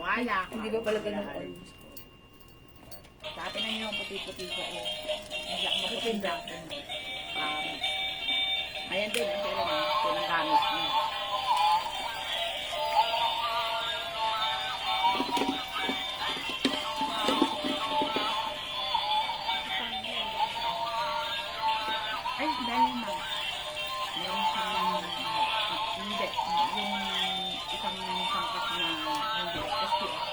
Kaya. Hindi ba pala ganun almost? Dati na yung puti-puti ko eh. Maputinda. Ayan din, ang kailan mo. Pinagamit mo. Ay, dahil na. Meron siyang hindi. Yung isang sangkat na hindi. SPF.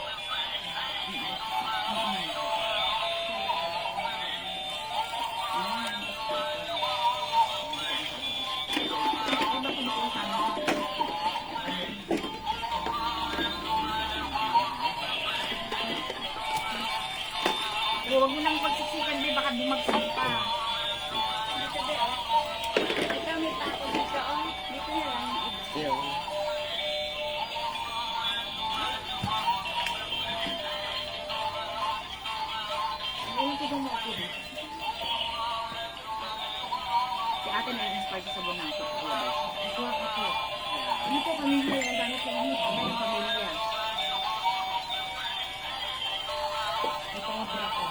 Huwag mo nang pagsiksikan, di baka bumagsak pa. Ito may tato dito, oh. Dito na lang yung iba. Ngayon ko mo ako dito. Si ate na-inspire sa sabon natin. Ikaw ako. Dito pamilya yung gamit ko dito. Yung pamilya. Ito ang bra ko.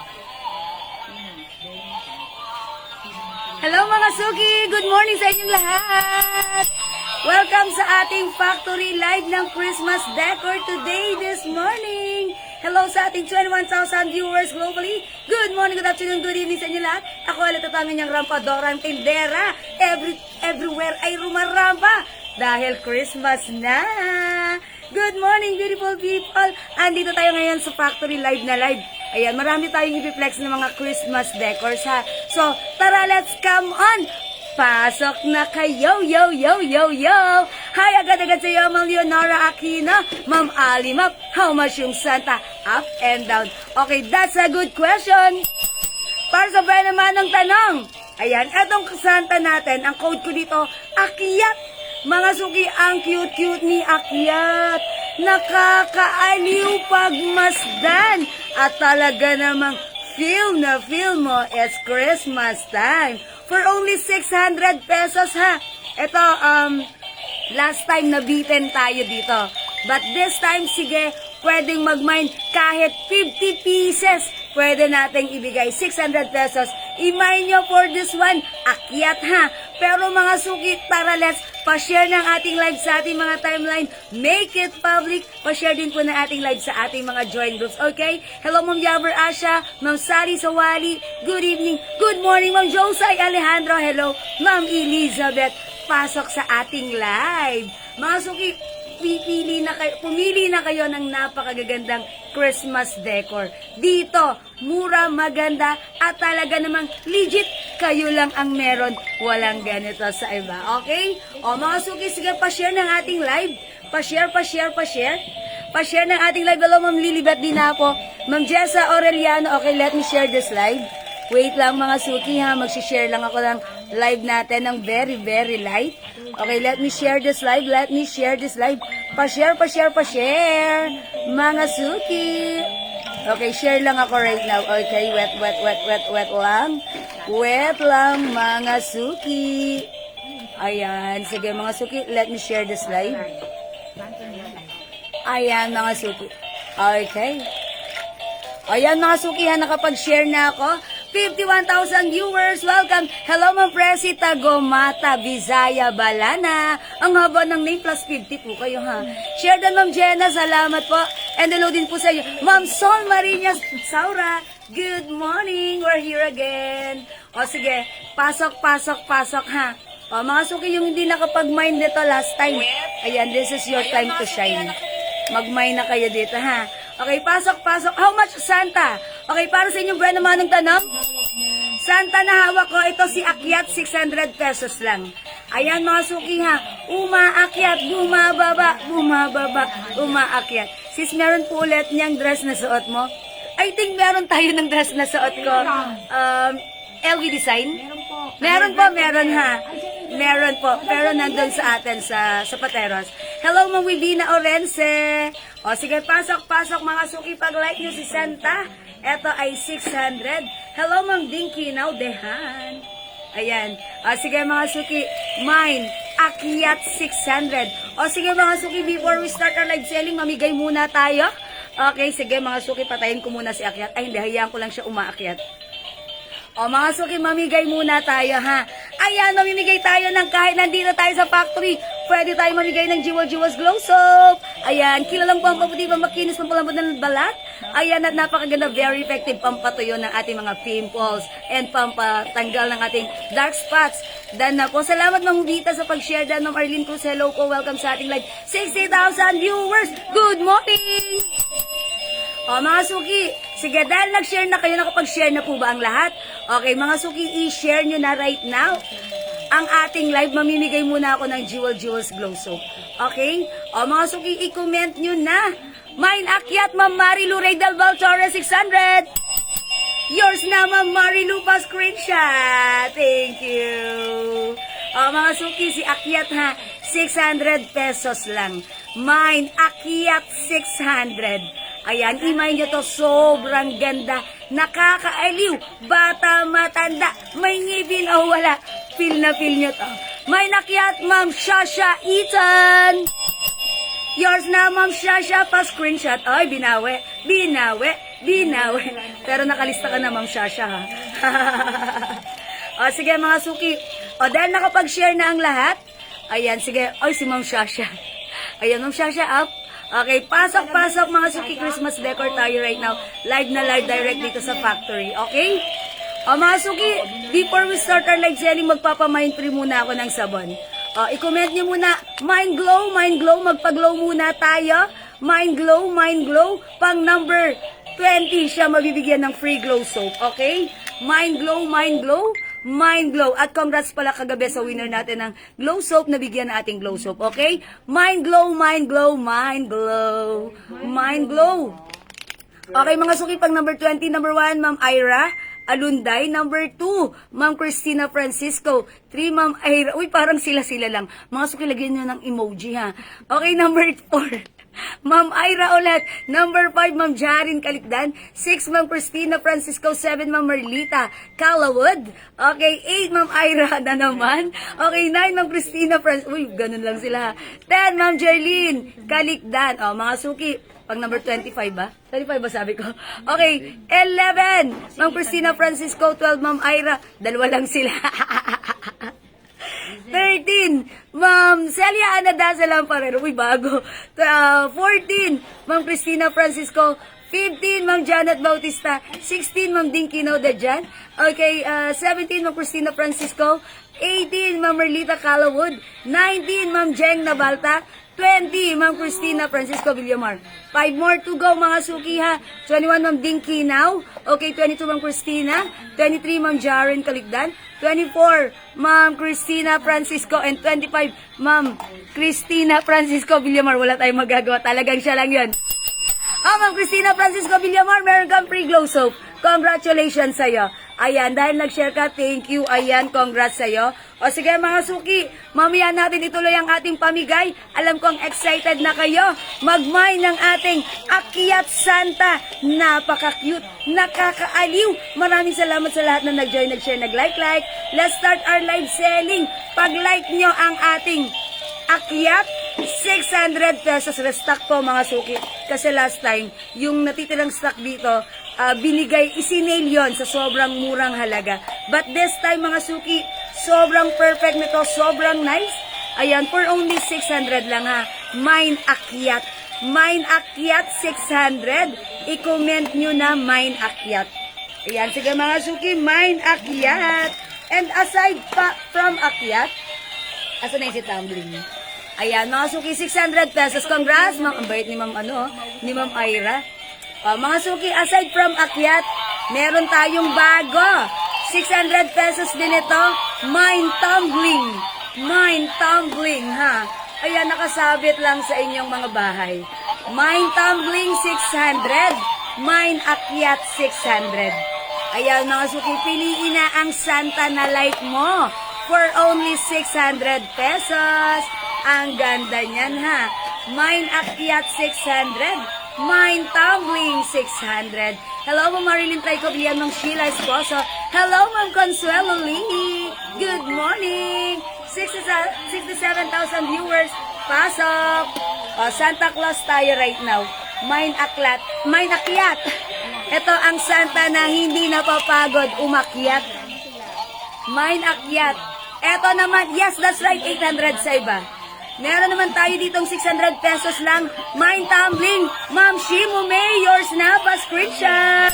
Hello mga Suki! Good morning sa inyong lahat! Welcome sa ating factory live ng Christmas decor today, this morning! Hello sa ating 21,000 viewers globally. Good morning, good afternoon, good evening sa inyo lahat. Ako ulit ang inyong rampadora, ang tindera. Everywhere ay rumaramba dahil Christmas na! Good morning, beautiful people! Andito tayo ngayon sa factory live na live. Ayan, marami tayong i-flex ng mga Christmas decors ha. So, tara, let's come on! Pasok na kayo, yo, yo, yo, yo! Hi, agad-agad sa iyo, Ma'am Leonora Aquino, Ma'am Alimap, how much yung Santa? Up and down. Okay, that's a good question. Para sa ba naman ng tanong? Ayan, etong Santa natin, ang code ko dito, Akyat! Mga Suki, ang cute-cute ni Akyat. Nakakaaliw pagmasdan. At talaga namang feel na feel mo, it's Christmas time. For only 600 pesos ha. Ito, last time nabitin tayo dito. But this time, sige, pwedeng mag-mine kahit 50 pieces. Pwede nating ibigay 600 pesos. I-mine nyo for this one. Akyat ha. Pero mga Suki, tara let's pa-share ng ating live sa ating mga timeline. Make it public. Pa-share din po ng ating live sa ating mga join groups. Okay? Hello, Ma'am Yaver Asha. Ma'am Sally Sawali. Good evening. Good morning, Ma'am Josay Alejandro. Hello, Ma'am Elizabeth. Pasok sa ating live. Mga Suki, pumili na kayo ng napakagagandang Christmas decor. Dito, mura, maganda, at talaga namang legit, kayo lang ang meron. Walang ganito sa iba. Okay? O mga Suki, sige, pa-share ng ating live. Pa-share. Pa-share ng ating live. Hello, Ma'am Lilibet Dinapo. Ma'am Jessa Aureliano. Okay, let me share this live. Wait lang mga Suki ha, mag-share lang ako ng live natin ng very, very light. Okay, let me share this live. Pa-share. Mga Suki. Okay, share lang ako right now. Okay, wet lang. Wet lang mga Suki. Ayan, sige mga Suki, let me share this live. Ayan mga Suki. Okay. Ayan mga Suki ha, nakapag-share na ako. 51,000 viewers, welcome. Hello, Ma'am Presi Tagomata, Visaya, Balana. Ang haba ng name plus 50 po kayo ha. Share din, Ma'am Jenna, salamat po. And hello din po sa iyo. Ma'am Sol Marinas Saura, good morning. We're here again. O sige, pasok ha. O mga Suki, yung hindi nakapag-mine nito last time. Ayan, this is your time to shine. Mag-mine na kayo dito ha. Okay, pasok. How much Santa? Okay, para sa inyong brand naman ng tanong. Santa na hawak ko, ito si Akyat, 600 pesos lang. Ayan mga Suki ha, umaakyat, umaakyat. Sis, meron po ulit niyang dress na suot mo? I think meron tayo ng dress na suot ko. LV design? Meron po, ha. Meron po, pero nandun sa atin sa Pateros. Hello, Ma'am Wibina Orense. O sige, pasok mga Suki, pag-like nyo si Santa. Ito ay 600. Hello, Ma'am Dinky Naudehan. Ayan. O sige mga Suki, mine, Akyat 600. O sige mga Suki, before we start our live selling, mamigay muna tayo. Okay, sige mga suki, patayin ko muna si Akyat. Ay, hindi, hayaan ko lang siya umaakyat. O mga suki, mamigay muna tayo ha. Ayan, mamimigay tayo ng kahit nandito tayo sa factory. Pwede tayo mamigay ng Jiwas Glow Soap. Ayan, kilalang pampaputi, pamakinis, pampalambot ng balat. Ayan, at napakaganda, very effective pampatuyo ng ating mga pimples and pampatanggal ng ating dark spots. Dan na po, salamat Ma'am Vita sa pag-share. Dan Ma'am Arlene Cruz, hello po, welcome sa ating live. 60,000 viewers, good morning! O mga suki, sige dahil nag-share na kayo, nakapag-share na po ba ang lahat? Okay mga suki, i-share nyo na right now ang ating live. Mamimigay muna ako ng Jiwas Glow Soap. Okay? O mga suki, i-comment nyo na. Mine Akyat, Ma'am Marilu Raydal Valtorre 600. Yours na Ma'am Marilu pa screenshot. Thank you. O mga suki, si Akyat ha, 600 pesos lang. Mine Akyat 600. Ayan, imay nyo to, sobrang ganda, nakakaaliw, bata, matanda, may ngipin o wala, feel na feel nyo to. May nakyat, Ma'am Shasha Eaton. Yours na, Ma'am Shasha, pa screenshot. Ay, binawi. Pero nakalista ka na, Ma'am Shasha, ha. O, sige, mga suki. O, dahil nakapag-share na ang lahat, ayan, sige, ay, si Ma'am Shasha. Ayan, Ma'am Shasha, up. Okay, pasok mga suki, Christmas decor tayo right now. Live na live direct dito sa factory, okay? O mga suki, before we start our live selling, magpapamind free muna ako ng sabon. O, i-comment nyo muna, mind glow, magpa-glow muna tayo. Mind glow, pang number 20 siya mabibigyan ng free glow soap, okay? Mind glow. At congrats pala kagabi sa winner natin ng glow soap, nabigyan na ating glow soap, okay? Mind glow. Okay, mga suki, pang number 20, number 1, Ma'am Ira Alunday. Number 2, Ma'am Christina Francisco. 3, Ma'am Ira. Uy, parang sila lang. Mga suki, lagyan nyo ng emoji, ha? Okay, number 4. Ma'am Ira ulit. Number 5, Ma'am Jarin Kalikdan. 6, Ma'am Christina Francisco. 7, Ma'am Merlita Calawod. Okay, 8, Ma'am Ira na naman. Okay, 9, Ma'am Christina Francisco. Uy, ganun lang sila. 10, Ma'am Jerlyn Kalikdan. O, mga suki, pang number 25 ba? 25 ba sabi ko? Okay, 11, Ma'am Christina Francisco. 12, Ma'am Ira. Dalawa lang sila. 13, Ma'am Celia Ana Dazalam Parero. Uy, bago. 14, Ma'am Christina Francisco. 15, Ma'am Janet Bautista. 16, Ma'am Dinkino Dejan. Okay, 17, Ma'am Christina Francisco. 18, Ma'am Merlita Calawod. 19, Ma'am Jeng Nabalta. 20, Ma'am Christina Francisco Villamar. 5 more to go, mga suki, ha. 21, Ma'am Dinky Now. Okay, 22, Ma'am Christina. 23, Ma'am Jaren Kaligdan. 24, Ma'am Christina Francisco. And 25, Ma'am Christina Francisco Villamar. Wala tayong magagawa. Talagang siya lang yun. Ma'am Christina Francisco Villamar, meron kang free glow soap. Congratulations sa'yo. Ayan, dahil nag-share ka, thank you. Ayan, congrats sa'yo. O sige mga suki, mamaya natin ituloy ang ating pamigay. Alam kong excited na kayo. Mag-mine ng ating Akyat Santa. Napaka-cute, nakakaaliw. Maraming salamat sa lahat na nag-join, nag-share, nag-like. Let's start our live selling. Pag-like nyo ang ating Akyat, 600 pesos restock po mga suki. Kasi last time, yung natitirang stock dito, binigay, isinail yon sa sobrang murang halaga. But this time mga suki, sobrang perfect nito, sobrang nice. Ayan, for only 600 lang ha. Mine Akyat. Mine Akyat 600. I-comment nyo na Mine Akyat. Ayan, sige mga suki, Mine Akyat. And aside from Akyat, asa na yung si tumbling? Ayan, mga suki, 600 pesos. Congrats, ma'am. Ang bait ni ma'am, ni ma'am Ira. Mga suki, aside from Akyat, meron tayong bago. 600 pesos din ito. Mine tumbling, ha. Ayan, nakasabit lang sa inyong mga bahay. Mine tumbling, 600. Mine Akyat, 600. Ayan, mga suki, piliin na ang Santa na like mo for only 600 pesos. Ang ganda niyan, ha. Mine Akyat 600. Mine Tumbling 600. Hello, Ma'am Marilyn Traycoblian, Ma'am Sheila Esposo. Hello, Ma'am Consuelo Lee. Good morning. 67,000 viewers. Pasok. Santa Claus tayo right now. Mine akyat. Ito ang Santa na hindi napapagod umakyat. Mine akyat. Ito naman, yes, that's right, 800 sa iba. Meron naman tayo ditong 600 pesos lang. Mine tumbling. Ma'am Shimu May, yours na pa screenshot.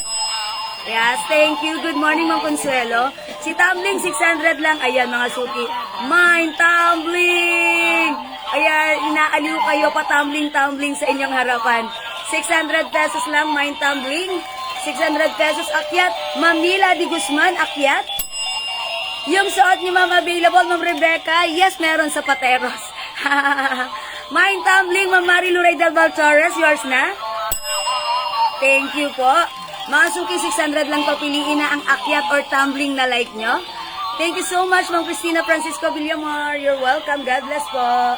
Yes, thank you. Good morning, Ma'am Consuelo. Si tumbling, 600 lang. Ayan, mga suki. Mine tumbling. Ayan, inaaliw kayo pa tumbling sa inyong harapan. 600 pesos lang, mine tumbling. 600 pesos akyat. Ma'am Nila Di Guzman, akyat. Yung suot ni Ma'am available, Ma'am Rebecca. Yes, meron sa Pateros. Mine tumbling, Ma'am Marilu Ray Del Val Torres, yours na. Thank you po. Mga suki, 600 lang to. Piliin na ang akyat or tumbling na like nyo. Thank you so much, Ma'am Cristina Francisco Villamor. You're welcome. God bless po.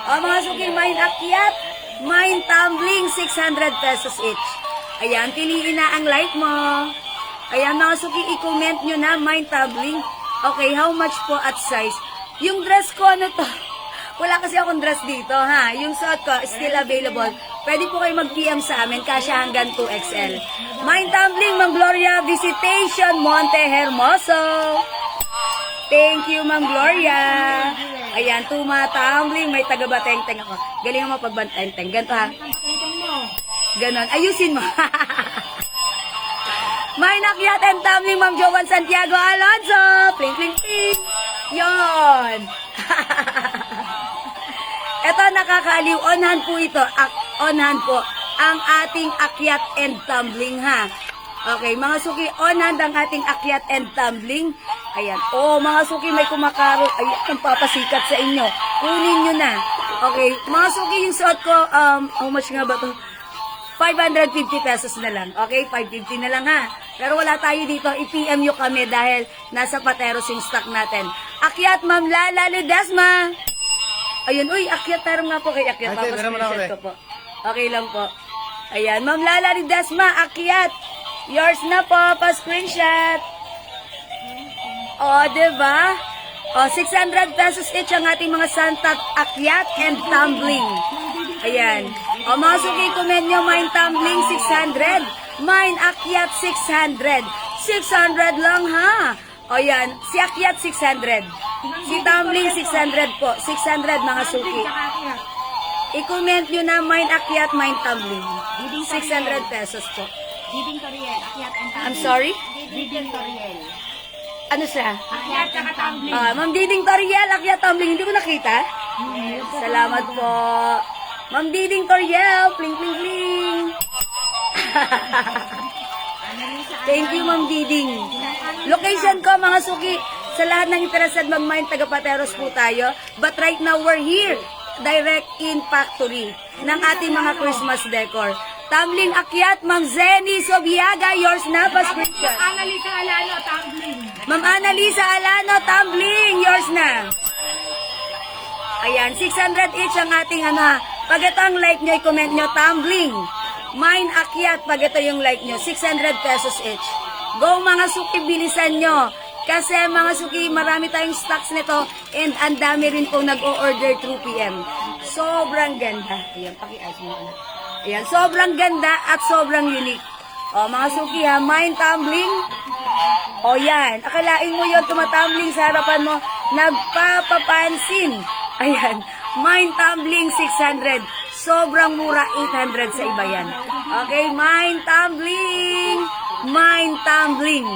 O mga suki, mine akyat, mine tumbling, 600 pesos each. Ayan, piliin na ang like mo. Ayan, mga suki, i-comment nyo na, mine tumbling. Okay, how much po at size? Yung dress ko, ano to? Wala kasi akong dress dito, ha? Yung suot ko, still available. Pwede po kayo mag-PM sa amin, kasya hanggang 2XL. Mine tumbling, Ma'am Gloria Visitation, Monte Hermoso. Thank you, Ma'am Gloria. Ayan, tumatambling, may taga-bateng-teng ako. Galing mo pag-bateng-teng. Ganito, ha? Ganon. Ayusin mo. May nakyat and tumbling, Ma'am Jovan Santiago Alonso. Pling, pling, pling. Yon. Ito, nakakaaliw. Onahan po ito. Onahan po ang ating akyat and tumbling, ha? Okay, mga suki, onahan ang ating akyat and tumbling. Ayan. Oh, mga suki, may kumakaro. Ayan, ang papasikat sa inyo. Kunin nyo na. Okay, mga suki, yung suot ko, how much nga ba to? 550 pesos na lang. Okay, 550 na lang, ha? Pero wala tayo dito. I-PM nyo kami dahil nasa Pateros yung stock natin. Akyat, Ma'am Lala Ledesma. Ayun, uy, akyat. Tarong nga po kay akyat. Okay, pero Papascreenshot ko po. Okay lang po. Ayan, Ma'am Lala Ledesma, akyat. Yours na po, pa-screenshot. O, diba? O, 600 pesos each ang ating mga Santa akyat and tumbling. Ayan. O, mga suki, comment nyo, mine tumbling, 600. Mine akyat, 600. 600 lang, ha? O, yan. Si akyat, 600. Si tumbling, 600 po. 600, mga suki. I-comment nyo na, mine akyat, mine tumbling. 600 pesos po. Diding Toriel, akyat and tumbling. I'm sorry? Diding Toriel. Ano siya? Akyat saka tumbling. Ma'am Diding Toriel, akyat tumbling. Hindi ko nakita. Salamat po. Ma'am Diding Toriel, pling pling pling. Thank you, Ma'am Diding. Location ko, mga suki. Sa lahat ng interested mag-mine, taga Pateros po tayo. But right now, we're here. Direct in factory ng ating mga Christmas decor. Tumbling akyat, Ma'am Zenny Sobiaga, yours na pa screenshot. Annalisa Alano, tumbling. Ma'am Annalisa Alano, tumbling, yours na. Ayan, 600 each ang ating ano. Pag ito ang like nyo, i-comment nyo, tumbling. Mine akyat, pag ito yung like nyo, 600 pesos each. Go mga suki, bilisan nyo. Kasi mga suki, marami tayong stocks nito and ang dami rin po nag-o-order through PM. Sobrang ganda. Ayan, paki-ayos mo na. Ayan, sobrang ganda at sobrang unique. O, mga suki ha, mine tumbling. O yan, akalain mo yun, tumatumbling sa harapan mo, nagpapapansin. Ayan, mine tumbling 600. Sobrang mura, 800 sa iba yan. Okay, mine tumbling. Mine tumbling.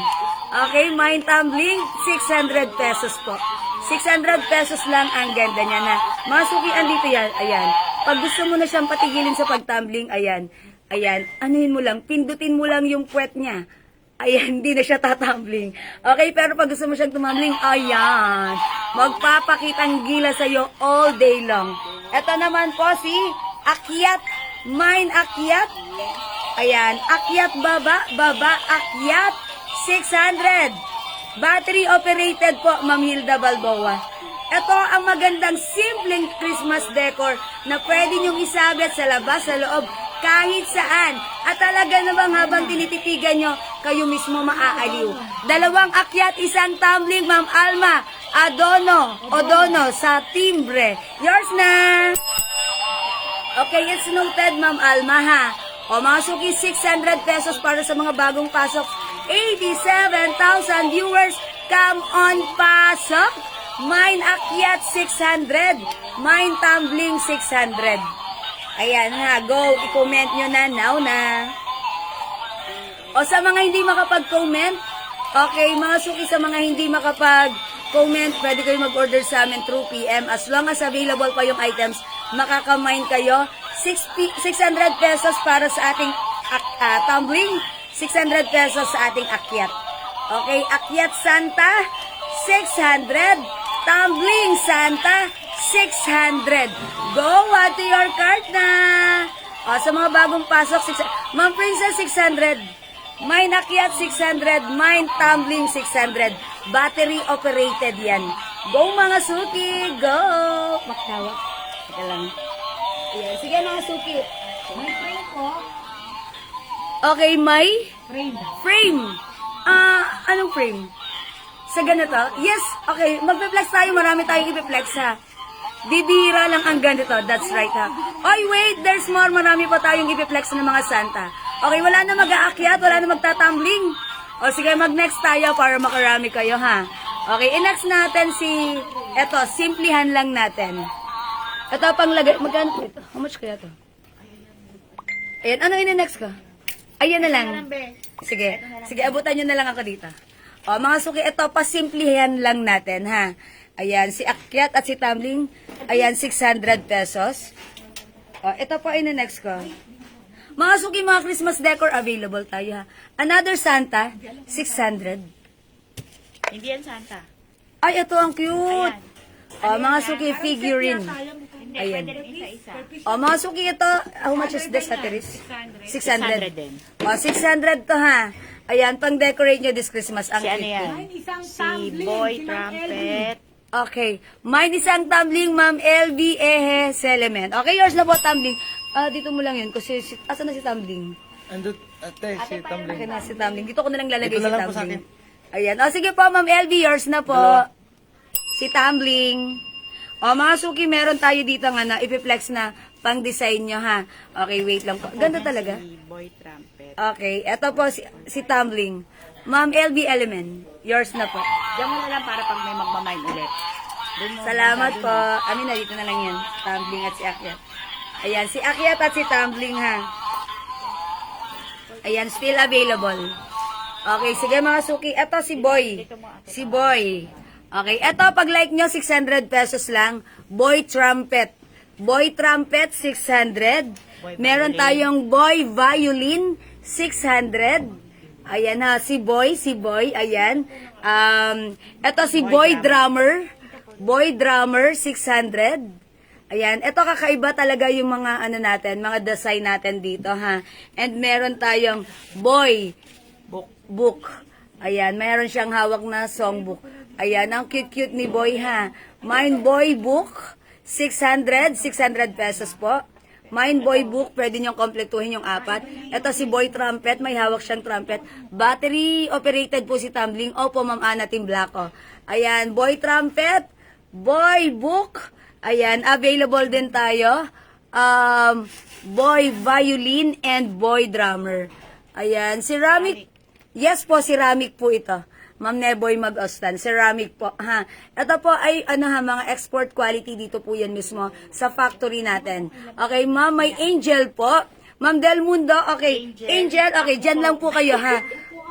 Okay, mine tumbling, 600 pesos po. 600 pesos lang ang ganda niya na. Mga suki, andito yan. Ayan. Pag gusto mo na siyang patigilin sa pagtumbling, ayan. Ayan. Anuhin mo lang, pindutin mo lang yung puwet niya. Ayan, hindi na siya tatumbling. Okay, pero pag gusto mo siyang tumambling, ayan. Magpapakitang gila sa'yo all day long. Ito naman po si akyat. Mine akyat. Ayan, akyat baba, baba akyat. 600. Battery operated po, Ma'am Hilda Balboa. Ito ang magandang simpleng Christmas decor na pwede nyong isabit sa labas, sa loob, kahit saan. At talaga namang habang tinititigan nyo, kayo mismo maaaliw. Dalawang akyat, isang tumbling, Ma'am Alma Odono sa timbre. Yours na! Okay, it's noted, Ma'am Alma, ha? O mga suki, 600 pesos para sa mga bagong pasok. 87,000 viewers. Come on, pasok! Mine akyat 600. Mine tumbling 600. Ayan ha, go. I-comment nyo na now na. O sa mga hindi makapag-comment, okay, mga suki, sa mga hindi makapag-comment, pwede kayo mag-order sa amin through PM. As long as available pa yung items, makaka-mine kayo. 600 pesos para sa ating tumbling, 600 pesos sa ating akyat. Okay, akyat Santa, 600. Tumbling Santa, 600. Go, add to your cart na. O, sa mga bagong pasok, Ma'am Princess, 600. Mine akyat, 600. Mine tumbling, 600. Battery operated yan. Go, mga suki, go. Maktawa. Teka lang. Ayan, sige mga suki. May frame po. Okay, may Frame. frame. Anong frame? Sa ganito? Yes, okay. Magpe-flex tayo. Marami tayong ipe-flex ha. Bibihira lang ang ganito. That's right ha. Oy, wait. There's more. Marami pa tayong ipe-flex ng mga Santa. Okay, wala na mag-aakyat. Wala na magtatumbling. O sige, mag-next tayo para makarami kayo ha. Okay, i-next natin si... Eto, simplihan lang natin. Ito, panglagay. Magkano po ito? How much kaya to? Ayan, ano i-next ko? Ayan na lang. Sige, sige, abutan nyo na lang ako dito. O, mga suki, ito, pasimplihan lang natin, ha? Ayan, si Akyat at si Tumbling, ayan, 600 pesos. O, ito po, ina-next ko. Mga suki, mga Christmas decor, available tayo, ha? Another Santa, 600. Hindi yan Santa. Ay, ito, ang cute. O, mga suki, figurine. Hindi, Ayan. pwede rin isa-isa. O, mga suki, ito, how much is this, Atiris? 600 din. O, 600 to, ha? Ayan, pang-decorate nyo this Christmas. Ang Si ano cute. yan? Si Boy Trumpet. Okay. Mine isang tumbling, Ma'am LV Ehe Selemen. Okay, yours na po, tumbling. Dito mo lang yun, kasi, asan na si tumbling? Andun, ate, si Tumbling. Okay na, si tumbling. Dito ko na lang lalagay Dito si na lang po sa tumbling. Ayan. O, sige po, Ma'am LV, yours na po. Si tumbling. O, mga suki, meron tayo dito nga na ipiflex na pang-design nyo, ha? Okay, wait lang po. Ganda talaga. Si Boy Trumpet. Okay, eto po si tumbling. Ma'am LV Element, yours na po. Diyan mo na lang para pag may magmamine ulit. Doon mo Salamat doon po. Amin na, dito na lang yan. Tumbling at si Akyat. Ayan, si Akyat at si Tumbling, ha? Ayan, still available. Okay, sige mga suki. Eto si Boy. Si Boy. Okay, eto pag like nyo, 600 pesos lang. Boy Trumpet. Boy Trumpet, 600. Meron tayong Boy Violin, 600. Ayan ha, si Boy, ayan. Eto si Boy Drummer. Boy Drummer, 600. Ayan, eto kakaiba talaga yung mga ano natin, mga design natin dito ha. And meron tayong Boy Book. Ayan, meron siyang hawak na songbook. Ayan, ang cute-cute ni Boy ha. Mine Boy Book, 600 pesos po. Mine Boy Book, pwede niyong kompletuhin yung apat. Ito si Boy Trumpet, may hawak siyang trumpet. Battery operated po si Tumbling. Opo, Ma'am Ana Team Blacko. Ayan, Boy Trumpet, Boy Book. Ayan, available din tayo. Boy Violin and Boy Drummer. Ayan, ceramic. Yes po, ceramic po ito. Ma'am Neboy Mag-Ostan, ceramic po, ha. Ito po ay, mga export quality dito po yan mismo sa factory natin. Okay, ma'am, may Angel po. Ma'am Del Mundo, okay. Angel, okay, dyan lang po kayo, ha.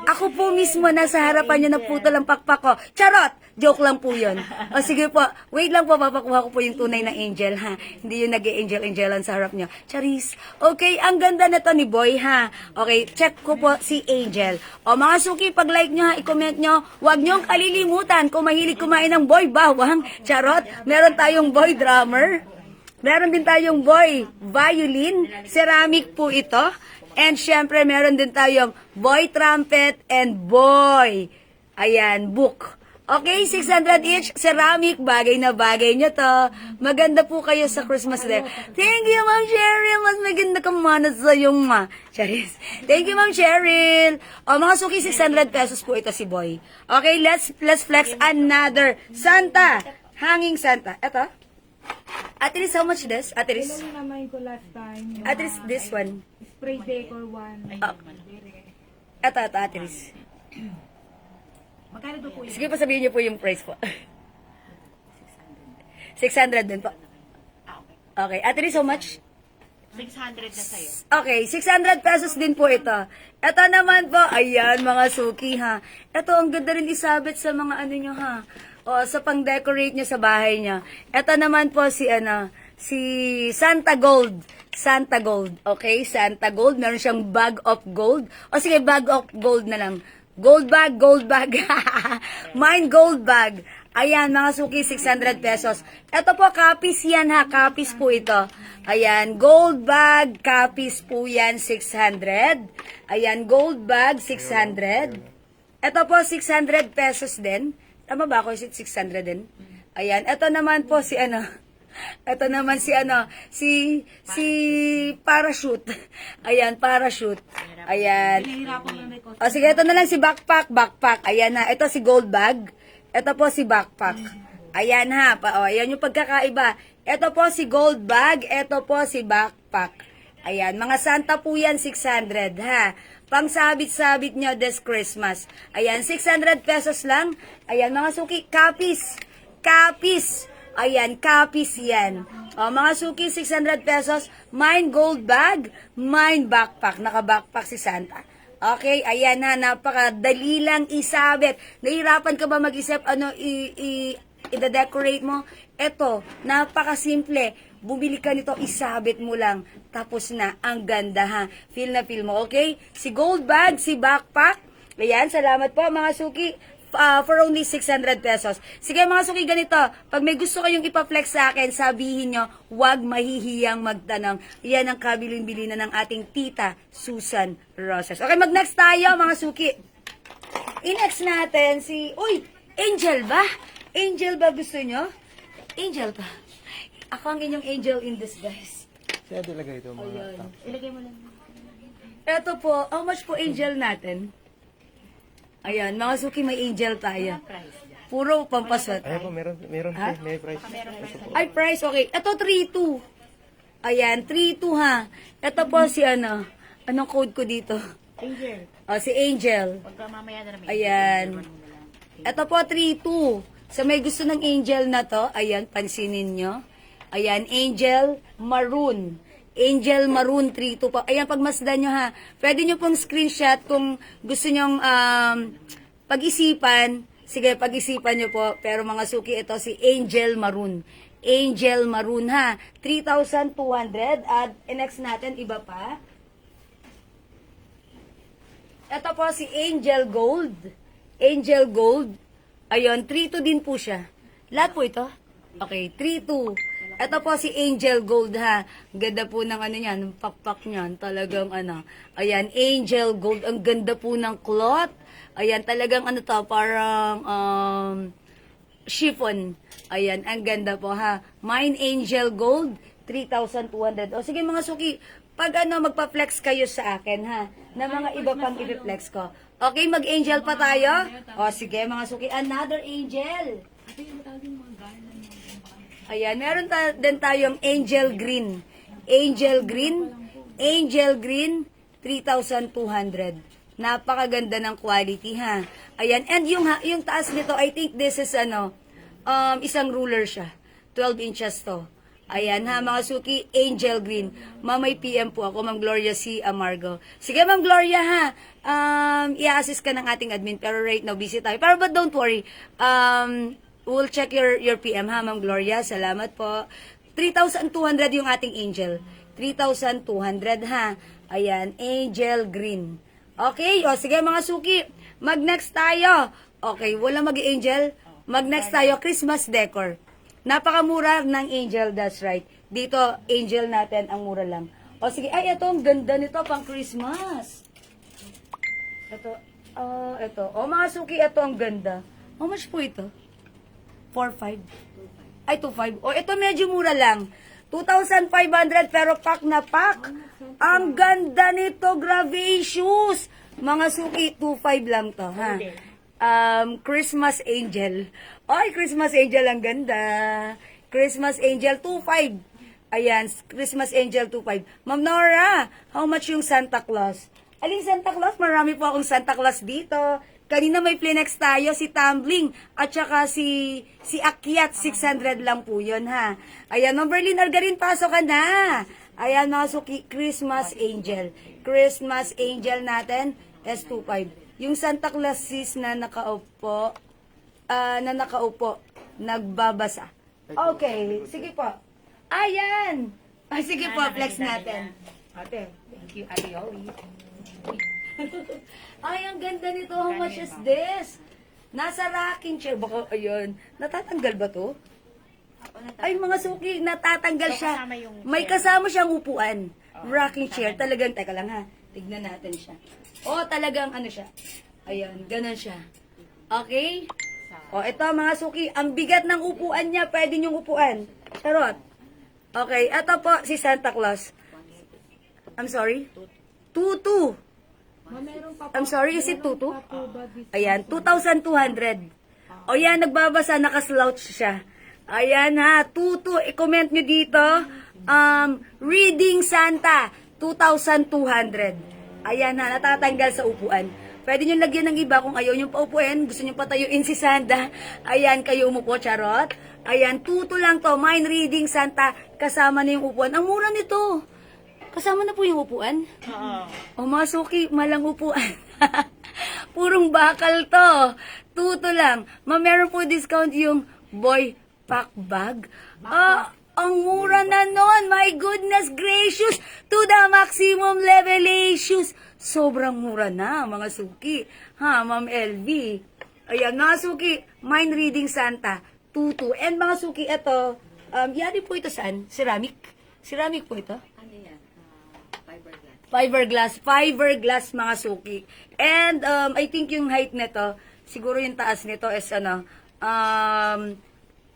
Ako po mismo, nasa harapan nyo na puto lang pakpak ko. Charot! Joke lang po yun. O sige po, wait lang po, papakuha ko po yung tunay na Angel, ha. Hindi yung nag-angel-angelan sa harap nyo. Charis. Okay, ang ganda na to ni Boy, ha. Okay, check ko po si Angel. O mga suki, pag like nyo, ha, i-comment nyo, huwag nyo kalilimutan kung mahilig kumain ng Boy Bawang. Charot! Meron tayong Boy Drummer. Meron din tayong Boy Violin. Ceramic po ito. And syempre, meron din tayong Boy Trumpet and Boy, ayan, Book. Okay, 600 each, ceramic, bagay na bagay nyo to. Maganda po kayo sa Christmas Day. Thank you, Ma'am Cheryl. Mas maganda ka mana sa yung Charis. Thank you, Ma'am Cheryl. O, mga suki, 600 pesos po ito si Boy. Okay, let's flex another Santa. Hanging Santa. Ito. Atiris, how much this? Atiris? Namain ko last time. Atiris, this one. spray decor one. Ito, Ate Riz. Magkano daw po yun? Sige pa sabihin niyo po yung price po. 600 din po. Okay. Ate Riz, how much? 600 na sa'yo. Okay, 600 pesos din po ito. Ito naman po, ayan mga suki ha. Ito, ang ganda rin isabit sa mga ano nyo ha. O, sa pang-decorate nyo sa bahay nyo. Ito naman po si si Santa Gold. Santa Gold, okay? Santa Gold, meron siyang bag of gold. O sige, bag of gold na lang. Gold bag, gold bag. Mine gold bag. Ayan, mga suki, 600 pesos. Ito po, copies yan ha. Copies po ito. Ayan, gold bag, copies po yan, 600. Ayan, gold bag, 600. Ito po, 600 pesos din. Tama ba ako? Is it 600 din? Ayan, ito naman po si ito naman si parachute. Ayan, parachute. Ayan. Nahihirapan mo may cost. O sige, ito na lang si backpack. Ayan na, ito si gold bag. Ito po si backpack. Ayan ha, ayan yung pagkakaiba. Ito po si gold bag, ito po si backpack. Ayan, mga Santa po yan, 600 ha. Pang sabit-sabit nyo this Christmas. Ayan, 600 pesos lang. Ayan, mga suki, copies. Copies. Ayan, copies yan. O, mga suki, 600 pesos. Mine gold bag, mine backpack. Naka-backpack si Santa. Okay, ayan ha, napakadali lang isabit. Nahirapan ka ba mag-isip i-decorate mo? Eto, napakasimple. Bumili ka nito, isabit mo lang. Tapos na, ang ganda ha. Feel na feel mo, okay? Si gold bag, si backpack. Ayan, salamat po mga suki. For only 600 pesos. Sige mga suki, ganito. Pag may gusto kayong ipa-flex sa akin, sabihin nyo, huwag mahihiyang magtanong. Yan ang kabilin-bili na ng ating tita, Susan Rosas. Okay, mag-next tayo mga suki. I-next natin si... Uy, Angel ba? Angel ba gusto nyo? Angel pa. Ako ang inyong angel in disguise. Siya dilagay ito mga top. Ilagay mo lang. Eto po, how much po angel natin? Ayan, mga suki, may angel tayo. Puro pampaswat. Ayan po, meron Ha? po, may price. Ito po. Ay, price, okay. Ito, 3-2. Ayan, 3-2 ha. Ito po si anong code ko dito? Angel. O, si Angel. Pagka mamaya na namin. Ayan. Ito po, 3-2. Sa may gusto ng angel na to, ayan, pansinin nyo. Ayan, Angel Maroon. Angel Maroon 32 po. Ayan, pagmasdan nyo ha. Pwede nyo pong screenshot kung gusto nyong pag-isipan. Sige, pag-isipan nyo po. Pero mga suki, ito si Angel Maroon. Angel Maroon ha. 3,200. At next natin, iba pa. Ito po si Angel Gold. Angel Gold. Ayun, 3-2 din po siya. Lahat po ito. Okay, 3-2. Ito po si Angel Gold ha. Ganda po ng niyan, pakpak niyan. Talagang Ayan, Angel Gold. Ang ganda po ng cloth. Ayan, talagang parang chiffon. Ayan, ang ganda po ha. Mine Angel Gold, 3,200. O sige mga suki, pag magpa-flex kayo sa akin ha. Na mga iba pang i-flex ko. Okay, mag-angel pa tayo? O sige mga suki, another angel. Ayan, meron din tayong Angel Green. Angel Green. Angel Green, 3,200. Napakaganda ng quality, ha. Ayan, and yung taas nito, I think this is, isang ruler siya. 12 inches to. Ayan, ha, mga suki, Angel Green. Mamay PM po ako, Ma'am Gloria C. Amargo. Sige, Ma'am Gloria, ha. I-assist ka ng ating admin, pero right now, busy tayo. Pero but don't worry. We'll check your PM ha, Ma'am Gloria. Salamat po. 3,200 yung ating angel. 3,200 ha. Ayan, Angel Green. Okay, o sige mga suki. Mag-next tayo. Okay, wala mag-angel. Mag-next tayo, Christmas decor. Napakamura ng angel, that's right. Dito, angel natin, ang mura lang. O sige, ay, ito, ang ganda nito, pang Christmas. Ito. O mga suki, ito ang ganda. How much po ito? 4,500. Ay, 2,500. O, ito medyo mura lang. 2,500 pero pack na pack. Ang ganda nito, Gravacious. Mga suki, 2,500 lang to, ha? Christmas Angel. Ay, Christmas Angel, ang ganda. Christmas Angel, 2,500. Ayan, Christmas Angel 2.5. Ma'am Nora, how much yung Santa Claus? Aling Santa Claus? Marami po akong Santa Claus dito. Kanina may Plinex tayo, si Tumbling, at saka si Akyat, 600 lang po yun, ha. Ayan, Ma'am Berlin Argarin, pasok ka na. Ayan, mga suki, Christmas Angel. Christmas Angel natin, S25. Yung Santa Claus sis na nakaupo, nagbabasa. Okay, sige po. Ayan! Sige po, flex natin. Ate, thank you, Ate Yowie. Ay, ang ganda nito. How much is this? Nasa rocking chair. Baka, ayun. Natatanggal ba to? Ay, mga suki, natatanggal So, siya. kasama yung May chair. kasama siyang upuan. Rocking chair. Talagang, teka lang ha. Tignan natin siya. Oh, talagang ano siya. Ayan, ganun siya. Okay? O, ito mga suki. Ang bigat ng upuan niya. Pwede niyong upuan. Charot. Okay, ito po si Santa Claus. I'm sorry? Tutu. I'm sorry, is it tutu? Ayan, 2,200. O yan, nagbabasa, nakaslouch siya. Ayan ha, tutu. I-comment nyo dito. Reading Santa, 2,200. Ayan ha, natatanggal sa upuan. Pwede nyo lagyan ng iba kung ayaw nyo paupuin. Gusto nyo patayuin si Santa. Ayan, kayo umupo, charot. Ayan, tutu lang to. Mind Reading Santa, kasama na yung upuan. Ang mura nito. Kasama na po yung upuan? Oo. O mga suki, malang upuan. Purong bakal to. Tuto lang. Meron po discount yung boy pack bag. Ang mura na nun. My goodness gracious. To the maximum levelations. Sobrang mura na, mga suki. Ha, Ma'am LV. Ayan, mga suki, Mind Reading Santa. Tutu. And mga suki, ito, yari po ito saan? Ceramic? Ceramic po ito? Ano yan? Fiberglass. Fiberglass mga suki. And I think yung height nito, siguro yung taas nito is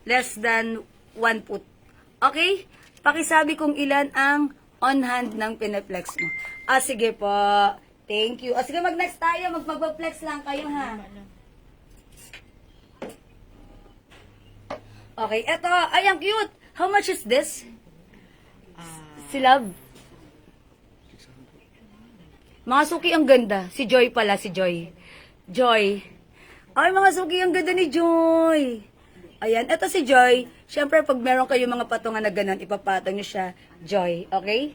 less than 1 foot. Okay? Pakisabi kung ilan ang on hand ng pinaplex mo. Sige po. Thank you. Sige, mag-next tayo. Mag-flex lang kayo, ha? Okay, eto. Ay, ang cute. How much is this? Si Love. Mga suki, ang ganda. Si Joy pala, si Joy. Joy. Ay, mga suki, ang ganda ni Joy. Ayan, eto si Joy. Siyempre, pag meron kayo mga patungan na ganun, ipapatong nyo siya, Joy. Okay?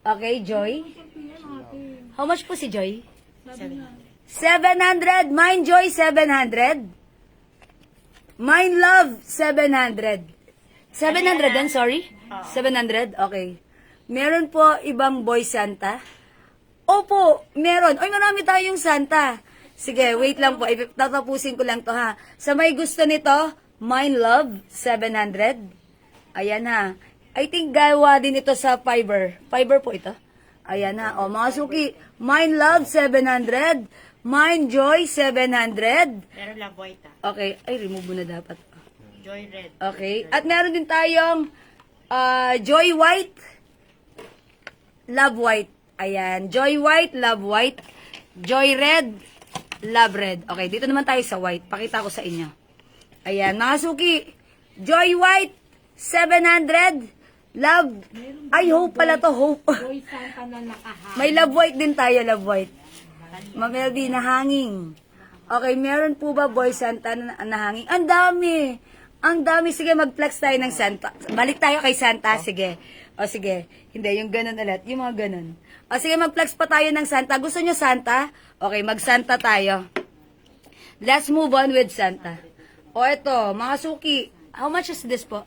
Okay, Joy? How much po si Joy? 700. Mine Joy, 700. Mine Love, 700. 700 din, sorry? 700? Okay. Meron po ibang boy Santa? Opo, meron. Ay, marami tayong Santa. Sige, wait lang po. Tatapusin ko lang to, ha. Sa may gusto nito, Mine Love, 700. Ayan, ha. I think gawa din ito sa fiber. Fiber po ito. Ayan, ha. O, mga suki, Mine Love, 700. Mine Joy, 700. Meron lang white Okay. Ay, remove mo na dapat. Joy red. Okay. At meron din tayong Joy White, Love White. Ayan. Joy White, Love White. Joy Red, Love Red. Okay, dito naman tayo sa white. Pakita ko sa inyo. Ayan, mga suki. Joy White, 700. Love. Ay, Hope pala to. Hope. Boy Santa na nakaha. May Love White din tayo, Love White. Mamelby, nahanging. Okay, meron po ba Boy Santa na nahanging? Ang dami. Ang dami. Sige, mag-flex tayo ng Santa. Balik tayo kay Santa. Sige. O sige. Hindi, yung ganun ulit. Yung mga ganun. O sige, mag-flex pa tayo ng Santa. Gusto nyo Santa? Okay, mag-Santa tayo. Let's move on with Santa. O ito, mga suki. How much is this po?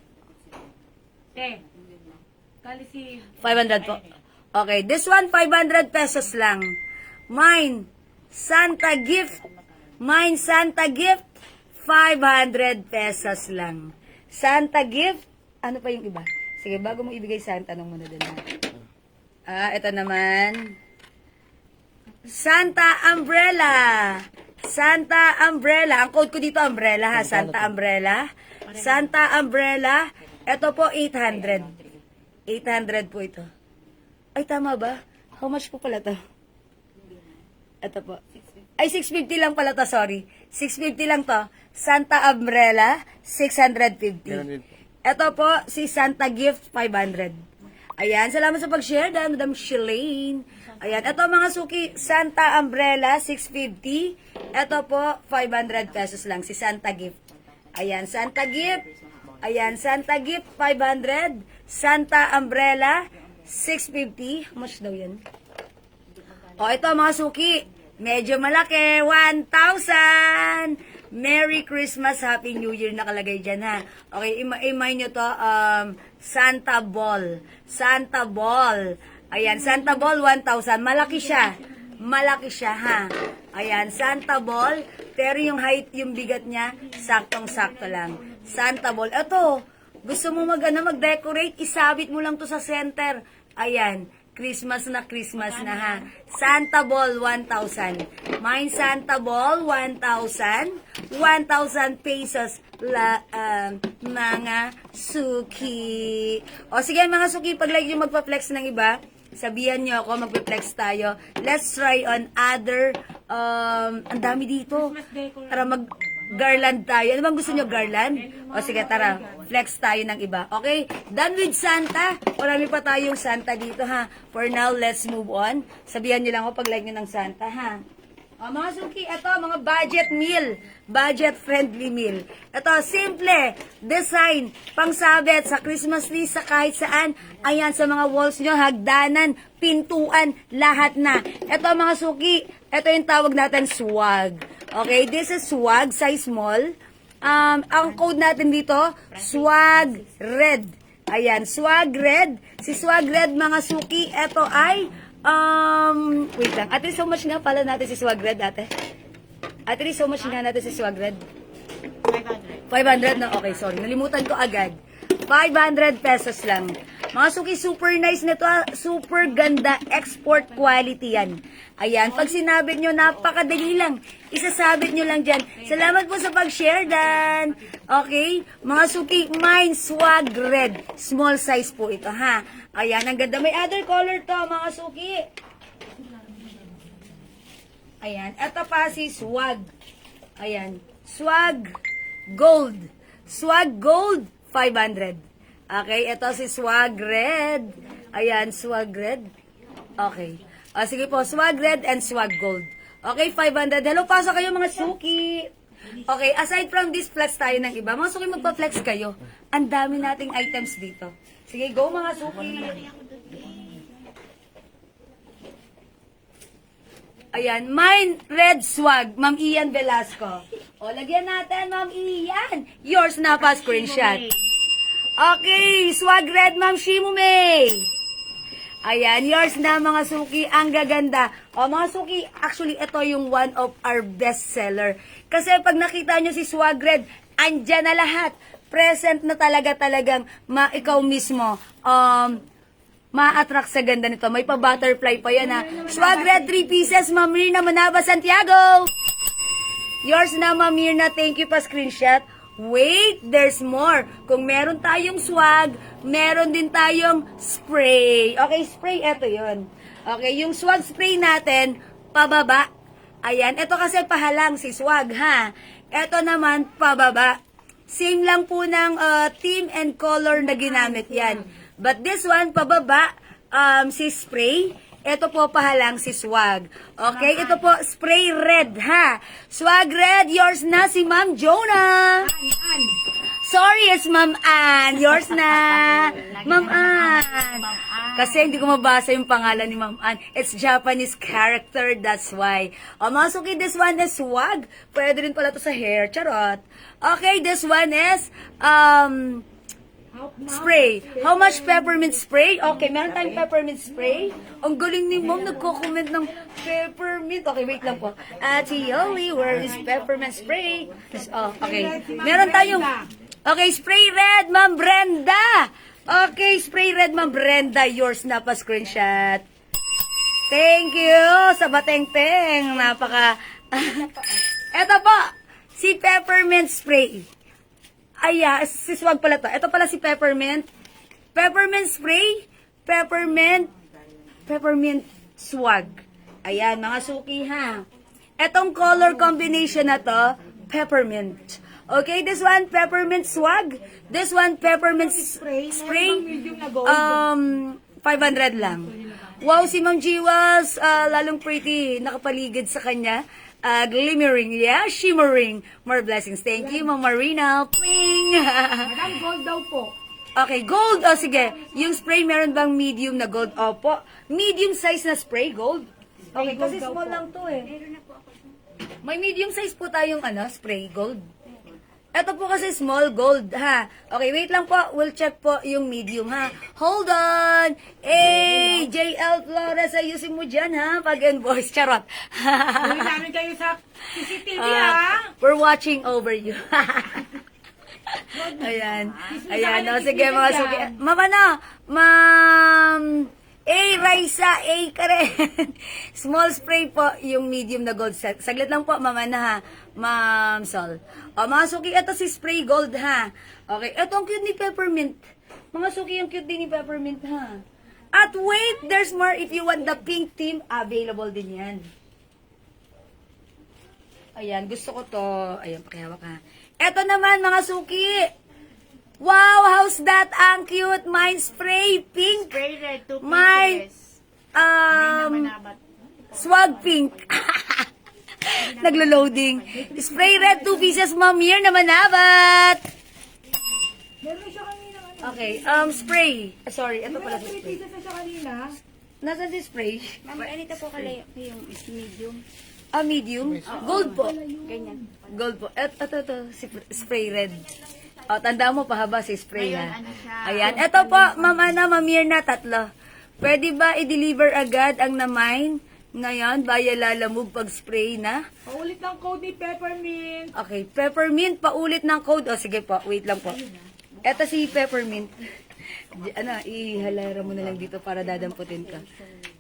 Kali si 500 po. Okay, this one, 500 pesos lang. Mine, Santa gift. Mine, Santa gift. 500 pesos lang. Santa gift. Ano pa yung iba? Sige, bago mo ibigay Santa, tanong muna din natin. Ito naman. Santa Umbrella. Santa Umbrella. Ang code ko dito, Umbrella ha. Santa Umbrella. Santa Umbrella. Ito po, 800. 800 po ito. Ay, tama ba? How much po pala to? Ito po. Ay, 650 lang pala to, sorry. 650 lang to. Santa Umbrella, 650. Ito po, si Santa Gift, 500. Ayan, salamat sa pag-share, Madam Shalane. Ayan, ito mga suki, Santa Umbrella, 650. Ito po, 500 pesos lang, si Santa Gift. Ayan, Santa Gift. Ayan, Santa Gift, 500. Santa Umbrella, 650. How much daw yan? O, ito mga suki, medyo malaki, 1,000. Merry Christmas, Happy New Year nakalagay dyan ha. Okay, imay nyo to, Santa Ball. Santa Ball. Ayan, Santa Ball 1,000. Malaki siya. Malaki siya ha. Ayan, Santa Ball. Pero yung height, yung bigat niya, saktong-sakto lang. Santa Ball. Ito, gusto mo mag-decorate, isabit mo lang to sa center. Ayan, Christmas na ha. Santa Ball 1,000. Mine Santa Ball 1,000. 1,000 pesos mga suki. O sige mga suki, pag like yung magpa-flex ng iba, sabihan nyo ako, magpa-flex tayo. Let's try on other, ang dami dito. Tara mag-garland tayo. Ano bang gusto nyo, garland? O sige, tara, flex tayo ng iba. Okay, done with Santa. Marami pa tayong Santa dito ha. For now, let's move on. Sabihan nyo lang ako pag like nyo ng Santa ha. O, mga suki, ito, mga budget meal. Budget-friendly meal. Ito, simple. Design. Pangsabit sa Christmas tree, sa kahit saan. Ayan, sa mga walls nyo, hagdanan, pintuan, lahat na. Ito, mga suki, ito yung tawag natin swag. Okay, this is swag, size small. Ang code natin dito, swag red. Ayan, swag red. Si swag red, mga suki, ito ay... wait lang. Ate, so much nga pala natin si Swag Red, ate. Ate, so much nga natin si Swag Red. 500. 500 na? Okay, sorry. Nalimutan ko agad. 500 pesos lang. Mga suki, super nice nito. Super ganda. Export quality yan. Ayan. Pag sinabit nyo, napakadali lang. Isasabit nyo lang dyan. Salamat po sa pag-share, Dan. Okay? Mga suki, mine Swag Red. Small size po ito, ha? Ayan, ang ganda. May other color to, mga suki. Ayan. Ito pa si Swag. Ayan. Swag Gold. Swag Gold, 500. Okay, ito si Swag Red. Ayan, Swag Red. Okay. O, sige po, Swag Red and Swag Gold. Okay, 500. Hello, pasok kayo mga suki. Okay, aside from this, flex tayo ng iba. Mga suki, magpa-flex kayo. Ang dami nating items dito. Sige, go mga suki. Ayan, mine red swag, Ma'am Ian Velasco. O, lagyan natin, Ma'am Ian. Yours na pa, screenshot. Okay, swag red, Ma'am Shimume. Ayan, yours na mga suki. Ang gaganda. O, mga suki, actually, ito yung one of our best seller. Kasi pag nakita nyo si swag red, andyan na lahat. Present na talagang ikaw mismo. Ma-attract sa ganda nito. May pa-butterfly pa yan ha. Swag red, 3 pieces, Ma'am Mirna Manaba, Santiago. Yours na, Ma'am Mirna. Thank you pa, screenshot. Wait, there's more. Kung meron tayong swag, meron din tayong spray. Okay, spray, eto yon. Okay, yung swag spray natin, pababa. Ayan, ito kasi pahalang si swag ha. Ito naman, pababa. Same lang po ng theme and color na ginamit yan. But this one, pababa, si spray. Ito po pahalang si swag. Okay, ito po, spray red, ha? Swag red, yours na si Ma'am Jonah. Sorry, it's Ma'am Ann. Yours na. Ma'am Ann. Kasi hindi ko mabasa yung pangalan ni Ma'am Ann. It's Japanese character, that's why. O, mga suki, this one is swag. Pwede rin pala to sa hair. Charot. Okay, this one is, spray. How much peppermint spray? Okay, meron tayong peppermint spray. Ang galing ni Mom, nagko-comment ng peppermint. Okay, wait lang po. Ate Yoli, where is peppermint spray? Oh, okay. Meron tayong, okay, spray red, Ma'am Brenda. Okay, spray red, Ma'am Brenda. Yours na pa, screenshot. Thank you sa bateng-teng. Napaka... Eto po, si peppermint spray. Ay, si swag pala to. Ito pala si peppermint. Peppermint spray. Peppermint swag. Ayan, mga suki ha. Etong color combination na to, peppermint. Okay, this one, peppermint swag. This one, peppermint spray. 500 lang. Wow, si Ma'am G was lalong pretty. Nakapaligid sa kanya. Glimmering, yeah, shimmering. More blessings. Thank you, Ma'am Marina. Pling! Madam, gold daw po. Okay, gold. O, sige. Yung spray, meron bang medium na gold? Opo. Medium size na spray, gold. Okay, kasi small lang to eh. May medium size po tayong spray gold. Ito po kasi small gold, ha. Okay, wait lang po. We'll check po yung medium, ha. Hold on. Hey, JL Flores, ayusin mo dyan, ha. Pag-invoice. Charot. Uwi namin kayo sa CCTV, ha? We're watching over you. Ayan. Ayan. O, sige, mga suki. Ma'am, Ma'am... Raisa, ka rin. Small spray po, yung medium na gold set. Saglit lang po, mama na ha. Ma'am Sol. O, mga suki, ito si spray gold ha. Okay, ito ang cute ni Peppermint. Mga suki, yung cute din ni Peppermint ha. At wait, there's more if you want the pink team, available din yan. Ayan, gusto ko to. Ayan, pakihawak ha. Ito naman, mga suki. Wow, how's that? Ang cute. Mine spray pink. Spray red, 2 pieces. Mine, Manabat. swag pink. Naglo-loading. Spray red, 2 pieces, Ma'am Mir na manabat. Meron siya kanina. Okay, spray. Sorry, ito pala si 3 spray. pieces na siya kanina. Nasaan si spray? Ma'am, ganito po kalayo yung medium. Medium. Gold po. Ganyan. Gold po. Ito, spray red. O, tanda mo, pahaba si spray ha. Ayan. Ito po, Ma'am Mir na 3. Pwede ba i-deliver agad ang na-mine? Ngayon, via Lalamove pag-spray na. Paulit ng code ni Peppermint. Okay, Peppermint, paulit ng code. O, sige po, wait lang po. Ito si Peppermint. Ihalara mo na lang dito para dadamputin ka.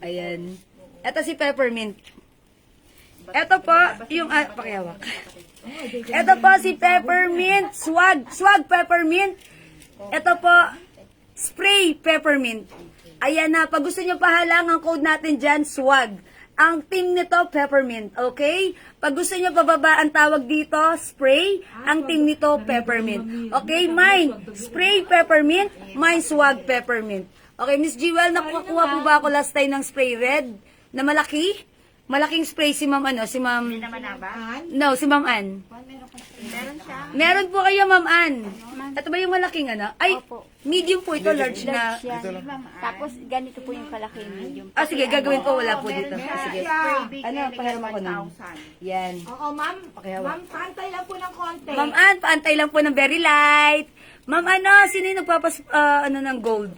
Ayan. Ito si Peppermint. Ito po, yung, pakihawak. Ito po si Peppermint, swag Peppermint. Ito po, spray Peppermint. Ayan na, pag gusto nyo pahalang ang code natin dyan, swag. Ang team nito, Peppermint, okay? Pag gusto nyo pababa ang tawag dito, spray. Ang team nito, Peppermint. Okay, mine, spray Peppermint. Mine, swag Peppermint. Okay, Miss Jewel, nakukuha po ba ako last time ng spray red na malaki? Malaking spray si Ma'am si Ma'am... Hindi naman ba? No, si Ma'am Ann. Meron siya. Meron po kayo, Ma'am Ann. Ito ba yung malaking Ay, Opo. medium po ito, large na. Yan. Tapos ganito po yung kalaki medium. Sige, gagawin ko. Wala po dito. Sige. Spray big Pahiram ako nun. 1,000. Yan. Oo, ma'am. Pakihawak. Ma'am, pantay lang po ng konti. Ma'am Ann, paantay lang po ng very light. Ma'am sino yung nagpapas, ng gold?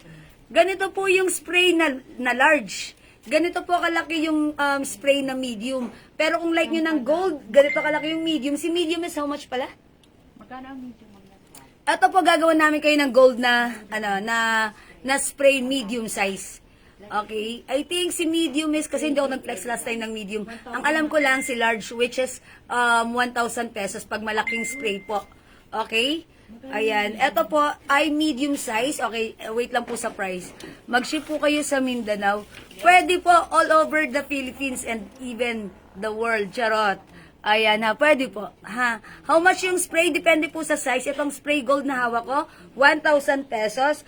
Ganito po yung spray na large. Ganito po kalaki yung spray na medium. Pero kung like nyo ng gold, ganito kalaki yung medium. Si medium is how much pala? Magkano ang medium? Ito po gagawin namin kayo ng gold na spray medium size. Okay? I think si medium is, kasi hindi ako nag-flex last time ng medium. Ang alam ko lang si large, which is 1,000 pesos pag malaking spray po. Okay? Ayan. Ito po ay medium size. Okay, wait lang po sa price. Mag-ship po kayo sa Mindanao. Pwede po all over the Philippines and even the world. Charot. Ayan ha, pwede po. Ha. How much yung spray? Depende po sa size. Itong spray gold na hawak ko, 1,000 pesos.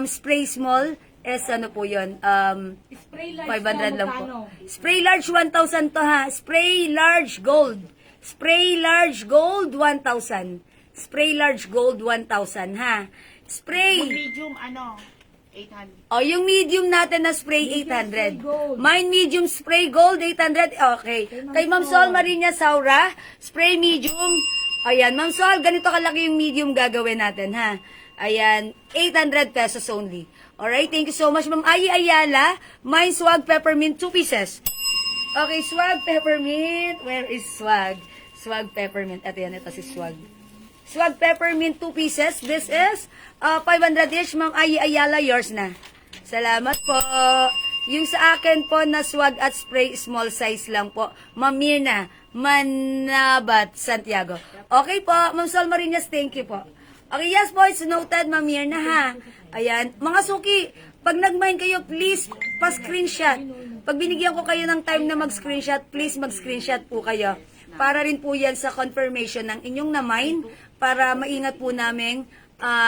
Spray small is ano po yun? Spray large 500 lang po. magkano? Spray large, 1,000 to ha. Spray large gold. Spray large gold, 1,000. Spray large gold, 1,000 ha. Spray. Medium, 800. O, yung medium natin na spray, 800. gold. Mine medium spray gold, 800. Okay. Kay Ma'am Sol Marinia Saura, spray medium. Ayan, Ma'am Sol, ganito kalaki yung medium gagawin natin, ha. Ayan, 800 pesos only. Alright, thank you so much, Ma'am Ayi Ayala. Mine swag peppermint, 2 pieces. Okay, swag peppermint. Where is swag? Swag peppermint. Ito yan, ito si swag. Swag peppermint, 2 pieces. This is 500 each. Ma'am Ayi Ayala, yours na. Salamat po. Yung sa akin po na swag at spray, small size lang po. Ma'am Mirna Manabat, Santiago. Okay po, Ma'am Sol Marinas, thank you po. Okay, yes po, it's noted, Ma'am Mirna ha. Ayan, mga suki, pag nag-mine kayo, please, pa-screenshot. Pag binigyan ko kayo ng time na mag-screenshot, please mag-screenshot po kayo. Para rin po yan sa confirmation ng inyong na-mine, para maingat po namin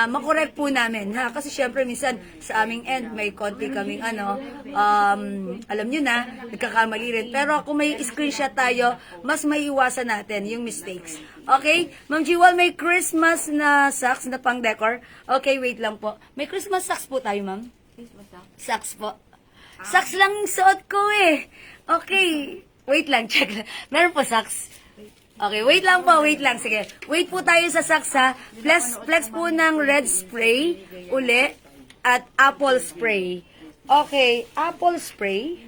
makorek po namin, ha? Kasi syempre minsan sa aming end, may konti kaming alam nyo na, nagkakamali rin. Pero kung may screenshot tayo, mas maiiwasan natin yung mistakes. Okay? Ma'am Jewel, may Christmas na socks na pang decor. Okay, wait lang po. May Christmas socks po tayo, ma'am. Socks po. Socks lang yung suot ko eh. Okay. Wait lang, check lang. Meron po socks. Okay, wait lang po, wait lang. Sige, wait po tayo sa socks ha. Flex po ng red spray uli at apple spray. Okay, apple spray.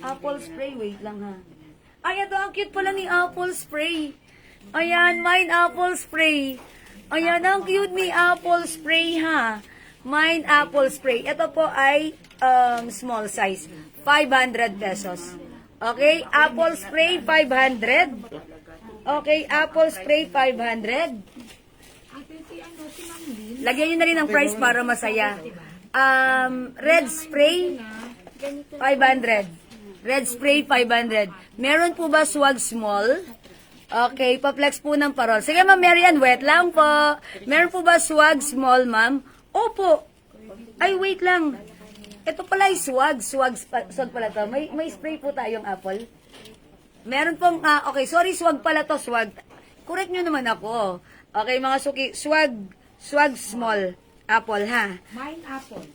Apple spray, wait lang ha. Ay, ito, ang cute pala ni apple spray. Ayan, mine apple spray. Ayan, ang cute ni apple spray ha. Mine apple spray. Ito po ay small size. 500 pesos. Okay, apple spray 500. Okay, apple spray 500. Lagyan nyo na rin ang price para masaya. Red spray 500. Red spray 500. Meron po ba swag small? Okay, pa-flex po ng parol. Sige, Ma'am Marian, wet lang po. Meron po ba swag small, ma'am? Opo. Ay, wait lang. Ito pala ay swag. Swag pala to. May spray po tayong apple. Meron pong, okay, sorry, swag pala to, swag. Correct nyo naman ako. Okay, mga suki, swag small, apple, ha? Mine apple.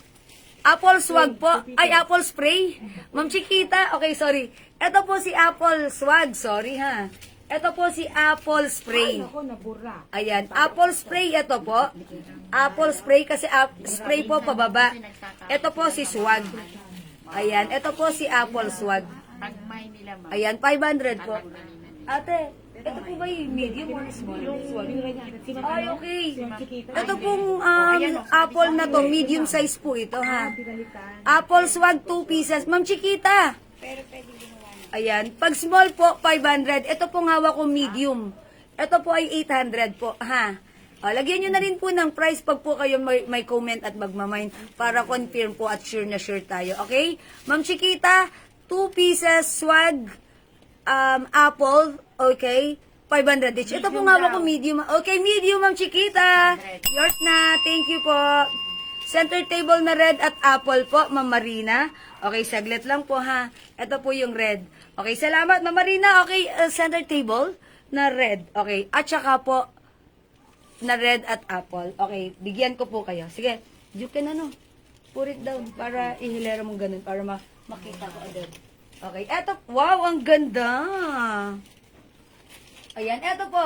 Apple swag po. Ay, apple spray. Ma'am Chiquita, okay, sorry. Ito po si apple swag, sorry, ha? Ito po si apple spray. Ako, nabura. Ayan, apple spray, ito po. Apple spray, kasi spray po pababa. Ito po si swag. Ayan, ito po si apple swag. Pag may nila, ma'am. Ayan, 500 po. Ate, ito po ba yung medium or small? Swag. Ay, okay. Ito pong apple na to, medium size po ito, ha? Apple swag, 2 pieces. Ma'am Chiquita. Ayan, pag small po, 500. Ito pong hawak ko medium. Ito po ay 800 po, ha? Lagyan nyo na rin po ng price pag po kayo may comment at magmamine para confirm po at sure na sure tayo, okay? Ma'am Chiquita, 2 pieces swag apple, okay? 500 each. Ito pong hawak ko medium. Okay, medium, Ma'am Chiquita. Yours na. Thank you po. Center table na red at apple po, Ma'am Marina. Okay, saglit lang po ha. Ito po yung red. Okay, salamat, Ma'am Marina. Okay, center table na red. Okay, at saka po na red at apple. Okay, bigyan ko po kayo. Sige, you can put it down para ihilera mo ganun, para makita ko agad. Okay, eto, wow, ang ganda. Ayan, eto po.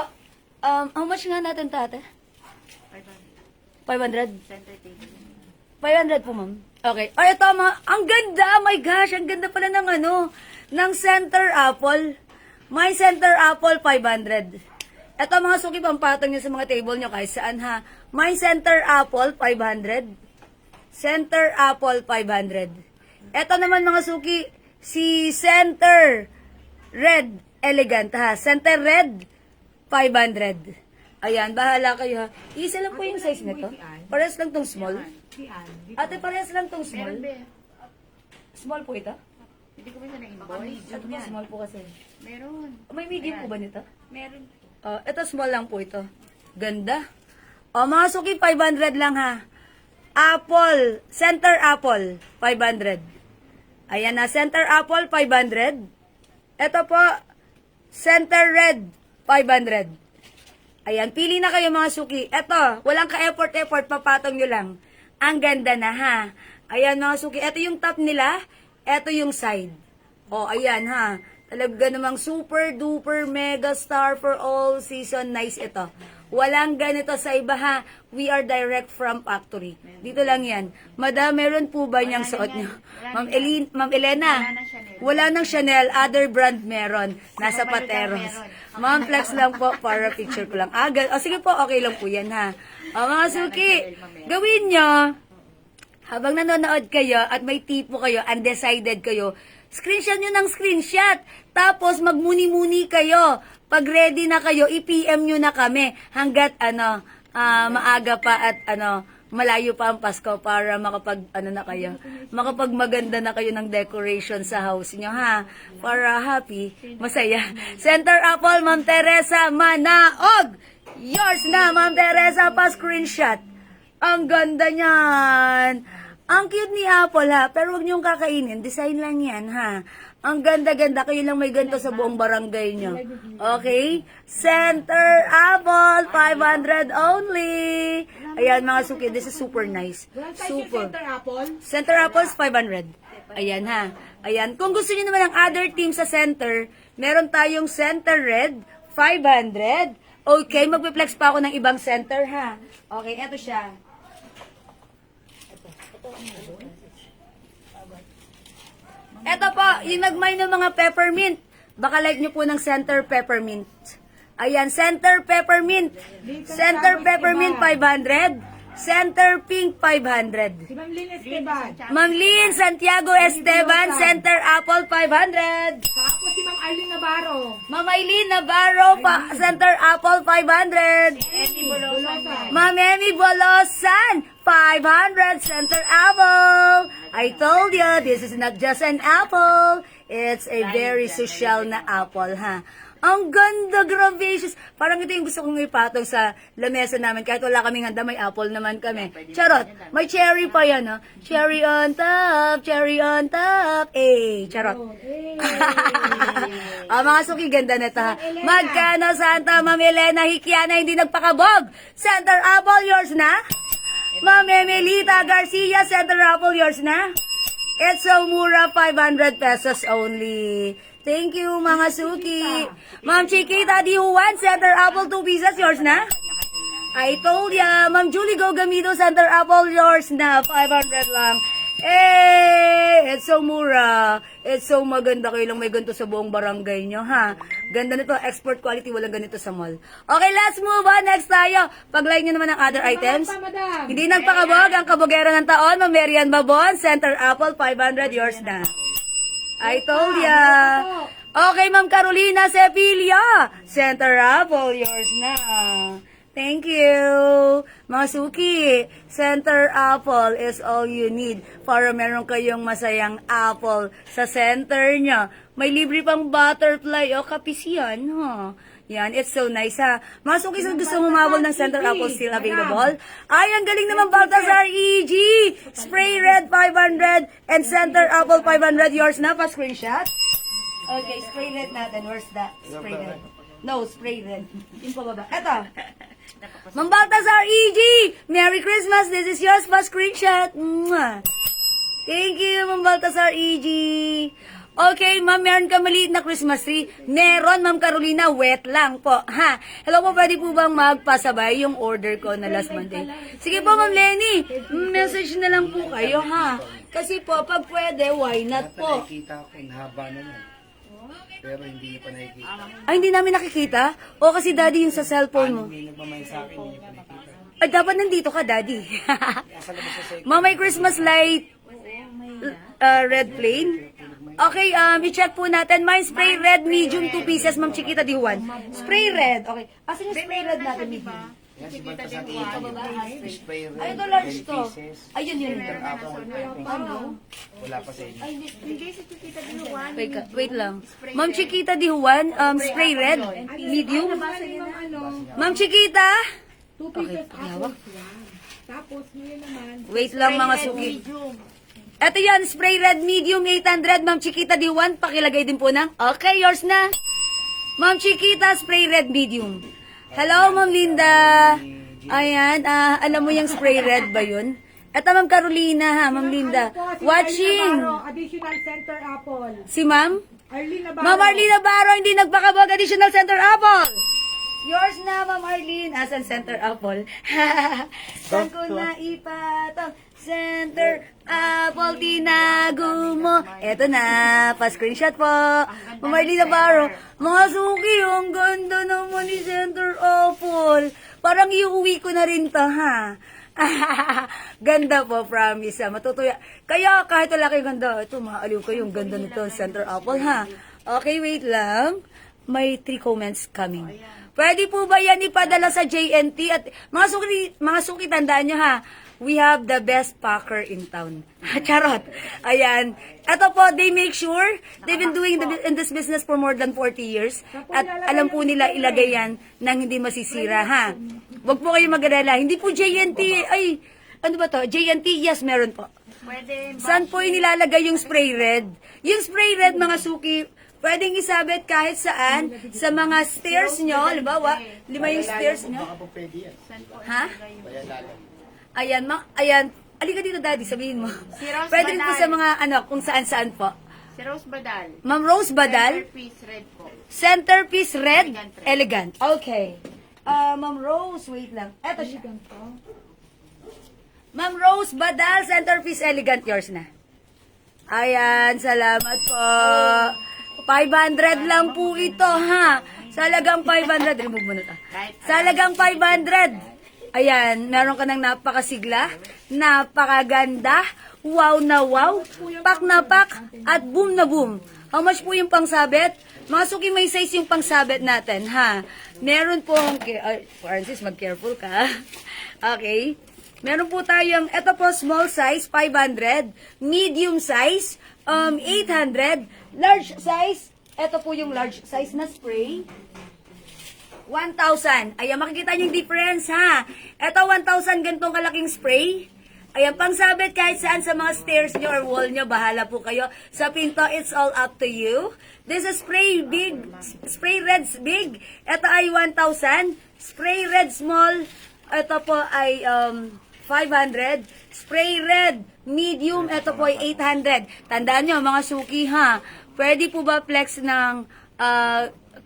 How much nga natin, tate? 500? 500 po, ma'am. Okay. Ay, ito, ang ganda. Oh my gosh, ang ganda pala ng center apple. My center apple, 500. Ito, mga suki, pampatong nyo sa mga table nyo kahit saan, ha. My center apple, 500. Center apple, 500. Ito naman, mga suki, si center red elegant, ha. Center red, 500. Ayan, bahala kayo, ha. Isa lang po yung size nito. Parehas lang tong small. Ate, parehas lang tong small. Small po ito? Hindi ko ba siya na-invoice? Ito po, small po kasi. Meron. May medium po ba nito? Meron. Ito small lang po ito. Ganda. Mga suki, 500 lang, ha. Apple, center apple, 500. Ayan na, center apple, 500. Ito po, center red, 500. Ayan, pili na kayo, mga suki. Ito, walang ka-effort, papatong nyo lang. Ang ganda na, ha. Ayan, mga suki. Ito yung top nila, ito yung side. Ayan, ha. Talaga namang super duper mega star for all season. Nice ito. Walang ganito sa iba, ha. We are direct from factory. Dito lang yan. Madam, meron po ba niyang suot niyo? Ma'am Elena, wala nang Chanel. Other brand meron. Nasa Pateros. Ma'am, flex lang po para picture ko lang. Sige po, okay lang po yan, ha. Mga suki, gawin nyo. Habang nanonood kayo at may tipo kayo, undecided kayo, screenshot nyo ng screenshot. Tapos, magmuni-muni kayo. Pag ready na kayo, i-PM nyo na kami. Hanggat, maaga pa at, malayo pa ang Pasko para makapag maganda na kayo ng decoration sa house nyo, ha? Para happy, masaya. Center apple, Ma'am Teresa Manaog. Yours na, Ma'am Teresa, pa screenshot. Ang ganda niyan. Ang cute ni Apple ha, pero huwag niyong kakainin. Design lang yan ha. Ang ganda-ganda. Kayo lang may ganito sa buong barangay niyo. Okay? Center Apple, 500 only. Ayan mga suki, this is super nice. Super. Center Apples, 500. Ayan ha. Ayan. Kung gusto niyo naman ng other team sa center, meron tayong Center Red, 500. Okay, magpe-flex pa ako ng ibang center ha. Okay, eto siya. Eto po, yung nagmay ng mga peppermint. Baka like nyo po ng center peppermint. Ayan, center peppermint. Center peppermint, 500. Center pink, 500. Si Ma'am Lynn Esteban. Ma'am Lynn Santiago Esteban, center apple, 500. Tapos si Ma'am Arlene Navarro. Ma'am Aileen Navarro, center apple, 500. Ma'am Emmy Bolosan, 500, center apple. I told you, this is not just an apple. It's a very social na apple, ha? Ang ganda, gracious. Parang ito yung gusto kong ipatong sa lamesa namin. Kahit wala kaming handa, may apple naman kami. Charot. May cherry pa yan, ha? Cherry on top, cherry on top. Eh, charot. Mga suki, ganda na ito, ha? Magkano, Santa, Ma'am Elena Hikiana, hindi nagpakabog? Center apple, yours na? Ma'am Emelita Garcia, center apple, yours na? It's so mura, 500 pesos only. Thank you, mga suki. Ma'am Chiquita Di Juan, center apple, 2 pieces, yours na? I told ya. Ma'am Julie Gogamido, center apple, yours na. 500 lang. Eh, it's so mura. It's so maganda. Kayo lang may ganito sa buong barangay nyo, ha? Ganda nito. Export quality. Walang ganito sa mall. Okay, let's move on. Next tayo. Pag-like nyo naman ng other items. Hindi nagpakabog. Ang kabogero ng taon. Ma'am Marian Babon, center apple, 500, yours na. I told ya. Okay, Ma'am Carolina Sevilla. Center apple, yours na. Thank you. Mga suki, center apple is all you need para meron kayong masayang apple sa center niya. May libre pang butterfly o kapis yan, ha? Yan, it's so nice, ha? Mga suki, so gusto humabol ng center apple still available? Ay, ang galing naman, Baltazar EG! Spray red, 500, and center apple, 500. Yours na, pa-screenshot? Okay, spray red natin. Where's that? Spray red. No, spray red. Yung pababa. Eto. Ma'am Baltazar EG! Merry Christmas! This is yours, pa-screenshot. Mwah. Thank you, Ma'am Baltazar EG. Okay, ma'am, meron ka maliit na Christmas tree? Meron, Ma'am Carolina, wet lang po. Ha? Hello po, pwede po bang magpasabay yung order ko na last Monday? Sige po, Ma'am Lenny. Message na lang po kayo, ha? Kasi po, pag pwede, why not po? Nakikita ko yung haba na yan. Pero hindi niyo pa nakikita. Ay, hindi namin nakikita? O, kasi daddy yung sa cellphone mo. May nagmamay sa akin, hindi niyo pa nakikita. Ay, dapat nandito ka, daddy. Nasa labas sa second. Ma'am, may Christmas light red plain. Okay, i-check po natin. May spray red medium 2 pieces, Ma'am Chiquita Di Juan. Spray red. Okay. Asan yung spray red natin medium? Yan si Balta sa akin. Spray red, Ay, ito large to. 10 pieces. Ayun yun. Ano? Wala pa sa inyo. Hindi si Chiquita Dinuan. Wait lang. Ma'am Chiquita Di Juan, spray red, medium. Ma'am Chiquita? 2 pieces apples yan. Tapos, ngayon naman, Wait lang mga suki. Ito yan, spray red medium 800, Ma'am Chiquita Di Juan. Pakilagay din po ng, okay, yours na. Ma'am Chiquita, spray red medium. Hello, Ma'am Linda. Ayan, alam mo yung spray red ba yun? Ito, Ma'am Carolina, ha, Ma'am Linda. Watching. additional center apple. Si Ma'am? Arlene Navarro. Ma'am Arlene Navarro, hindi nagpakabog, additional center apple. Yours na, Ma'am Arlene. Asan center apple? Saan ko na ipatong? Center apple, tinago mo. Eto na, pa-screenshot po. Ma'am Arlene Navarro. Mga suki, ang ganda naman ni center apple. Parang iuwi ko na rin to, ha? Ganda po, promise. Matutuya. Kaya kahit wala kayo ganda, ito, maaliw kayo. Ang ganda nito, center apple, ha? Okay, wait lang. May 3 comments coming. Pwede po ba yan ipadala sa JNT? At mga suki, tandaan nyo, ha? We have the best packer in town. Charot. Ayan. Ito po, they make sure they've been doing in this business for more than 40 years. At alam po nila ilagay yan nang hindi masisira, ha? Wag po kayo mag-alala. Hindi po JNT, ay, ano ba to? JNT, yes, meron po. Pwede Saan po inilalagay yung spray red? Yung spray red, mga suki, pwedeng isabit kahit saan, sa mga stairs nyo, halimbawa, 5 yung stairs nyo. Baka po pwede yan. Ha? Kaya lalag. Ayan, ayan. Alika dito, daddy, sabihin mo. Si Rose Pwede rin po Badal. sa mga, ano, kung saan-saan po. Si Rose Badal. Ma'am Rose Badal, Centerpiece red po. centerpiece red, Elegant red. elegant. Okay. Ma'am Rose, wait lang. Eto siya. Ma'am Rose Badal, centerpiece elegant, yours na. Ayan, salamat po. 500 lang po ito, ha? Salagang 500. Remove mo na to. Salagang 500. Ayan, meron ka ng napakasigla, napakaganda, wow na wow, pak na pak, at boom na boom. How much po yung pangsabit? Mga suki, may size yung pangsabit natin, ha? Meron po, Francis, mag-careful ka. Okay. Meron po tayong, eto po, small size, 500, medium size, 800, large size, eto po yung large size na spray, 1,000. Ayan, makikita niyo yung difference, ha? Ito, 1,000 ganitong kalaking spray. Ayan, pangsabit kahit saan sa mga stairs nyo or wall nyo, bahala po kayo. Sa pinto, it's all up to you. This is spray big, spray red big. Ito ay 1,000. Spray red small. Ito po ay 500. Spray red medium. Ito po ay 800. Tandaan nyo, mga suki, ha? Pwede po ba flex ng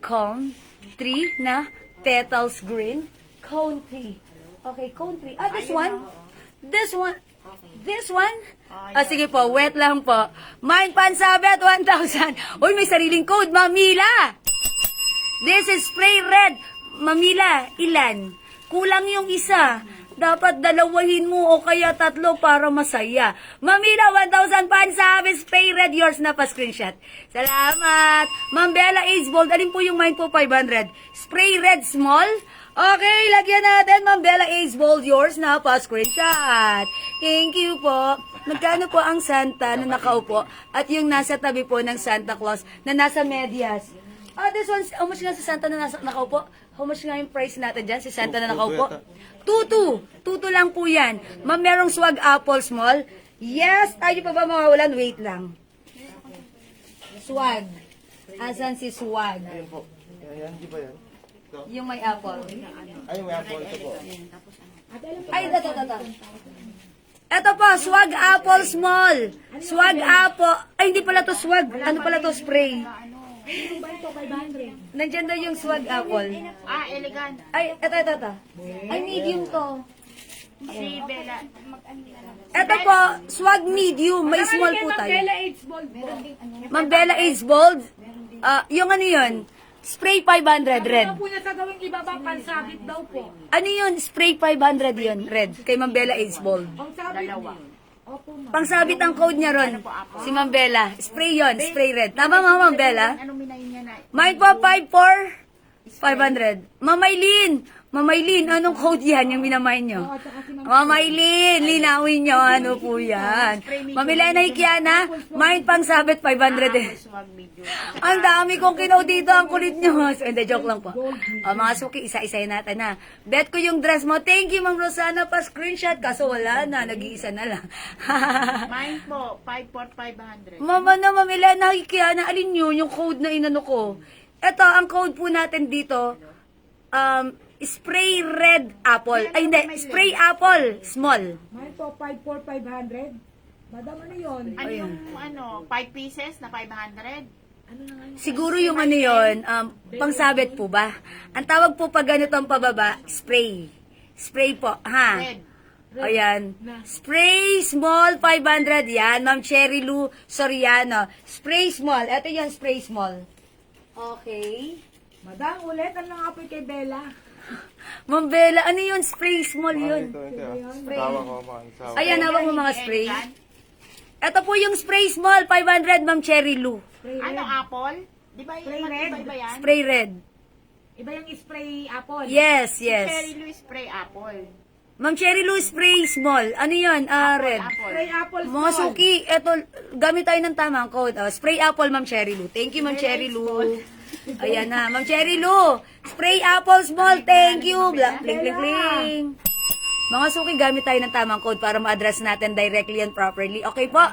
cone tree na petals green? Cone tree. Okay, cone tree. Ah, this one? This one? This one? Ah, sige po, wet lang po. Mine pansabet, 1,000. Uy, may sariling code, Mamila! This is spray red. Mamila, ilan? Kulang yung isa. Dapat dalawahin mo o kaya tatlo para masaya. Mamila, 1,000 pansabet, spray red, yours na pa screenshot. Salamat! Ma'am Bella Ace Bold, alin po yung mine po, 500. Spray red small. Okay, lagyan natin, Ma'am Bella Ace Bold, yours na pa screenshot. Thank you po. Magkano po ang Santa na nakaupo at yung nasa tabi po ng Santa Claus na nasa medyas? Ah, this one, how much nga si Santa na nakaupo? How much nga yung price natin dyan, si Santa na nakaupo? 2,2. 2,2 lang po yan. Ma'am, merong swag apple small. Yes, tayo pa ba mawawalan? Wait lang. Swag. Asan si swag? Ayan, di ba yan? Yung may apple. Ay, may apple ito po. Ay, ito. Ito po, swag apple small. Swag apple. Ay, hindi pala to swag. Ano pala to, spray? Nandiyan daw yung swag apple. Ah, elegant. Ay, ito. Ay, medium to. Si Bella. Ito po, swag medium. May small po tayo. Ma'am Bella Ace Bold. Yung ano yun? Spray 500 red. Ano po niya sa gawing ibaba, pansabit daw po. Ano yun? Spray 500 yun, red. Kay Ma'am Bella Ace Bold. Pansabit. Dalawa. Opo, ma'am. Pangsabit ang code niya ron. Si Ma'am Bella. Spray yon, spray red. Tama ba, Ma'am Bella? Ano minayin niya na? Mine po, 5,400. 500. Mamaylin, anong code yan yung minamay nyo? Mamaylin, linawin nyo, ano po yan? Mamila na Ikiana, mine pang sabit, 500 eh. Swag medium. Ang dami kong kinaw dito, ang kulit nyo. So, hindi, joke lang po. Mga suki, isa-isayin natin na. Bet ko yung dress mo. Thank you, Ma'am Rosana, pa screenshot. Kaso wala na, nag-iisa na lang. Mine po, 5,500. Mama na, mamila na Ikiana, alin nyo yung code na inano ko? Ito, ang code po natin dito, spray red apple. Ay, hindi. Spray apple. Small. Mine po, 5,500. Madam, ano yun? Ano yung 5 pieces na 500? Siguro yung ano yun, pangsabit po ba? Ang tawag po pag ganito ang pababa, spray. Spray po, ha? Red. Ayan. Spray small, 500. Yan, Ma'am Cherry Lou Soriano. Spray small. Ito yan, spray small. Okay. Madam, ulit, ano nga po kay Bella? Ma'am Bella, ano yun? Spray small yun. Ito. Tawa ko, mga Ayan, hawak mo mga spray. Ito po yung spray small, 500, Ma'am Cherry Lou. Ano, apple? Di ba Spray yung red? iba yan? Spray red. Iba yung spray apple. Yes, Cherry yes. Louis spray apple. Ma'am Cherry Lou, spray small. Ano yun? Red. Spray apple Mga small. suki, eto, gamit tayo ng tamang code. Spray apple, Ma'am Cherry Lou. Thank you, Ma'am Cherry Lou. Ayan na, Ma'am Cherry Lou. Spray apple small, thank you. Bling, bling, bling. Mga suki, gamit tayo ng tamang code para ma-address natin directly and properly. Okay po?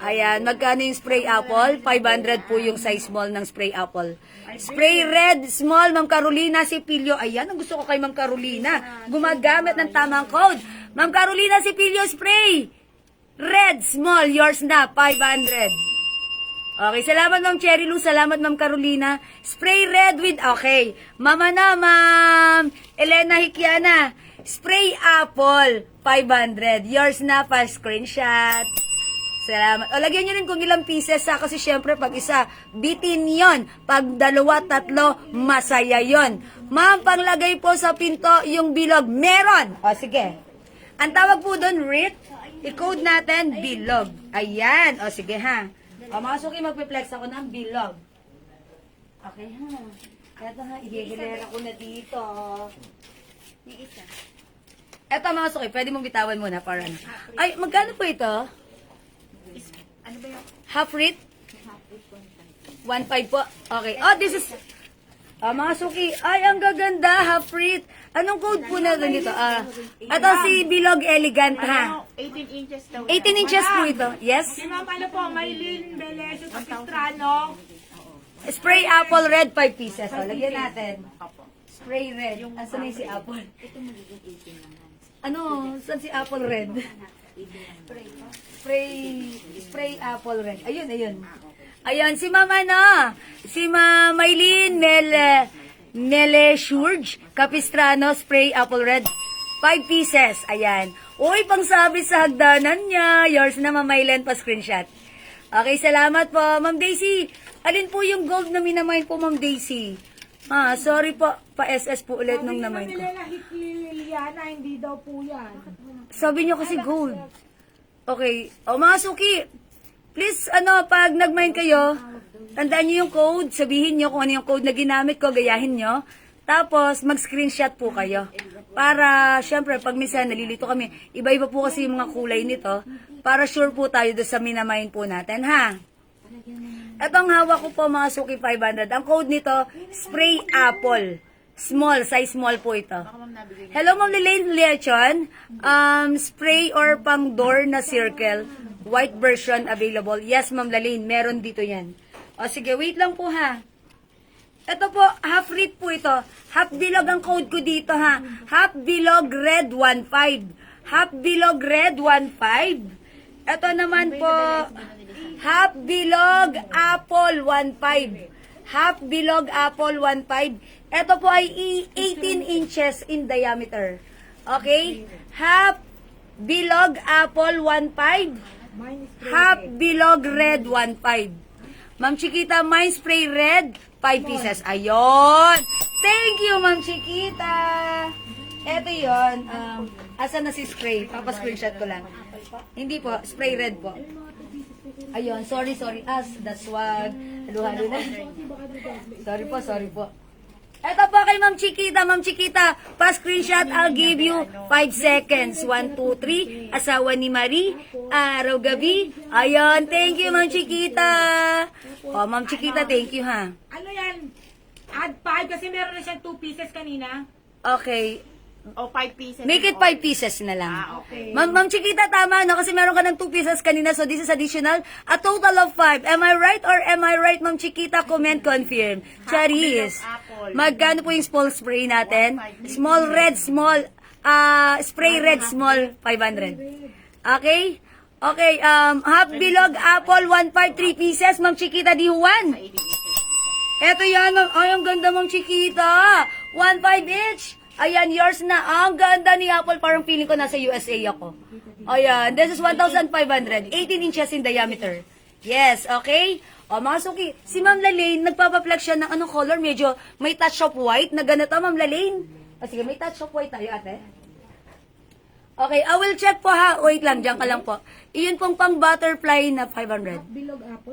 Ayan, magkano yung spray apple? 500 po yung size small ng spray apple. Spray red small, Ma'am Carolina Sipilyo. Ayan, ang gusto ko kay Ma'am Carolina. Gumagamit ng tamang code. Ma'am Carolina Sipilyo, spray red small, yours na, 500. Okay, salamat Ma'am Cherry Lou, salamat Ma'am Carolina. Spray red with, okay. Mama na, Ma'am Elena Hikiana. Spray apple, 500. Yours na, pa screenshot. Salamat. O, lagyan nyo rin kung ilang pieces ha, kasi syempre pag isa, bitin yon. Pag dalawa, tatlo, masaya yon. Ma'am, panglagay po sa pinto yung bilog. Meron! O, sige. Ang tawag po doon, Rit, i-code natin, bilog. Ayan. O, sige ha. O, mga suki, magpe-flex ako ng bilog. Okay ha. Eto ha, ihihilera ko na dito. May isa. Eto mga suki, pwede mong bitawan muna para ano. Ay, magkano po ito? Ano ba yung Half rate? 1.5 po. Okay. Oh, this is... mga suki. Ay, ang gaganda. Half rate. Anong code po natin dito? Ito si Bilog Elegant, ha? 18 inches daw. 18 inches po ito. Yes? Si Ma'am, ano po, Maylin Beleso Capistrano. Spray apple red, 5 pieces. O, lagyan natin. Spray red. Asan na yung si apple? Ano? Saan si apple red? Spray apple red. Ayun, ayun. Ayun, si Mama na. Si Maylin Mele Shurge Capistrano, spray apple red. 5 pieces. Ayan. Uy, pangsabi sa hagdanan niya. Yours na, Ma'am Maylin, pa screenshot. Okay, salamat po. Ma'am Daisy, alin po yung gold na minamain po, Ma'am Daisy? Sorry po. Pa-SS po ulit nung namain ko. Liliana, hindi daw po yan. Sabi niyo kasi gold. Okay. O mga suki, please, pag nag-mine kayo, tandaan niyo yung code, sabihin niyo kung ano yung code na ginamit ko, gayahin niyo. Tapos, mag-screenshot po kayo. Para, syempre, pag minsan nalilito kami, iba-iba po kasi yung mga kulay nito, para sure po tayo doon sa minamain po natin, ha? Etong hawak ko po, mga suki, 500. Ang code nito, spray apple. Small, size small po ito. Hello, Ma'am Lelaine Lechon. Spray or pang door na circle. White version available. Yes, Ma'am Lelaine, meron dito yan. O sige, wait lang po ha. Ito po, half rate po ito. Half bilog ang code ko dito ha. Half bilog red 1.5. Half bilog red 1.5. Ito naman po, half bilog apple 1.5. Half bilog apple 1.5. Ito po ay 18 inches in diameter. Okay? Half bilog apple 1.5. Half bilog red 1.5. Ma'am Chiquita, mine spray red 5 pieces. Ayon! Thank you, Ma'am Chiquita! Ito yun. Asan na si spray? Papa-screenshot ko lang. Hindi po, spray red po. Ayun, sorry. That's wag. Halo-halo na. Sorry po. Ito po kay Ma'am Chiquita. Ma'am Chiquita, pa-screenshot, I'll give you 5 seconds. 1, 2, 3. Asawa ni Marie. Araw-gabi. Ayun, thank you, Ma'am Chiquita. Oh, Ma'am Chiquita, thank you, ha. Ano yan? Add 5 kasi meron na siyang 2 pieces kanina. Okay. O 5 pieces. Make it 5 pieces na lang. Okay. Ma'am Chiquita, tama, no? Kasi meron ka ng 2 pieces kanina, so this is additional. A total of 5. Am I right or am I right, Ma'am Chiquita? Comment, confirm. Charis. Magkano po yung small spray natin? Small red, small, spray red, small, 500. Okay? Okay, half bilog apple, 1 part, 3 pieces. Ma'am Chiquita, di 1. Eto yan, ay, ang ganda, Ma'am Chiquita. 1.5 each. Ayan, yours na. Ang ganda ni Apple. Parang feeling ko nasa USA ako. Ayan, this is 1,500. 18 inches in diameter. Yes, okay? O, mga suki, si Ma'am Lalaine, nagpapaplag siya ng anong color? Medyo may touch of white na ganito, Ma'am Lalaine. O, sige, may touch of white tayo, ate. Okay, I will check po ha. Wait lang, dyan ka lang po. Iyon pong pang butterfly na 500.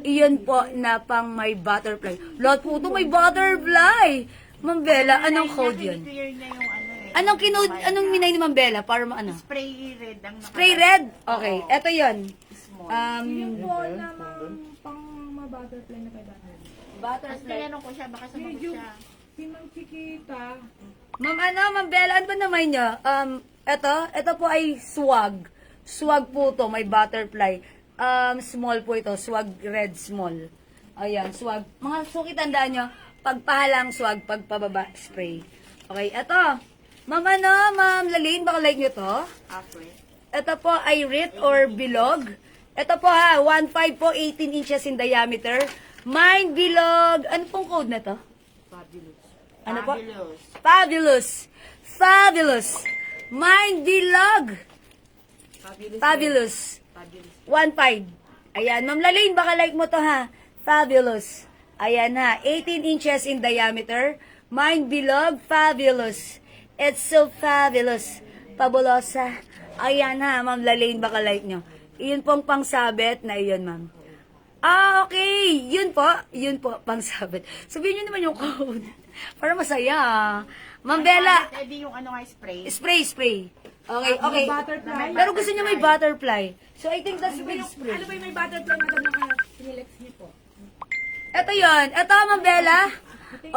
Iyon po na pang may butterfly. Lahat po ito may butterfly. Ma'am Bella, anong code yun? Clear niya yung ano eh. Anong minay ni Ma'am Bella? Para maano? Spray red ang Spray red? Okay, eto yun. Yung wall naman pang butterfly na 500. Butterfly. Tinanong ko siya, baka sumagot siya. Si Ma'am Chiquita. Ma'am Bella, ano ba naman nyo? Ito po ay swag. Swag po to, may butterfly. Small po ito, swag red small. Ayan, swag. Mga suki, tandaan nyo, pagpahalang swag, pagpababa, spray. Okay, ito. Ma'am Lalaine, baka like nyo to? Afre. Ito po ay Rit or Bilog. Ito po 1.5 po, 18 inches in diameter. Mine Bilog. Ano pong code na to? Fabulous. Ano po? Fabulous. Fabulous. Fabulous. Mine Bilog. Fabulous. Fabulous. Fabulous. 1.5. Ayan, Ma'am Lalaine, baka like mo to ha. Fabulous. Ayan 18 inches in diameter. Mine Bilog. Fabulous. It's so fabulous. Fabulosa. Ayan Ma'am Lalaine, baka like nyo. Iyon pong pangsabit na iyon, ma'am. Okay. Yun po, pangsabit. Sabihin nyo naman yung code. Para masaya. Ma'am Bella, Pwede yung ano nga spray. spray. Okay. Butterfly. Pero gusto niya may butterfly. So, I think that's big spray. Ano ba yung may butterfly na naka-relax niyo po? Ito yun. Ito, Ma'am Bella.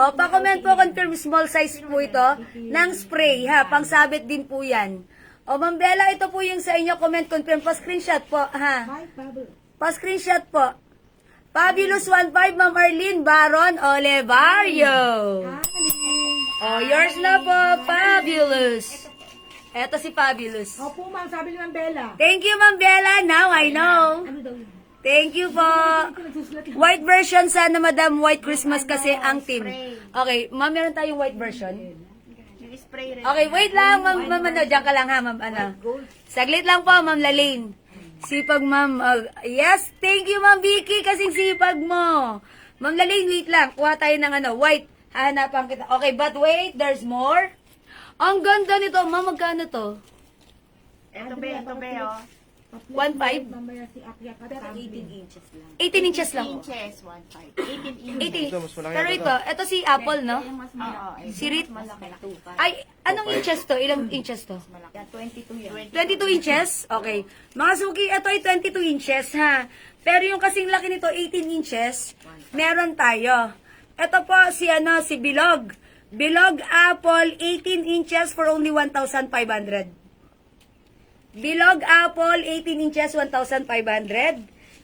O, pa-comment po, confirm small size po ito ng spray, ha. Pangsabit din po yan. O, Ma'am Bella, ito po yung sa inyo. Comment, confirm. Pa-screenshot po, ha. Pa-screenshot po. Fabulous 1.5, Ma'am Arlene Baron Olevario. Oh, yours na po, Fabulous. Eto si Fabulous. Opo, ma'am. Sabi ni Ma'am Bella. Thank you, Ma'am Bella. Now I know. Ano daw yun? Thank you po. White version sana, Madam. White Christmas kasi ang team. Okay, ma'am, meron tayong white version. Yung spray rin. Okay, wait lang, ma'am. Diyan ka lang ha, ma'am. Saglit lang po, Ma'am Lalaine. Sipag, ma'am. Yes, thank you, Ma'am Vicky, kasing sipag mo. Ma'am Lalaine, wait lang. Kuha tayo ng white. Hahanapan kita. Okay, but wait, there's more. Ang ganda nito. Ma'am, magkano to? Ito be, oh. 1.5? Mamaya si Akyat at 18 inches lang. 18 inches lang. inches, 1.5. 18 inches. 18. Ito, mas malaki Pero ito. ito si Apple, no? Yung mas Oo, malaki. Si Rit. Malaki. Ay, anong inches to? Ilang inches to? Yan, 22 yan. 22 inches? Okay. Mga suki, ito ay 22 inches, ha? Pero yung kasing laki nito, 18 inches, meron tayo. Ito po si Bilog. Bilog Apple, 18 inches for only 1,500. Bilog Apple, 18 inches, 1,500.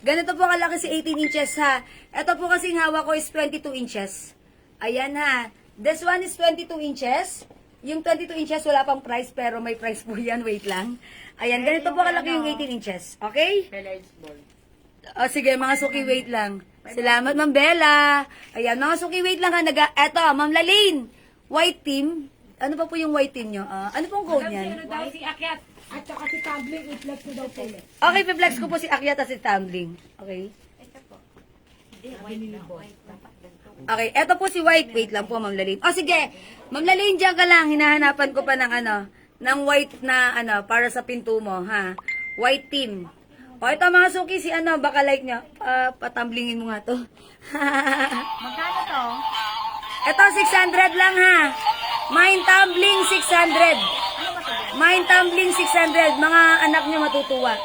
Ganito po kalaki si 18 inches, ha? Ito po kasing hawak ko is 22 inches. Ayan, ha? This one is 22 inches. Yung 22 inches, wala pang price, pero may price po yan. Wait lang. Ayan, ganito po kalaki yung 18 inches. Okay? Bella is ball. O, sige, mga suki, wait lang. Salamat, Ma'am Bella. Ayan, mga suki, wait lang, ha? Eto, Ma'am Lalaine. White team. Ano pa po yung white team nyo? Ano pong code niyan? Ano daw si Akyat? At saka si Tumbling, i-flex ko daw po. Okay, pe-flex ko po si Akyat at si Tumbling. Okay? Ito po. Hindi, white na. White. Dapat ganito. Okay, eto po si White. Wait lang po, Ma'am Lalaine. O, sige. Ma'am Lalaine, dyan ka lang. Hinahanapan ko pa ng ng white na para sa pinto mo, ha? White team. O, ito mga suki, si baka like nyo. Patamblingin mo nga to. Magkano to? Ito, 600 lang, ha? Mine tumbling, 600. Mine tumbling, 600. Mga anak nyo matutuwa.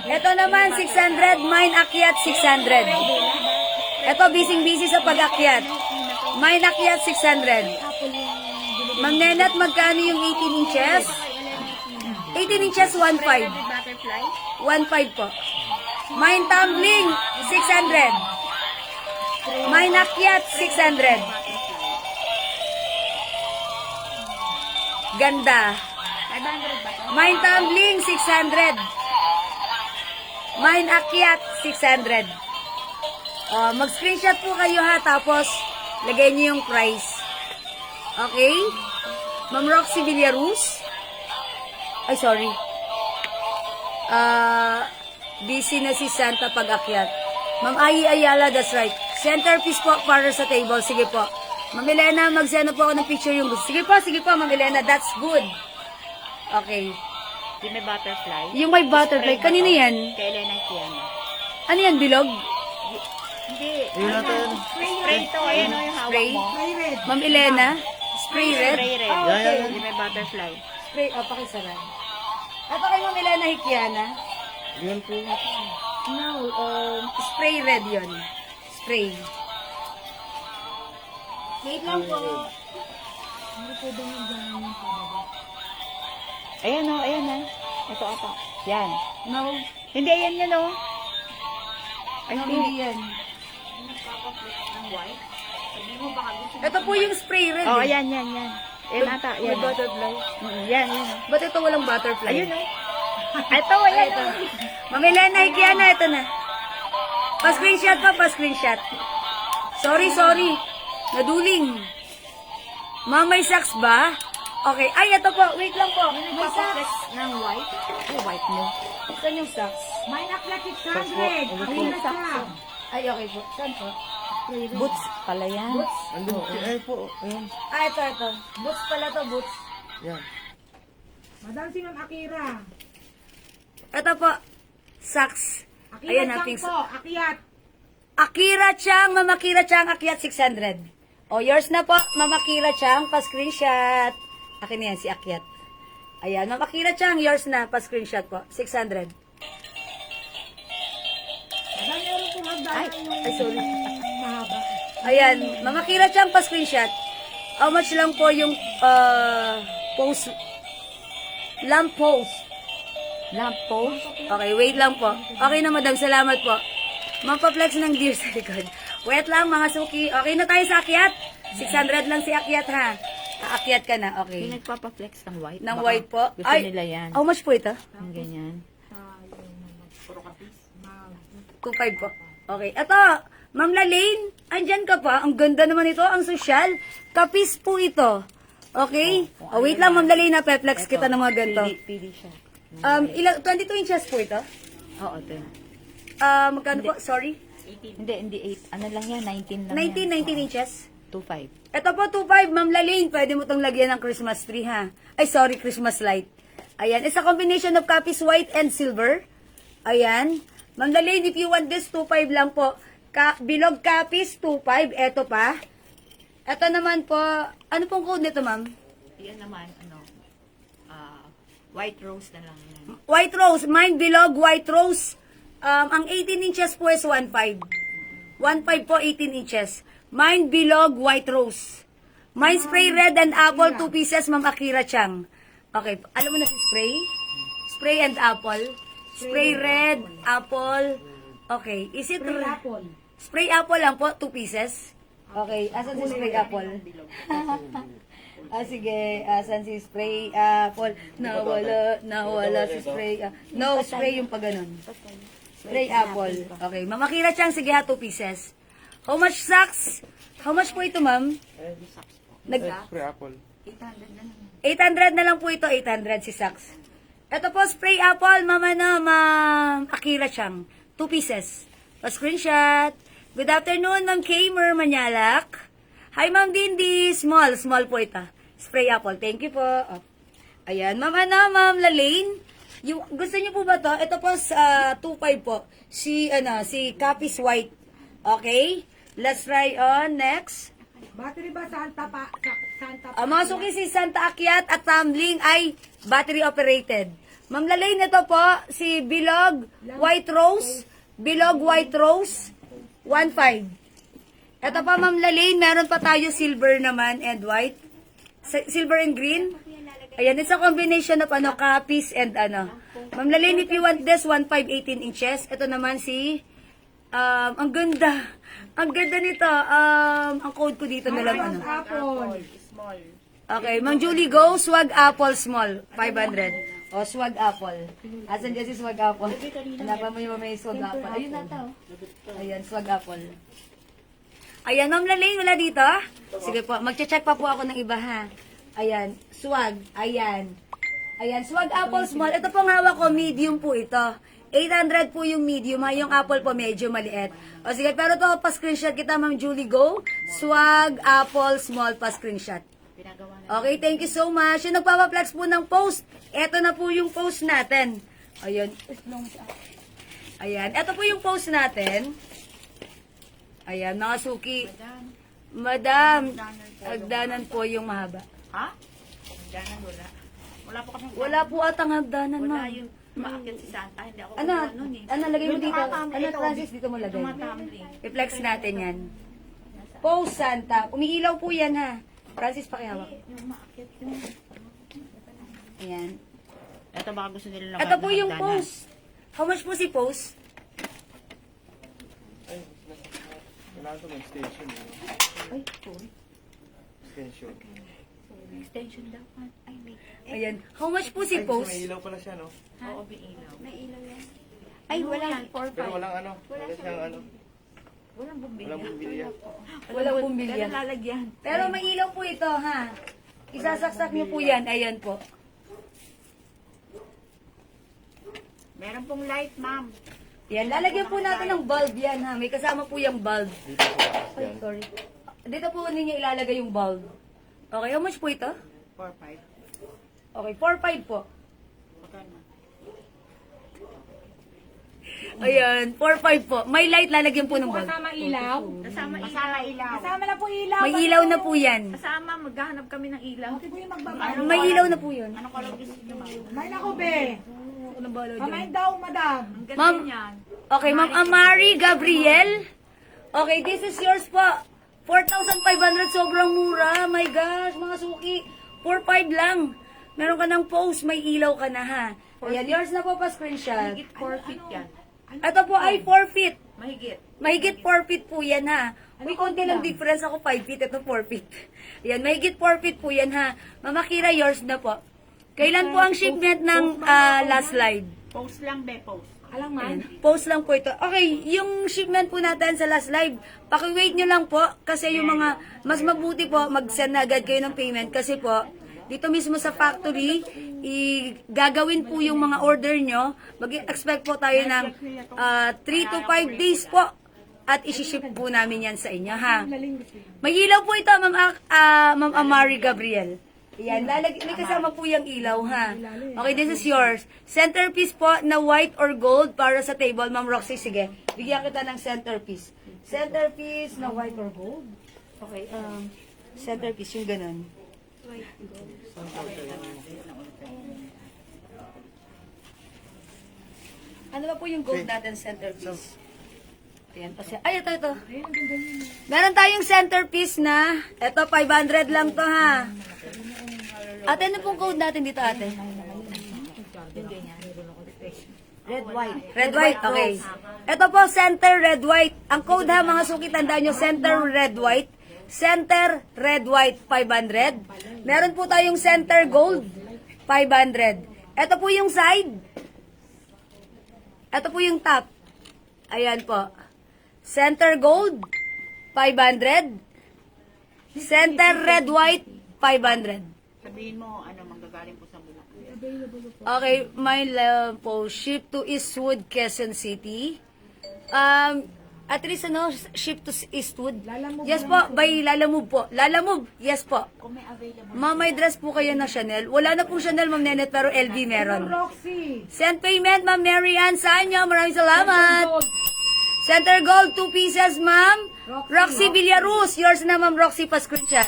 Ito naman, 600. Mine akyat, 600. Ito, busy-busy sa pag-akyat. Mine akyat, 600. Ma'am Nenat, magkano yung 18 inches? 18 inches, 1.5. Butterfly? 1.5 po. Mine tumbling, 600. Mine akyat, 600. Ganda. 500 ba to? Mine tumbling, 600. Mine akyat, 600. Mag-screenshot po kayo, ha, tapos lagay niyo yung price. Okay? Ma'am Roxy Villaruz. Ay, sorry. Busy na si Santa pag-akyat. Ma'am Ai Ayala, that's right. Centerpiece po para sa table. Sige po. Ma'am Elena, mag-send po ako ng picture yung gusto. Sige po, Ma'am Elena. That's good. Okay. Di may butterfly? Yung may butterfly, kanino yan? Kay Elena Kiana. Ano yan, bilog? Hindi. Yun natin. Spray to. Ayan o yung hawak Spray? mo. Ma'am Elena? Spray red? Spray red. Ah, okay. Di may butterfly. Spray, pakisaran. Ito kay Ma'am Elena Hikiana? Yun po. No, spray red yon. Spray. Wait lang po. Ayan o, ayan na. Ito ata. Yan. No. Hindi, ayan yan o. Ay, No, hindi. hindi yan. Ng white. Sabi mo baka gusto Ito po yung spray red. Oh, eh. ayan, yan, yan. Ayan ata, May yan. butterfly. Yan, yan. Ba't ito walang butterfly? Ayun o. Ito, ayan Ito. o. Mamilena, Kiana, ito na. Pa-screenshot pa, pa-screenshot. Sorry. Naduling. Ma'am, may socks ba? Okay. Ay, ito po. Wait lang po. May Papaflex socks. ng white. Ay, white mo. Saan yung socks? May naklat 600. Ay, yung socks. Ay, okay po. Saan po? Boots pala yan. Boots? Andun, ay po. Ayan. Ah, ito. Boots pala to, boots. Yan. Madam si Ma'am Akira. Ito po. Socks. Ayan, pink socks. Akiyat. Akira Chang, Mama Akira Chang, akyat 600. O, yours na po, Mama Akira Chang, pa-screenshot. Akin na yan, si akyat. Ayan, Mama Akira Chang, yours na, pa-screenshot po, 600. Madam, meron pong hagdanan Ay, sorry. mahaba. Ayan, Mama Akira Chang, pa-screenshot. How much lang po yung post, lamp post? Lamp post. Okay, wait lang po. Okay na, madam, salamat po. Mampaplex ng deer sa likod. Wait lang, mga suki. Okay na tayo sa akyat? 600 lang si akyat, ha? Aakyat ka na, okay. Yung nagpapaflex ng white. Ng Baka white po? Gusto nila yan. How much po ito? Ang ganyan. 2.5 po. Okay. Ito, Ma'am Lalaine, andyan ka pa. Ang ganda naman ito, ang sosyal. Kapis po ito. Okay? Oh, wait lang, Ma'am Lalaine, na peplex kita ng mga ganito. Pili siya. 22 inches po ito? Oo, ito. Magkano po? Sorry? Hindi 8. Ano lang yan? 19 lang 19 inches? 2.5. Ito po, 2.5, Ma'am Lalaine. Pwede mo itong lagyan ng Christmas tree, ha? Ay, sorry, Christmas light. Ayan. It's a combination of Capiz white and silver. Ayan. Ma'am Lalaine, if you want this, 2.5 lang po. Bilog Capiz, 2.5. Ito pa. Ito naman po, ano pong code nito, ma'am? Yan naman, white rose na lang yan. White rose. Mine bilog, white rose. Ang 18 inches po is 1.5. 1.5 po, 18 inches. Mine bilog, white rose. Mine spray red and apple, 2 pieces, Ma'am Akira Chang. Okay, alam mo na si spray? Spray and apple. Spray red, apple. Okay, is it... Spray apple. Spray apple lang po, 2 pieces. Okay, asan si spray apple? Sige, asan si spray apple? Nawala si spray. No, spray yung pag ganun. Spray apple. Okay, Ma'am Akira Chang, sige ha, 2 pieces. How much socks? How much po ito, ma'am? Spray apple. 800 na lang po ito, 800 si socks. Ito po, spray apple, Ma'am Akira Chang. 2 pieces. Pa-screenshot. Good afternoon, Ma'am Kamer Manyalak. Hi, Ma'am Dindi. Small po ito. Spray apple. Thank you po. Oh. Ayan, Ma'am Lalaine. Gusto niyo po ba to? Ito po sa 2.5 po. Si Capiz white. Okay? Let's try on. Next. Battery ba Santa pa? Santa pa? Mga suki, si Santa Akyat at Tumbling ay battery operated. Ma'am Lalaine, ito po, si Bilog White Rose. Bilog White Rose, 1.5. Ito pa, Ma'am Lalaine, meron pa tayo silver naman and white. Silver and green. Ayan, it's a combination of Capiz and Ma'am Lalaine, if you want this, 1.5, 18 inches. Ito naman si, ang ganda. Ang ganda nito. Ang code ko dito na lang, Apple. Okay, Ma'am Julie, go. Swag apple small, 500. O, swag apple. Asan dyan si swag apple? Hanapan mo yung may swag apple. Ayun na to. Ayan, swag apple. Ayan, Ma'am Lalaine, wala dito? Sige po, magche-check pa po ako ng iba, ha? Ayan, swag. Ayan. Ayan, swag apple small. Ito pong hawak ko, medium po ito. 800 po yung medium, ha? Yung apple po medyo maliit. O sige, pero to pa-screenshot kita, Ma'am Julie, go. Swag apple small, pa-screenshot. Okay, thank you so much. Yung nagpapaplex po ng post, eto na po yung post natin. Ayan. Ayan, eto po yung post natin. Ayan, mga suki. Madam, hagdanan po yung mahaba. Ha? Hagdanan wala. Wala po kami. Wala po atang hagdanan, Wala ma'am. yung maakyat si Santa. Hindi ako Ano, nun eh. lagay mo Yung dito. tumatambling. Ano, Francis, dito mo lagay. Tumatambling. I-flex natin yan. Post Santa. Umiilaw po yan ha. Francis, pakihawak. Ayan. Ito baka gusto nila Ito po yung post. How much po si post? Ay, kailangan ito mag-station. Ay, sorry. Extension. Extension daw. Ay, wait. Ayan. How much po si Ay, post? may ilaw pala siya, no? Oo, binilaw. May ilaw yan. Ay, wala. Pero walang ano. Wala siyang ano. Walang bumili. Walang bumbilya. Walang bumili yan. lalagyan. Pero may ilaw po ito, ha? Isasaksak niyo po yan. Ayan po. Meron pong light, ma'am. Yan, lalagyan po natin ng bulb yan, ha? May kasama po yung bulb. Dito sa taas Ay, yan. sorry. Dito po ninyo ilalagay yung bulb. Okay, how much po ito? 4-5. Okay, 4.5 po. Magkano? Ayan, 4.5 po. May light, lalagyan po ng bulb. Kasama ilaw. Kasama ilaw. Kasama na po ilaw. May ilaw na po yan. Kasama, maghahanap kami ng ilaw. Ito po yung magbaba. May ilaw na po yun. Ano color gusto niyo, ma'am? May nako, be. Ano ba Kamay daw, madam. Ang ganda Ma'am, niyan. okay, Ma'am Amari Gabriel. Okay, this is yours po. 4,500, sobrang mura. My gosh, mga suki. 4,500 lang. Meron ka ng post, may ilaw ka na ha. Ayan, yours na po pa screenshot. Mahigit 4 feet yan. Ito po ay 4 feet. Mahigit. Mahigit 4 feet po yan ha. May konti lang difference, ako 5 feet, ito 4 feet. Ayan, mahigit 4 feet po yan ha. Mama Kira, yours na po. Kailan po ang shipment ng last slide? Post lang, be, post. Alang man. Post lang po ito. Okay, yung shipment po natin sa last live, paki-wait nyo lang po kasi yung mga, mas mabuti po, mag-send na agad kayo ng payment kasi po, dito mismo sa factory, gagawin po yung mga order nyo. Mag-expect po tayo ng 3 to 5 days po at isi-ship po namin yan sa inyo, ha? May ilaw po ito, Ma'am Amari Gabriel. Yan, may kasama po yung ilaw, ha? Okay, this is yours. Centerpiece po na white or gold para sa table, Ma'am Roxy. Sige, bigyan kita ng centerpiece. Centerpiece na white or gold. Okay, centerpiece, yung ganun. Ano ba po yung gold natin centerpiece? Ayan, kasi, ay, ito. Meron tayong centerpiece na, ito, 500 lang to, ha? Ate, ano pong code natin dito, ate? Red, white. Red, white, okay. Ito po, center, red, white. Ang code ha, mga suki, tandaan nyo, center, red, white. Center, red, white, 500. Meron po tayong center, gold, 500. Ito po yung side. Ito po yung top. Ayan po. Center, gold, 500. Center, red, white, 500. Sabihin mo, ano, manggagaling po sa Bulacan. Okay, my love po, ship to Eastwood, Quezon City. At least ano, ship to Eastwood. Yes po, by Lalamove po. Lalamove, yes po. Kung may available. Ma'am, may dress po kayo na Chanel. Wala na pong Chanel, Ma'am Nenet, pero LV meron. Roxy. Send payment, Ma'am Mary Ann Sanyo. Maraming salamat. Center Gold, 2 pieces, Ma'am. Roxy Villaruz. Yours na, Ma'am Roxy, pa-screenshot.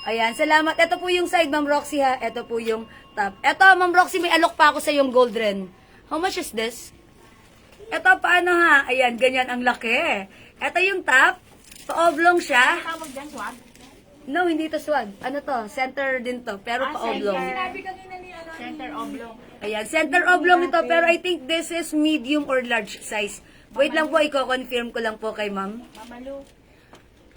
Ayan, salamat. Ito po yung side, Ma'am Roxy, ha. Ito po yung top. Ito, Ma'am Roxy, may alok pa ako sa yung gold ren. How much is this? Ito, paano ha? Ayan, ganyan ang laki. Ito yung top. Pa-oblong siya. Tawag dyan, swag? No, hindi to swag. Ano to? Center din to, pero pa-oblong. Sinabi kanina ni ano. Center oblong. Ayan, center oblong ito, pero I think this is medium or large size. Wait lang po, i-confirm ko lang po kay Ma'am. Mamalu.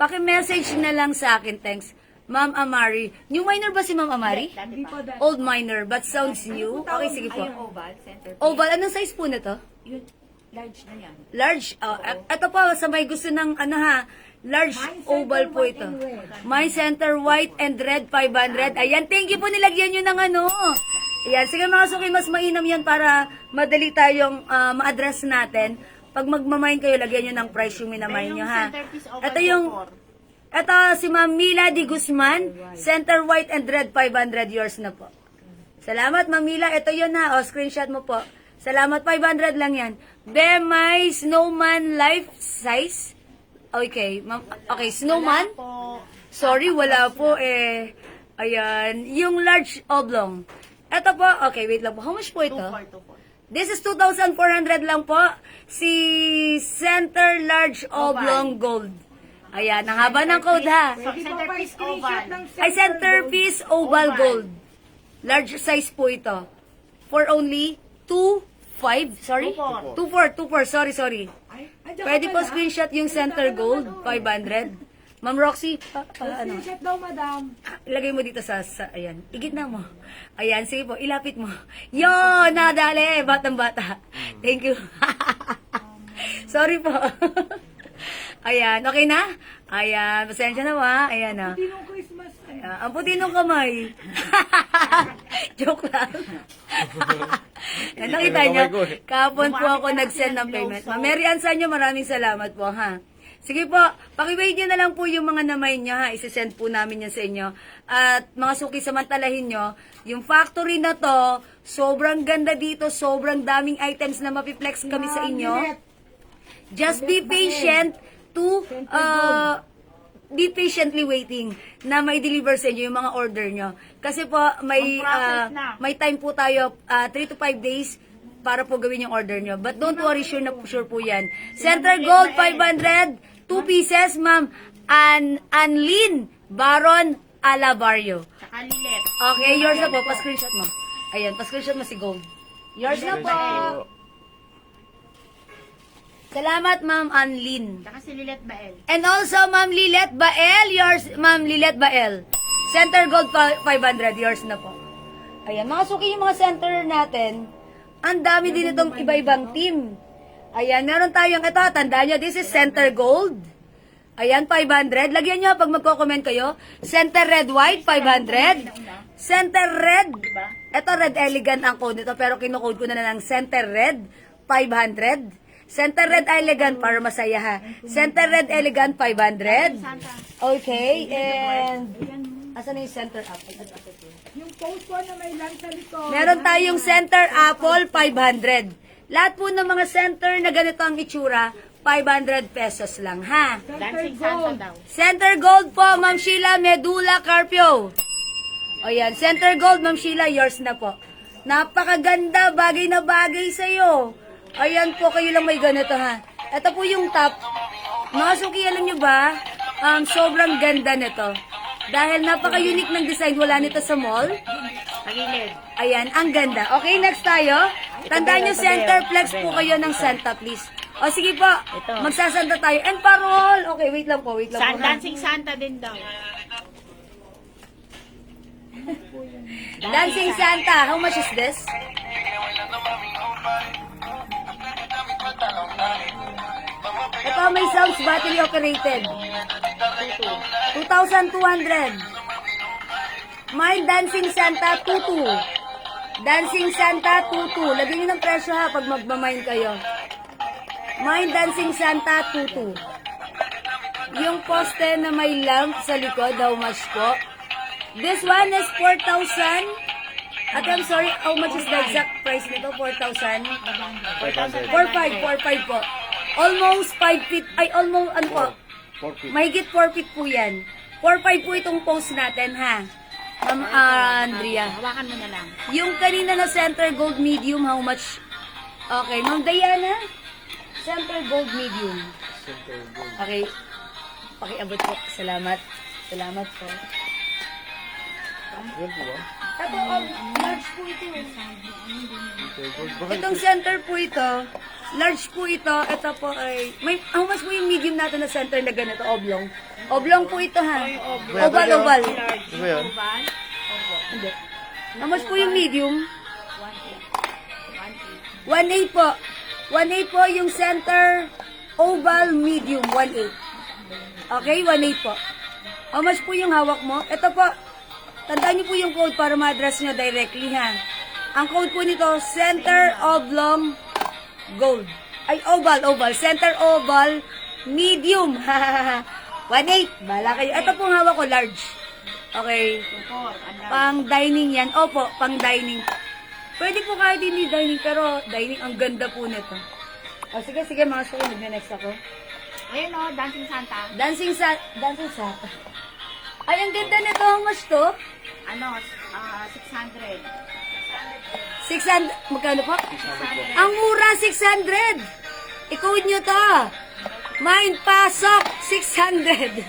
Paki-message na lang sa akin, thanks. Ma'am Amari. New minor ba si Ma'am Amari? Dati pa. Old minor, but sounds new. Okay, sige po. Ay, yung oval, center. Oval, anong size po na to? Yun, large na yan. Large. Ito po, sa may gusto ng ano ha, large oval po ito. My center white and red 500. Ayan, thank you po, nilagyan nyo ng ano. Ayan, sige mga suki, mas mainam yan para madali tayong ma-address natin. Pag magmamain kayo, lagyan nyo ng price yung minamain nyo ha. Ito yung, ito si Ma'am Mila Di Guzman, center white and red 500, yours na po. Salamat Ma'am Mila, ito yun ha, o screenshot mo po. Salamat, 500 lang yan. Be, my snowman life size. Okay, okay, snowman. Po, Sorry, wala po eh. Ayan, yung large oblong. Ito po, okay, wait lang po. How much po ito? 2.4. This is 2,400 lang po. Si center large oblong gold. Ayan, ang haba ng code ha. Centerpiece oval. Ay, centerpiece oval gold. Large size po ito. For only 2.5, sorry? 2.4, sorry. Pwede po screenshot yung center gold, 500. Ma'am Roxy, ano? Screenshot daw, madam. Ilagay mo dito sa ayan. Igitna mo. Ayan, sige po, ilapit mo. Yo, nadali, batang-bata. Thank you. Sorry po. Ayan, okay na? Ayan, pasensya na ba? Ayan na. Tinong Christmas. Ang puti ng kamay. Joke lang. Yan, nakita nyo, kahapon po ako nag-send ng payment. Ma'am Mary Ann sa inyo, maraming salamat po, ha. Sige po, pakiwait nyo na lang po yung mga namay nyo, ha. Isisend po namin yan sa inyo. At mga suki, samantalahin nyo, yung factory na to, sobrang ganda dito, sobrang daming items na mapiplex kami sa inyo. Just be patient to be patiently waiting na may deliver sa inyo yung mga order nyo. Kasi po, may time po tayo, 3 to 5 days para po gawin yung order nyo. But don't worry, sure po yan. Center Gold, 500, 2 pieces, ma'am. Anlin Baron Alabarrio. Saka lilet. Okay, yours na po. Pa-screenshot mo. Ayan, pa-screenshot mo si Gold. Yours na po. Salamat, Ma'am Anlin. Saka si Lilet Bael. And also, Ma'am Lilet Bael, yours, Ma'am Lilet Bael. Center Gold 500, yours na po. Ayan, mga suki yung mga center natin. Ang dami din itong iba-ibang team. Ayan, meron tayong ito, tandaan nyo, this is Center Gold. Ayan, 500. Lagyan nyo pag magko-comment kayo. Center Red White, 500. Center Red. Ito, Red Elegant ang code nito, pero kinocode ko na ng Center Red, 500. Center Red Elegant para masaya ha. Center Red Elegant 500. Okay, and asan na yung Center Apple? Yung post po na may lang sa likod. Meron tayong Center Apple 500. Lahat po ng mga center na ganito ang itsura, 500 pesos lang ha. Dancing Santa daw. Center Gold po, Ma'am Sheila Medula Carpio. O yan, Center Gold, Ma'am Sheila, yours na po. Napakaganda, bagay na bagay sa'yo. Ayan po, kayo lang may ganito ha. Ito po yung top. Mga suki, alam nyo ba? Sobrang ganda nito. Dahil napaka-unique ng design, wala nito sa mall. Pagilid. Ayan, ang ganda. Okay, next tayo. Tandaan nyo, center flex po kayo ng Santa, please. O sige po, magsasanta tayo. And parol. Okay, wait lang po, ha. Dancing Santa din daw. Dancing Santa, how much is this? Ito may sounds battery operated. 2,200. May Dancing Santa 22. Dancing Santa 22. Lagyan nyo ng presyo ha pag magmamind kayo. May Dancing Santa 22. Yung poste na may lamp sa likod, how much po? This one is 4,000. At I'm sorry, how much is the exact price nito? 4,000? 4,500 po. Almost 5 feet, ay almost, ano po? 4 feet. Mahigit 4 feet po yan. 4,500 po itong post natin, ha? Ma'am Andrea. Hawakan mo na lang. Yung kanina na center gold medium, how much? Okay, Ma'am Diana. Center gold medium. Okay. Pakiabot po. Salamat. Salamat po. Yan po ba? Ito, large po ito. Bakit? Itong center po ito, large po ito, ito po ay, how much po yung medium natin na center na ganito, oblong? Oblong po ito ha. Oval, oval. Ano ba yan? Hindi. How much po yung medium? 1.8 po. 1.8 po yung center oval medium, 1.8. Okay, 1.8 po. How much po yung hawak mo? Ito po. Tandaan niyo po yung code para ma-address nyo directly ha. Ang code po nito, center oblong gold. Ay, oval, oval. Center oval medium. 1.8. Bala kayo. Ito pong hawak ko, large. Okay. Pang dining yan. Opo, pang dining. Pwede po kahit hindi dining, pero dining, ang ganda po nito. O, sige, sige, mga suki, mag-next ako. Ayun o, Dancing Santa. Dancing Santa. Ay, ang ganda nito. How much to? Ano, 600. 600. Magkano po? Ang mura, 600. I-code nyo to. Mine pasok, 600.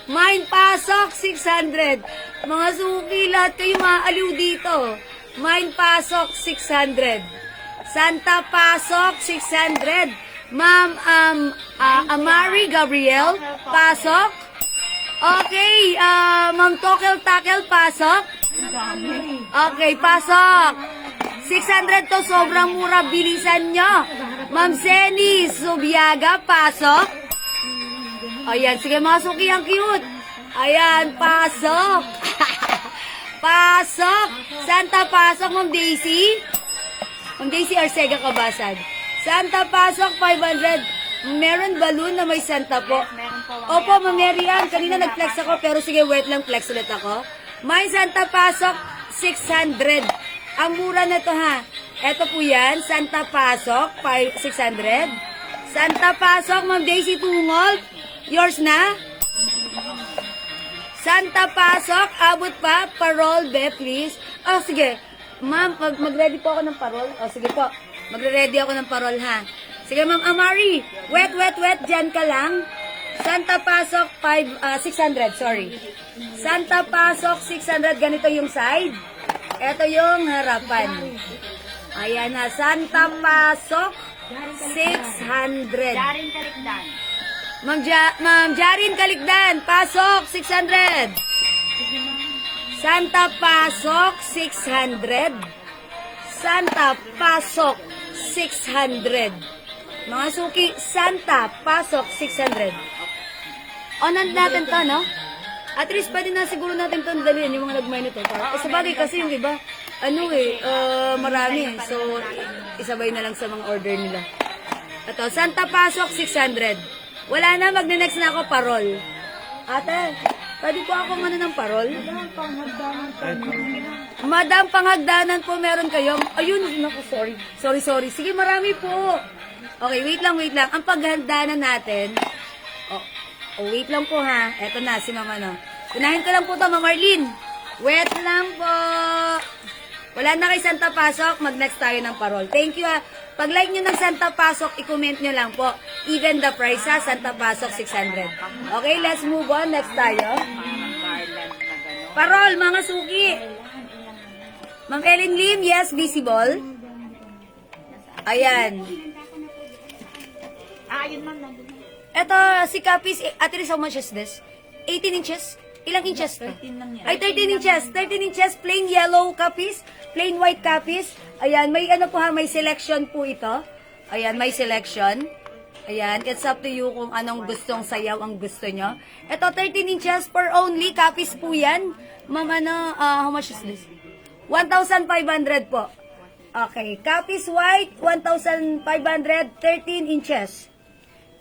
Mine pasok, 600. Mga suki, lahat kayo maaaliw dito. Mine pasok, 600. Santa pasok, 600. Ma'am, Amari Gabriel, pasok. Okay, Ma'am Tokel Takel, pasok. Okay, pasok. 600 to, sobrang mura, bilisan nyo. Ma'am Seni Subiaga, pasok. Ayan, sige mga suki, ang cute. Ayan, pasok. Pasok. Santa pasok, Ma'am Daisy. Ma'am Daisy Arcega Kabasad. Santa pasok, 500. Meron balloon na may Santa po. Opo, Ma'am Marian, kanina nag-flex ako, pero sige, wait lang, flex ulit ako. May Santa pasok, 600. Ang mura na to ha. Ito po yan, Santa pasok, 600. Santa pasok, Ma'am Daisy Tungol. Yours na? Santa pasok, abot pa, parol, be, please. Oh, sige. Ma'am, mag-ready po ako ng parol. Oh, sige po. Magre-ready ako ng parol, ha. Sige, Ma'am Amari. Wet, dyan ka lang. Santa pasok, 600, sorry. Santa pasok, 600. Ganito yung side. Ito yung harapan. Ayan na. Santa pasok, 600. Daring Kalikdan. Ma'am Jarin Kaligdan, pasok, 600. Santa pasok, 600. Santa pasok, 600. Mga suki, Santa pasok, 600. Onan natin to, no? At least pwede na siguro natin to dalhin yung mga nagmay nito. Sa bagay kasi yung iba, marami. So, isabay na lang sa mga order nila. Ito, Santa pasok, 600. Wala na, magne-next na ako, parol. Ate, pwede po ako muna ng parol? Madam, panghagdanan po meron kayo. Ayun, naku, sorry. Sige, marami po. Okay, wait lang. Ang paghagdanan natin, wait lang po ha. Eto na, si Mama, no. Unahin ko lang po to, Ma'am Marlene. Wait lang po. Wala na kay Santa Pasok, mag-next tayo ng parol. Thank you ha. Pag-like nyo ng Santa Pasok, i-comment nyo lang po. Even the price ha, Santa Pasok 600. Okay, let's move on. Next tayo. Parol, mga suki. Ma'am Ellen Lim, yes, visible. Ayan. Yun ma'am, nandun. Ito, si Capis, Ate Riz, how much is this? 18 inches? Ilang inches to? 13 lang yan. Ay, 13 inches. 13 inches, plain yellow Capis, plain white Capis. Ayan, may ano po ha, may selection po ito. Ayan, may selection. Ayan, it's up to you kung anong gustong sayaw ang gusto nyo. Ito, 13 inches per only, Capis po yan. Ma'am, how much is this? 1,500 po. Okay, Capis white, 1,500, 13 inches.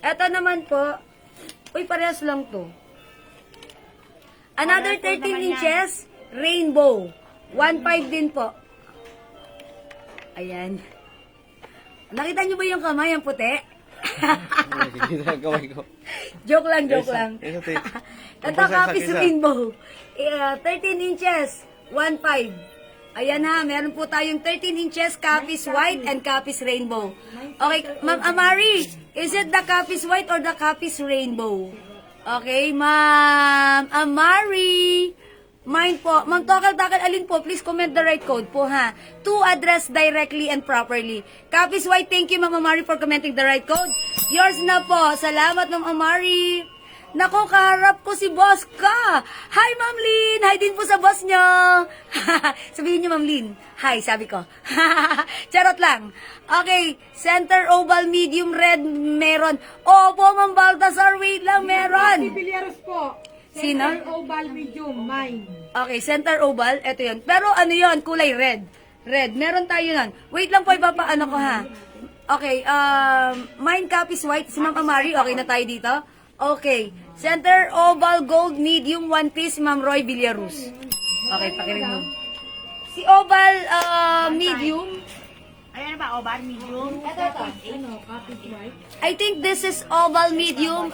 Ito naman po, uy, parehas lang to. Another 13 inches, rainbow. 1,500 din po. Ayan. Nakita nyo ba yung kamay, ang puti? Joke lang. Ito, Capis rainbow. 13 inches, 1,500. Ayan ha, meron po tayong 13 inches Capis white and Capis rainbow. Okay, Ma'am Amari, is it the Capis white or the Capis rainbow? Okay, Ma'am Amari. Mine po. Ma'am Takal, alin po? Please comment the right code po ha. To address directly and properly. Capis white, thank you Ma'am Amari for commenting the right code. Yours na po. Salamat Ma'am Amari. Nako, kaharap ko si boss ka. Hi, Ma'am Lynn. Hi din po sa boss nyo. Sabihin nyo, Ma'am Lynn. Hi, sabi ko. Charot lang. Okay, center oval medium red meron. Opo, Ma'am Baltasar, wait lang, meron. Si Villeros po. Sino? Center oval medium, mine. Okay, center oval, eto yun. Pero ano yun, kulay red. Red, meron tayo nun. Wait lang po, ipapaano ko ha. Okay, mine Capis white, si Ma'am Amari, okay na tayo dito? Okay. Center oval gold medium one piece Ma'am Roy Villaruz. Okay, paki-remove. Si oval medium. Ayan ba, oval medium? Ito. Ano, Capis white? I think this is oval medium.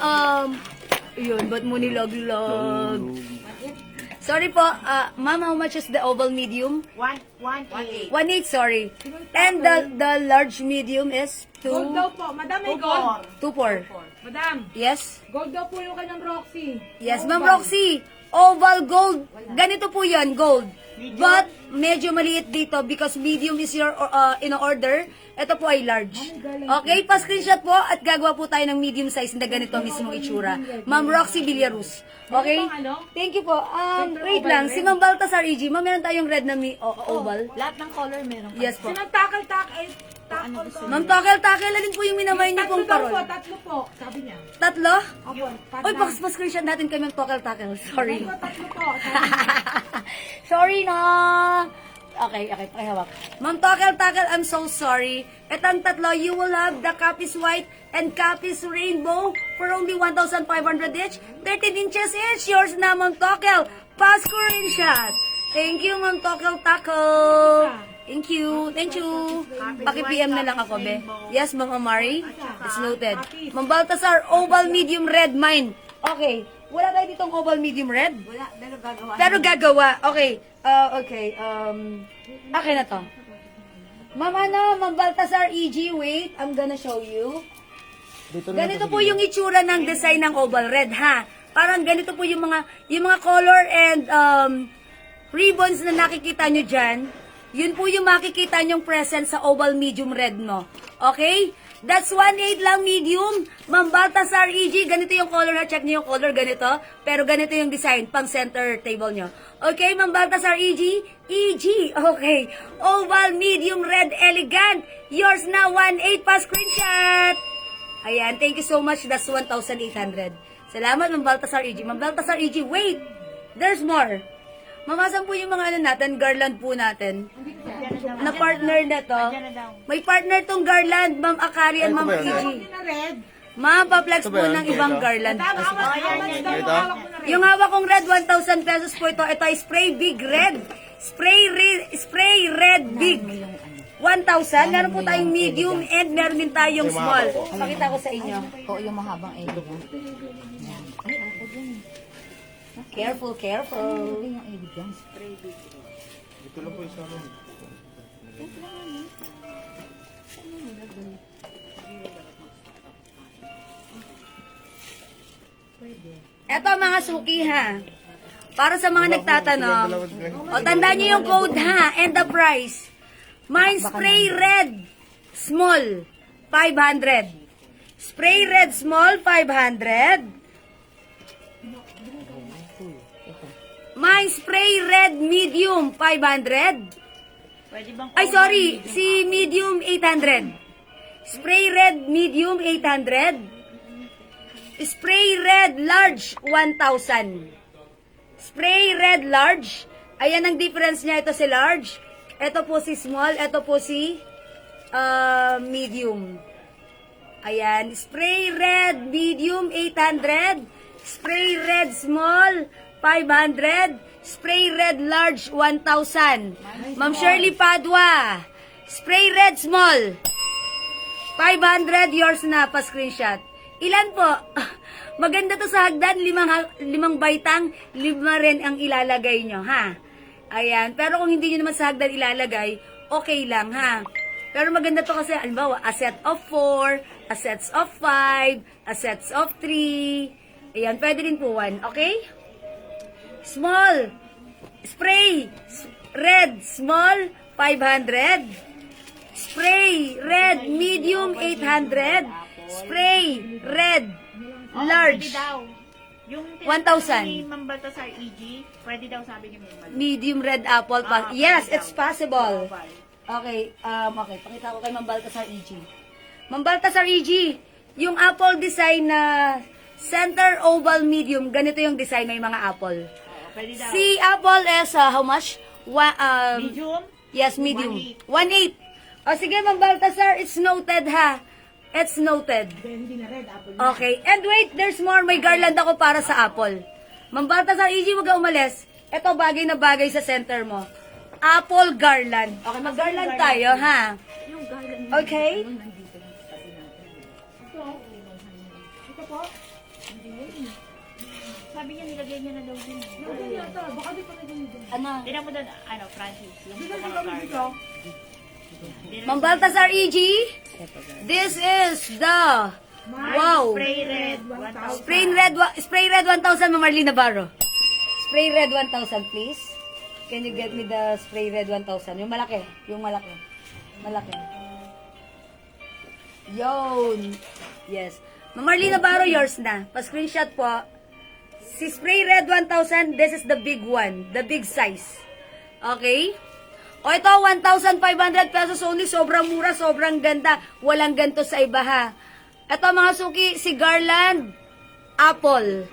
Yun, ba't mo nilaglag? Sorry po, ma'am, how much is the oval medium? 1.8. 1.8, sorry. And the large medium is Gold 2... daw po. Madam, may gold. 2.4. Madam, Yes? gold daw po yung kanyang Roxy. Yes, Ma'am Roxy. Oval gold. Ganito po yan, gold. But, medyo maliit dito because medium is your in order. Ito po ay large. Okay, pa-screenshot po at gagawa po tayo ng medium size na ganito mismo itsura. Ma'am Roxy Villarus. Okay? Thank you po. Wait lang. Si Ma'am Baltasar EG, ma'am, meron tayong red na oval. Lahat ng color meron. Yes po. Sinang takal-takal. Takal to. Ma'am Tokel, alin po yung minamay niyo pong Tatlo daw po, parol? tatlo po. Sabi niya. Tatlo? Opo. Uy, pa-screenshot natin kami ng Tokel. Sorry. Tatlo po. Sorry na. Okay, pakihawak. Ma'am Tokel, I'm so sorry. Etang tatlo, you will have the Capiz White and Capiz Rainbow for only 1,500 each. 13 inches each. Yours na, Ma'am Tokel. Pa-screenshot. Thank you, Ma'am Tokel. Thank you. Paki-PM na lang ako, be. Yes, Ma'am Amari. It's noted. Ma'am Baltasar, oval medium red mine. Okay. Wala tayo ditong oval medium red? Wala, pero gagawa. Pero gagawa. Okay. Okay na to. Ma'am Baltasar EG, wait. I'm gonna show you. Ganito po yung itsura ng design ng oval red, ha? Parang ganito po yung mga color and ribbons na nakikita nyo dyan. Yun po yung makikita nyong present sa oval medium red, no? Okay? That's 1.8 lang medium. Ma'am Baltasar EG, ganito yung color na. Check nyo yung color, ganito. Pero ganito yung design, pang center table nyo. Okay, Ma'am Baltasar EG? EG, okay. Oval medium red elegant. Yours na 1.8 pa screenshot. Ayan, thank you so much. That's 1,800. Salamat, Ma'am Baltasar EG. Ma'am Baltasar EG, wait. There's more. Mamasan po yung mga natin, garland po natin. Na partner na to. May partner tong garland, Ma'am Akari and Ma'am EG. Ma'am, pa-flex po ng ibang garland. Yung hawak kong red, 1,000 pesos po ito. Ito ay spray big red. Spray red big. 1,000. Meron po tayong medium and meron din tayong small. Pakita ko sa inyo. Oo, yung mahabang ego. Careful. Yung ego dyan. Ito lang po yung sa amin. Eto mga suki ha. Para sa mga nagtatanong. O tandaan nyo yung code ha and the price. Mine spray red small 500. Spray red small 500. Mine spray red medium 500. Pwede bang Ay sorry, si medium 800. Spray red medium 800. Spray red large 1,000. Spray red large. Ayan ang difference niya. Ito si large. Ito po si small. Ito po si medium. Ayan. Spray red medium 800. Spray red small 500. Spray red large 1,000. Ma'am Shirley Padua. Spray red small 500. Yours na pa screenshot. Ilan po? Maganda to sa hagdan, limang baitang, 5 rin ang ilalagay nyo, ha? Ayan, pero kung hindi nyo naman sa hagdan ilalagay, okay lang, ha? Pero maganda to kasi, alimbawa, a set of 4, a sets of 5, a sets of 3, ayan, pwede rin po 1, okay? Small, spray, red, small, 500, spray, red, medium, 800, spray, red, large, Pwede daw. Yung 1,000. ni Ma'am Baltasar EG, pwede daw sabi niyo may mali. medium red apple. Yes, pwede it's daw. possible. Oval. Okay, pakita ko kay Ma'am Baltasar EG. Ma'am Baltasar EG, yung apple design na center oval medium, ganito yung design, may mga apple. Oo, pwede daw. Si apple is how much? Medium? Yes, medium. 1.8. O sige, Ma'am Baltasar, it's noted ha. It's noted. Hindi na red, apple. Okay. And wait, there's more. May garland ako para sa apple. Ma'am Baltasar, EG, huwag ka umalis. Ito bagay na bagay sa center mo. Apple garland. Okay, mag-garland tayo, ha? Yung garland. Okay? Ito po. Sabi niya ni nilagay niya na daw din. Ano? Tingnan mo doon, Francis, yung mga card. Ma'am Baltasar EG, this is the wow Spray red, 1,000. spray red 1,000, Ma'am Marlene Navarro. Spray red 1,000 please. Can you get me the spray red 1,000? Yung malaki, malaki. Yun. Yes. Ma'am Marlene Navarro, yours na. Pa-screenshot po. Si spray red 1,000, this is the big one, the big size. Okay? O ito, 1,500 pesos only. Sobrang mura, sobrang ganda. Walang ganto sa iba ha. Ito mga suki, si Garland Apple.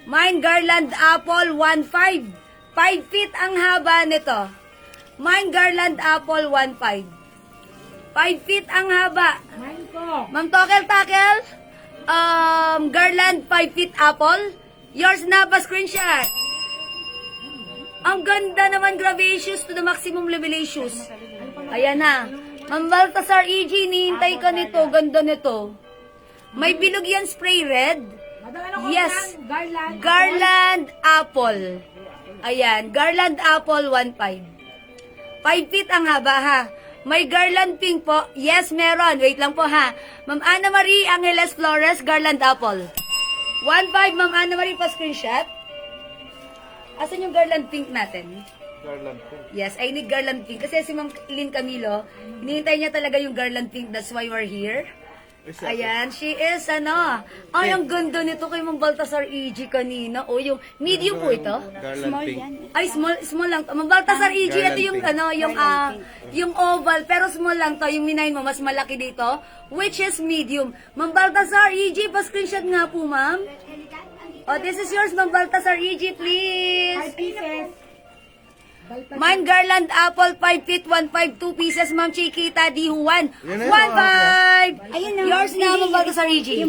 Mine Garland Apple 1.5. 5 feet ang haba nito. Mine Garland Apple 1.5. 5 feet ang haba. Mine ko. Ma'am Tokel Takel, Garland 5 feet apple. Yours na pa screenshot. Ang ganda naman, gravaceous to the maximum levelaceous. Ayan na. Ma'am Baltasar EG, nihintay ka nito. Ganda nito. May bilog yan, spray red. Madala ko Yes. ng garland. Garland apple. Ayan, Garland apple 1.5. 5 feet ang haba ha. May garland pink po. Yes, meron. Wait lang po ha. Ma'am Ana Marie Angeles Flores, Garland apple. 1.5, Ma'am Ana Marie, pa screenshot. Asan yung garland pink natin? Garland po. Yes, I need garland pink. Kasi si Ma'am Lynn Camilo, hinihintay niya talaga yung garland pink. That's why we're here. Ayan, she is, Ay, ang ganda nito kay Ma'am Baltasar EG kanina. O, yung medium po ito. Garland pink. Ay, small lang to. Ma'am Baltasar EG, ito yung, yung oval. Pero small lang to. Yung minayin mo, mas malaki dito. Which is medium. Ma'am Baltasar EG, pa-screenshot nga po, ma'am. Oh, this is yours, Ma'am Baltasar EG, please. 5 pieces. Mine Garland Apple 5 feet 1.5 2 pieces, Ma'am Chiquita D 1 Yan na 1.5. Ayun na. Yours na, Ma'am Baltasar EG.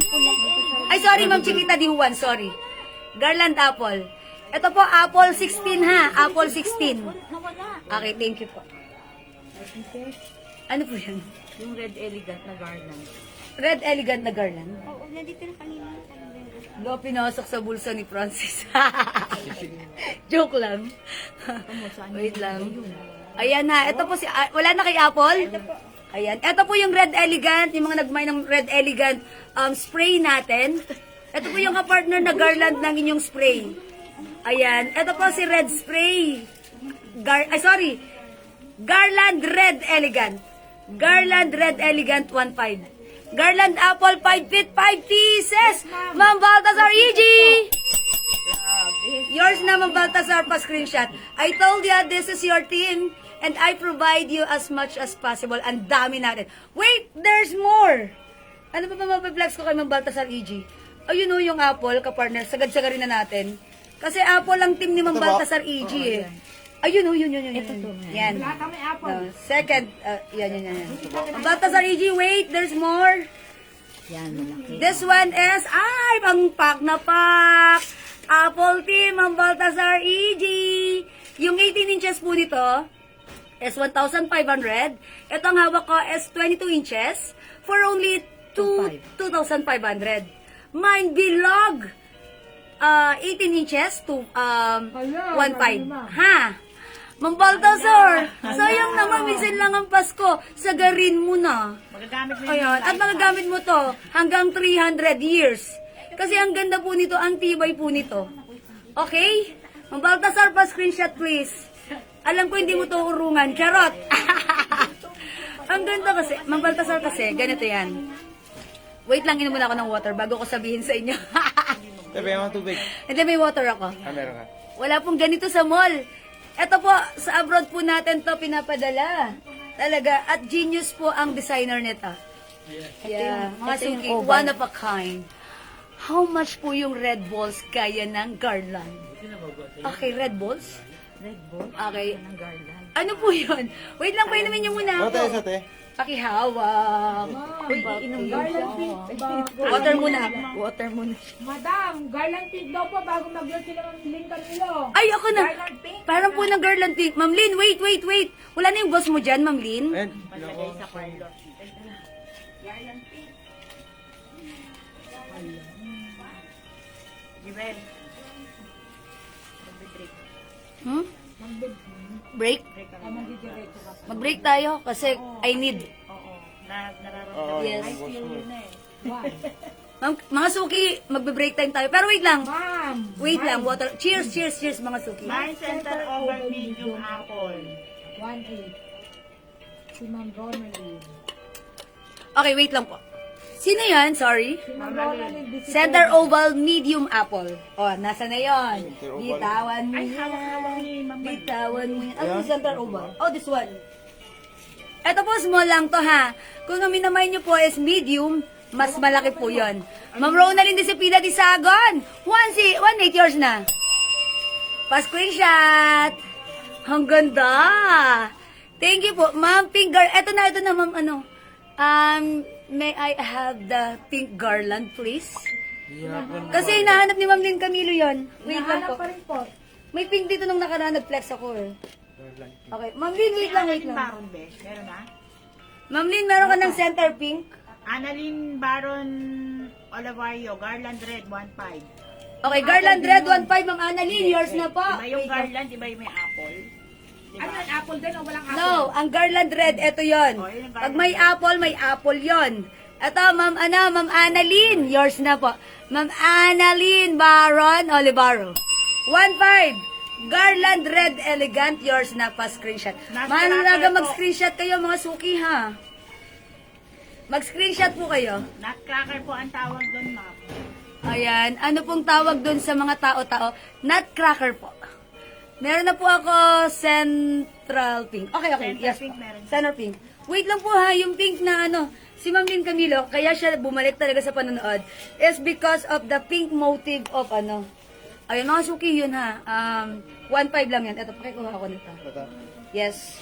Ay, sorry, Ma'am Chiquita D 1, sorry. Garland Apple. Ito po, Apple 16 ha. Apple 16. Okay, thank you po. Ano po yan? Yung red elegant na garland. Red elegant na garland. Oo, nandito na kanina. Lo, pinasok sa bulsa ni Francis. Joke lang. Wait lang. Ayan na. Ito po si... wala na kay Apple? Ayan. Ito po yung Red Elegant. Yung mga nagmay ng Red Elegant spray natin. Ito po yung partner na garland ng inyong spray. Ayan. Ito po si Red Spray. Garland Red Elegant. Garland Red Elegant 1.5. Garland Apple 5 feet 5 pieces. Ma'am Baltasar EG. Yours na, Ma'am Baltasar, pa screenshot. I told ya, this is your team and I provide you as much as possible. Ang dami natin. Wait, there's more. Ano pa ba mapiplex ko kay Ma'am Baltasar EG? Ayun o yung Apple, kapartner. Sagad-sagarin na natin. Kasi Apple ang team ni Ma'am Baltasar EG eh. Ayun o, yun. Yan. Lahat kami apple. Second, yan. Ma'am Baltasar EG, wait, there's more. Yan, malaki. This one is, pang pack na pack. Apple team, Ma'am Baltasar EG. Yung 18 inches po nito is 1,500. Ito ang hawak ko is 22 inches for only 2,500. Mine bilog 18 inches to 1.5. Ha? Ma'am Baltasar, sayang naman, minsan lang ang Pasko. Sagarin mo na. Magagamit mo Ayan, at magagamit mo to hanggang 300 years. Kasi ang ganda po nito, ang tibay po nito. Okay? Ma'am Baltasar, pa screenshot please. Alam ko hindi mo to urungan. Charot! Ang ganda kasi. Ma'am Baltasar kasi, ganito yan. Wait lang, inom muna ako ng water bago ko sabihin sa inyo. Tabi, ang tubig. Hindi, may water ako. Meron ka. Wala pong ganito sa mall. Ito po, sa abroad po natin to pinapadala. Talaga, at genius po ang designer nito. Yeah, mga suki, one of a kind. How much po yung red balls kaya ng garland? Okay, red balls? red ball. Okay. Ng garland. Ano po yun? Wait lang, painumin niyo muna Ote, ako. ote. Pakihawak. Uy, iinom daw siya. Garland pink. Water muna. Water muna. Madam, garland pink daw po bago mag-yun sila ng Lynn Camilo. Ay, ako na. Garland pink. Parang po ng garland pink. Ma'am Lynn, wait. Wala na yung boss mo dyan, Ma'am Lynn? Ayan. Palagay sa parlor. Jibel. Hmm? Break? Ay, magdidiretso ka. Mag-break tayo kasi I need. Oo. Nararamdaman. Oo, Yes. I feel you na eh. Why? Mga suki, magbe-break time tayo. Pero wait lang. Ma'am! Wait lang, water. Cheers, cheers, cheers mga suki. Mine center over medium apple. 1-8. Si Ma'am Ronaldine. Okay, wait lang po. Sino yan? Sorry. Si Ma'am Ronaldine. Center oval medium apple. Oh, nasa na yon? Center oval. Bitawan mo Ay, yan. hawak-hawak ni Ma'am. Bitawan mo yan. Ano yung center oval? Oh, this one. Ito po, small lang to ha. Kung ang minamay nyo po is medium, mas malaki po yon. Ma'am Ronaldine Disipina Disagon. 1-8 yours na. Pa-screenshot. Ang ganda. Thank you po. Ma'am Pink Garland. Ito na, ma'am, ano. May I have the pink garland, please? Kasi hinahanap ni Ma'am Lynn Camilo yon. Wait lang po. Nahanap pa rin po. May pink dito nung nakaraan, nag-flex ako eh. Okay, Ma'am Lynn, wait lang, wait lang. Baron, Besh. Meron na? Ma'am Lynn, meron ka ng center pink? Annalyn Baron Olivario, Garland Red, 1.5. Okay, garland red, 1.5, Ma'am Annalyn, yours na po. Iba yung Wait lang. garland, iba yung may apple. Diba? Ano, apple din o walang apple? No, ang garland red, ito yon. Oh, yun yung Pag garland may apple yon. Ito, Ma'am Annalyn, yours na po. Ma'am Annalyn Baron Olivaro. 1.5. Garland red elegant, yours na pa screenshot. Mahalaga mag-screenshot kayo mga suki ha. Mag-screenshot po kayo. Nutcracker po ang tawag doon, ma'am. Ayan, ano pong tawag doon sa mga tao-tao? Nutcracker po. Meron na po ako central pink. Okay, Center yes pink po. meron. Center pink. Wait lang po ha, yung pink na ano, si Ma'am Lynn Camilo, kaya siya bumalik talaga sa panonood, is because of the pink motive of ano. Ayun, mga suki yun ha. 1.5 lang yan. Ito, pakikuha ko nito. Yes.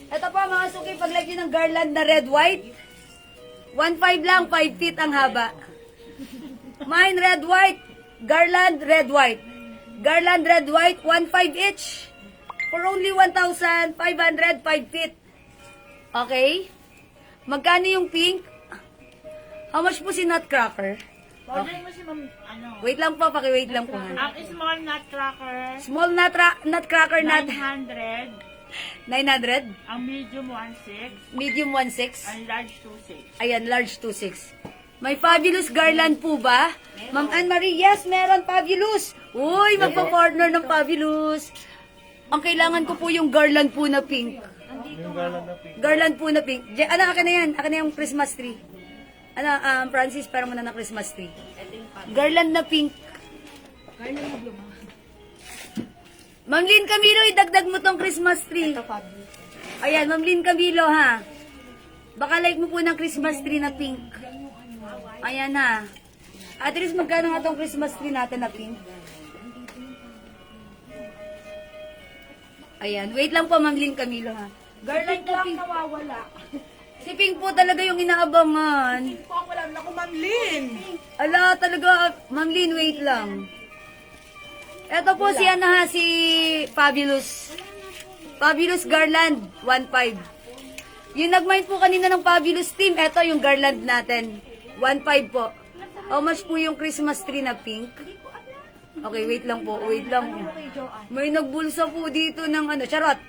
Ito po mga suki, pag-like nyo ng garland na red-white, 1.5 lang, 5 feet ang haba. Mine red-white, garland red-white. Garland red-white, 1.5 each. For only 1,500, 5 feet. Okay? Magkano yung pink? How much po si Nutcracker? Order mo si ma'am, ano? Wait lang po, paki-wait lang po. ha. Ang small nutcracker, Small Nutcracker nut, 900. 900. Ang medium, 1.6. Medium 1.6. Ang large, 2.6. Ayan, large 2.6. May fabulous garland po ba? Ma'am Anne-Marie, yes, meron fabulous. Uy, magpa-partner ng fabulous. Ang kailangan ko po yung garland po na pink. Yung garland na pink. Garland po na pink. Ano, akin na yan. Akin na yung Christmas tree. Ano, Francis, para muna na Christmas tree. Garland na pink. Ma'am Lynn Camilo, idagdag mo tong Christmas tree. Ayan, Ma'am Lynn Camilo, ha. Baka like mo po ng Christmas tree na pink. Ayan, ha. At least magkano nga tong Christmas tree natin na pink? Ayan, wait lang po, Ma'am Lynn Camilo, ha. Garland na pink. Nawawala. Si Pink po talaga yung inaabangan. Po ang wala na ko, Ma'am Lynn. Ala, talaga, Ma'am Lynn, wait lang. Ito po si ano ha, si Fabulous. Fabulous Garland, 1.5. Yung nag-mind po kanina ng Fabulous team, ito yung Garland natin. 1.5 po. How much po yung Christmas tree na pink? Okay, wait lang po, wait lang. May nagbulsa po dito ng ano, charot.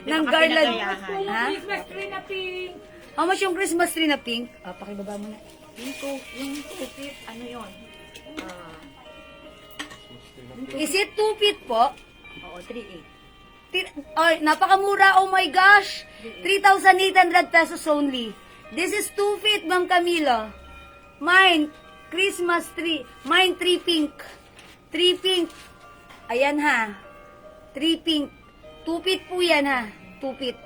ng Garland. Ha? Christmas tree na pink. How much yung Christmas tree na pink? Pakibaba mo na. Yung kupit, ano yun? Is it 2 feet po? Oo, 3.8. Ay, napakamura. Oh my gosh. 3,800 pesos only. This is 2 feet, Ma'am Camilo. Mine, Christmas tree. Mine, 3 pink. 3 pink. Ayan ha. 3 pink. 2 feet po yan ha. 2 feet.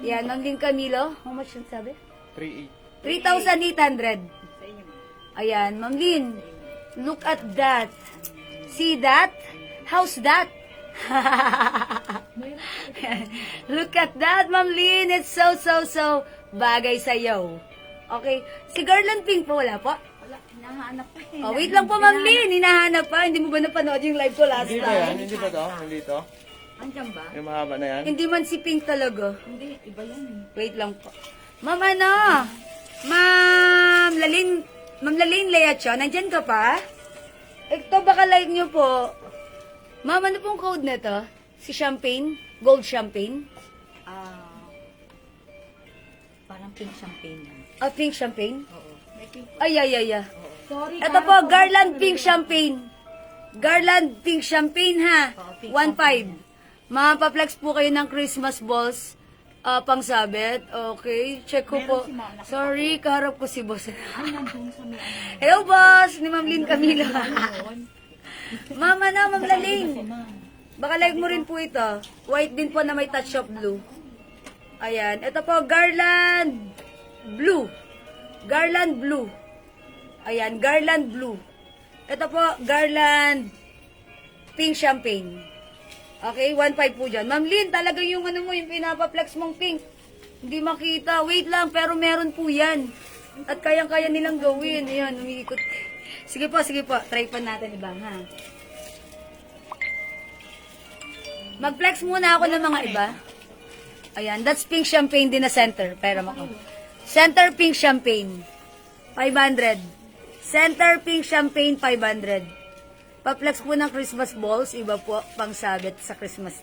Yan, Ma'am Lynn Camilo. How much yung sabi? 3.8. 3,800. Ayan, Ma'am Lynn. Look at that. See that? How's that? Look at that, Ma'am Lynn. It's so bagay sa'yo. Okay. Si Garland Pink po, wala po? Wala, hinahanap pa eh. Oh, wait lang po, Ma'am Lynn. Hinahanap pa. Hindi mo ba napanood yung live ko last Hindi ba yan? time? Hindi ba to? Hindi to? Andiyan ba? Yung mahaba na yan? Hindi man si Pink talaga. Hindi, iba yan eh. Wait lang po. Ma'am, ano? Ma'am Lalin Leacho, nandyan ka pa? Ito, baka like nyo po. Ma'am, ano pong code na to? Si Champagne? Gold Champagne? Parang pink champagne lang. Ah, pink Champagne? Oo. May pink. Ay. Sorry, Ito po, Garland Pink Champagne. Garland Pink Champagne, ha? Oo, pink 1.5. Mapaplex po kayo ng Christmas balls. Pangsabit. Okay. Check ko po. Meron si Ma'am, nakita Sorry, kaharap ko si boss. Ay, nandun sa may ano. Hello, boss! Ni Ma'am Lynn Camilo. Yun. Mama na, Ma'am Si Laling. Ma'am. Baka like mo rin po ito. White din po na may touch of blue. Ayan. Ito po, Garland Blue. Garland Blue. Ayan, Garland Blue. Ito po, Garland Pink Champagne. Okay, 1.5 po dyan. Ma'am Lynn, talaga yung ano mo, yung pinapaplex mong pink. Hindi makita. Wait lang, pero meron po yan. At kayang-kaya nilang gawin. Ayan, umiikot. Sige po. Try pa natin iba, ha? Mag-flex muna ako ng mga iba. Ayan, that's pink champagne din na center. Pero ako. Center pink champagne. 500. Center pink champagne, 500. Pa-flex po ng Christmas balls. Iba po pang sabit sa Christmas.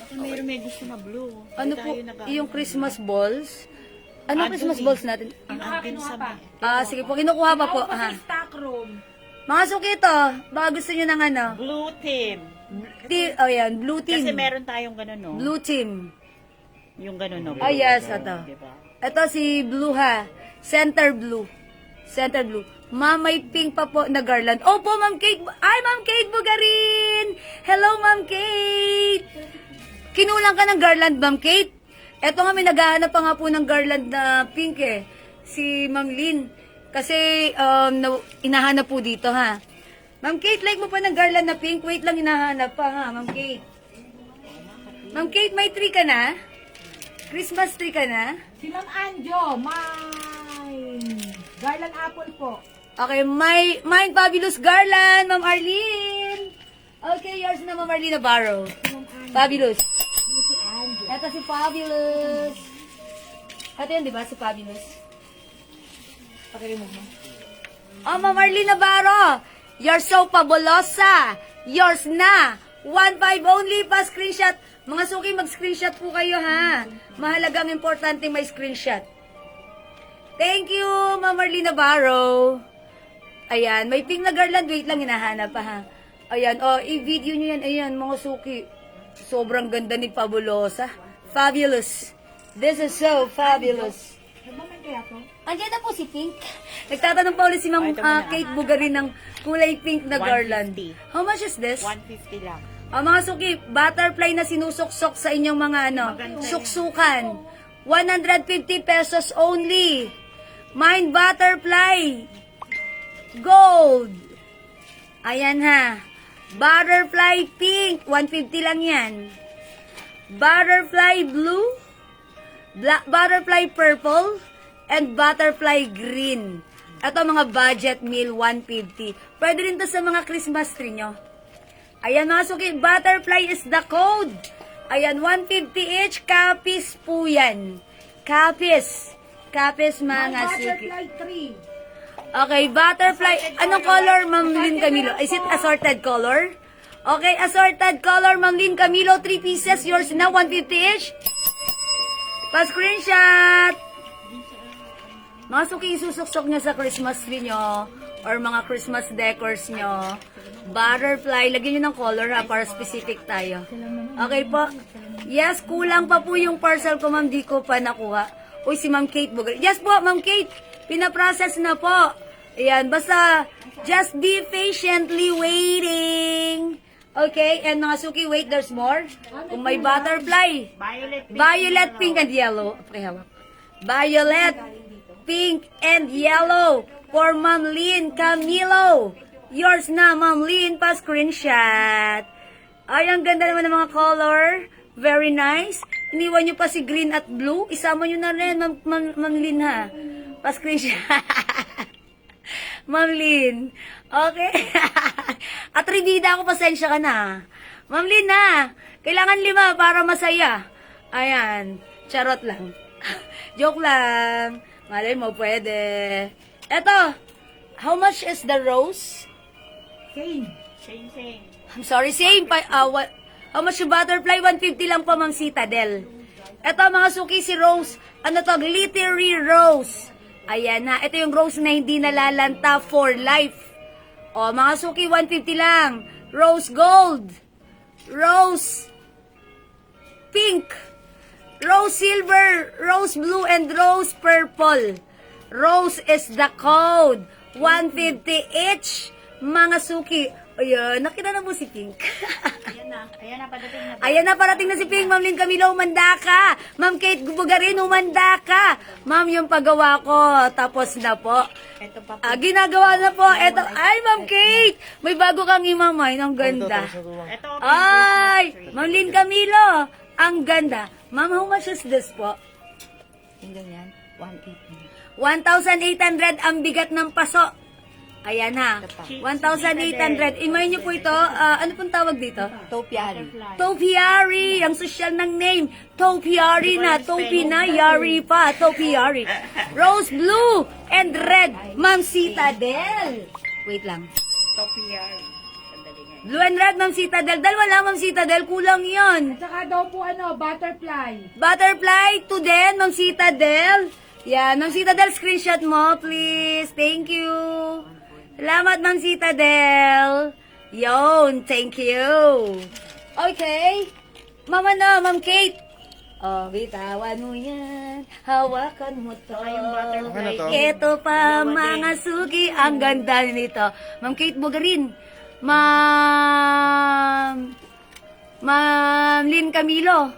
Baka may gusto na blue. Ano po, yung Christmas balls? Ano Christmas balls natin? Ang akin sa may. Sige po, kinukuha pa po. Ha. stock room. Mga sukito, baka gusto nyo ng ano? Blue team. Yan, blue team. Kasi meron tayong ganun, no? Blue team. Yung ganun, no? Ah, yes, ito. Diba? Ito si Blue, ha. Center Blue. Center Blue. Ma'am, may pink pa po na garland. Opo, Ma'am Kate. Ay, Ma'am Kate Bugarin. Hello, Ma'am Kate. Kinulang ka ng garland, Ma'am Kate. Eto nga, may naghahanap pa nga po ng garland na pink eh. Si Ma'am Lynn. Kasi, inahanap po dito, ha. Ma'am Kate, like mo pa ng garland na pink? Wait lang, hinahanap pa, ha, Ma'am Kate. Ma'am Kate, may tree ka na? Christmas tree ka na? Si Ma'am Anjo, mine. Garland apple po. Okay, mine fabulous garland, Ma'am Arlene. Okay, yours na, Ma'am Arlene Navarro. Fabulous. Si Anjo. Ito si Fabulous. Ito yun, di ba? Si Fabulous. Okay, remove mo. Oh, Ma'am Arlene Navarro. You're so fabulosa. Yours na. 1.5 only pa screenshot. Mga suki, mag-screenshot po kayo, ha? Mahalagang importante may screenshot. Thank you, Ma'am Arlene Navarro. Ayan, may pink na garland. Wait lang, hinahanap pa, ha? Ayan, i-video nyo yan. Ayan, mga suki. Sobrang ganda ni Fabulosa. Fabulous. This is so fabulous. Nagmaman kaya to? Andiyan na po si Pink. Nagtatanong pa ulit si Ma'am Kate Bugarin ng kulay pink na garland. 150. How much is this? 150 lang. Mga suki, butterfly na sinusuksok sa inyong mga suksukan. 150 pesos only. Mine butterfly. Gold. Ayan, ha. Butterfly pink. 150 lang yan. Butterfly blue. Butterfly purple. And butterfly green. Ito mga budget meal, 150. Pwede rin to sa mga Christmas tree nyo. Ayan mga suki, butterfly is the code. Ayan, 150 each. Copies po yan. Copies. Copies mga suki. Butterfly tree. Okay, butterfly. Anong color, Ma'am Lynn Camilo? Is it assorted color? Okay, assorted color, Ma'am Lynn Camilo. 3 pieces. Yours na, 150 each. Pa-screenshot. Mga suki, isusuksok nyo sa Christmas tree nyo or mga Christmas decors nyo. Butterfly, lagyan nyo ng color ha, para specific tayo. Okay po? Yes, kulang pa po yung parcel ko, ma'am. Di ko pa nakuha. Uy, si Ma'am Kate Bugar. Yes po, Ma'am Kate. Pinaprocess na po. Ayan, basta just be patiently waiting. Okay, and mga suki, wait, there's more. Kung may butterfly. Violet, pink, and yellow. Okay, hawak. Violet, pink, and yellow for Ma'am Lynn Camilo. Yours na, Ma'am Lynn, pa screenshot. Ay, ang ganda naman ng mga color. Very nice. Iniwan nyo pa si green at blue. Isama nyo na rin, Ma'am Lynn, ha. Pa screenshot. Ma'am Lynn. Okay. At ribida ako, pasensya ka na. Ma'am Lynn, ha. Kailangan 5 para masaya. Ayan. Charot lang. Joke lang. Malay mo, pwede. Eto. How much is the rose? Same. Same. I'm sorry, same. How much yung butterfly? 150 lang po, Ma'am Citadel. Ito, mga suki, si Rose. Ano to? Glittery Rose. Ayan na. Ito yung rose na hindi nalalanta for life. O, mga suki, 150 lang. Rose gold. Rose pink. Rose silver. Rose blue and rose purple. Rose is the code. 150 each. Mga suki. Ayan, nakita na po si Pink. Ayan na padating na. Ayan na, parating na si Pink. Ma'am Lynn Camilo, umanda ka. Ma'am Kate Bugarin, umanda ka. Ma'am, yung paggawa ko, tapos na po. Ito pa po. Ginagawa na po. Eto, ay, Ma'am Kate. May bago kang imamay. Ang ganda. Ito, Ay, Ma'am Lynn Camilo. Ang ganda. Ma'am, how much is this po? Tingnan yan. 180. 1,800 ang bigat ng paso. Ayan ha. 1,800. Imay niyo po ito. Ano pong tawag dito? Topiary. Topiary. Ang social ng name. Topiary na. Topi na. Yari pa. Topiary. Rose blue and red. Ma'am Citadel. Wait lang. Topiary. Sandali nga. Blue and red, Ma'am Citadel. Dalawa lang, Ma'am Citadel. Kulang yon. Saka daw po butterfly. Butterfly to din, Ma'am Citadel. Yan, Ma'am Citadel, screenshot mo, please. Thank you. Salamat, Ma'am Citadel. Yon, thank you. Okay. Mama na, Ma'am Kate. Oh, bitawan mo yan. Hawakan mo to. Okay na to. Ito pa, mga suki. Ang ganda nito. Ma'am Kate Bugarin. Ma'am Lynn Camilo.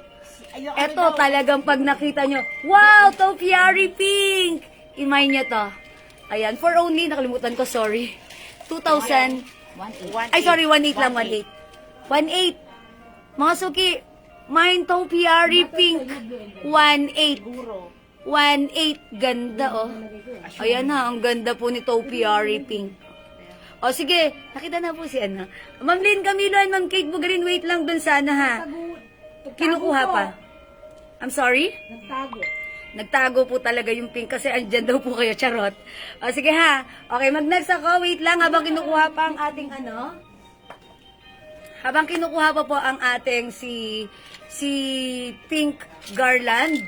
Ito talagang pag nakita nyo, wow, Topiary Pink! Imay nyo to. Ayan, for only, nakalimutan ko, sorry. 2,000. 180. Ay, sorry, 1,800 lang, 1,800. 1,800. Mga suki, mine Topiary Pink. 1,800. 1,800. Ganda, oh. Ayan ha, ang ganda po ni Topiary Pink. O, sige, nakita na po si Ana. Ma'am Lynn Camilo and Ma'am Kate Bugarin, wait lang dun sana, ha. Kinukuha pa. I'm sorry? Nagtago. Nagtago po talaga yung pink kasi andyan daw po kayo, charot. O, sige ha. Okay, mag-next ako. Wait lang habang kinukuha pa ang ating ano. Habang kinukuha pa po ang ating si Pink Garland.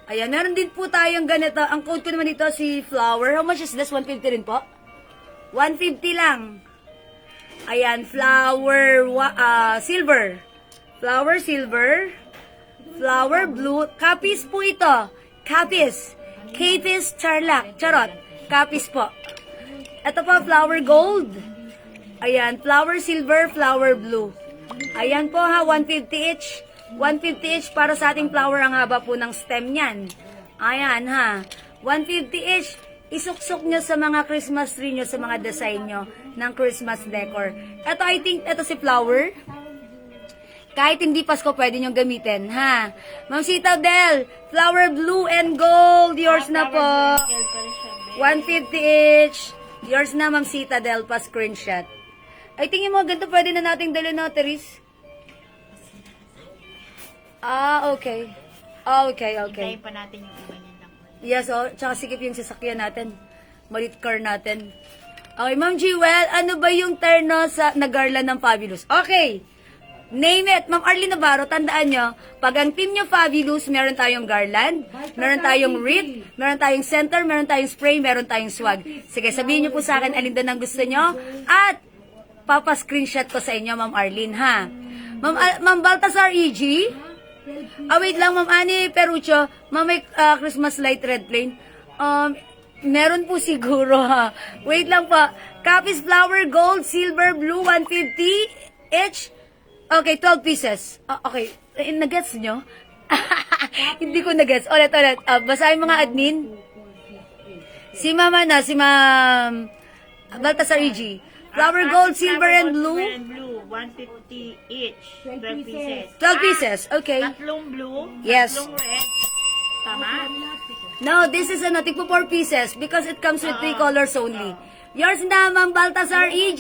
Ayan, meron din po tayong ganito. Ang code ko naman dito si Flower. How much is this? 150 rin po? 150 lang. Ayan, Flower Silver. Flower Silver. Flower Blue. Kapis po ito. Kapis. Kapis Charlock. Charot. Kapis po. Ito po, Flower Gold. Ayan, Flower Silver, Flower Blue. Ayan po ha, 150 each. 150 each para sa ating flower. Ang haba po ng stem niyan. Ayan ha. 150 each. Isuksok nyo sa mga Christmas tree nyo, sa mga design nyo ng Christmas decor. Ito, I think, ito si Flower. Kahit hindi Pasko, pwede nyo gamitin, ha? Ma'am Citadel, Flower Blue and Gold, yours na po. 150 each. Yours na, Ma'am Citadel, pa screenshot. Ay, tingin mo, ganito pwede na nating dalhin na, Teres. Okay. Okay. Hintayin pa natin yung iba niyan lang. Yes, tsaka sikip yung sasakyan natin. Malit car natin. Okay, Ma'am Jewel, ano ba yung terno sa Garland ng Fabulous? Okay. Name it. Ma'am Arlene Navarro, tandaan nyo, pag ang team nyo Fabulous, meron tayong garland, meron tayong wreath, meron tayong center, meron tayong spray, meron tayong swag. Sige, sabihin nyo po sa akin alin doon ang gusto nyo at papa-screenshot ko sa inyo, Ma'am Arlene, ha? Ma'am Baltasar EG? Wait lang, Ma'am Annie Perucho, Ma'am may Christmas light red plain. Meron po siguro, ha? Wait lang po. Capis flower, gold, silver, blue, 150 each. Okay, 12 pieces. Okay, nag-gets nyo? Hindi ko nag-gets. Ulit. Basahin mga admin. Si Mama na, si Ma'am Baltasar EG. Flower, gold, silver, and blue. 150 each. 12 pieces. 12 pieces, okay. Tatlong blue. Yes. Tatlong red. Tama? No, this is tigpo 4 pieces because it comes with 3 colors only. Yours na, Ma'am Baltasar EG.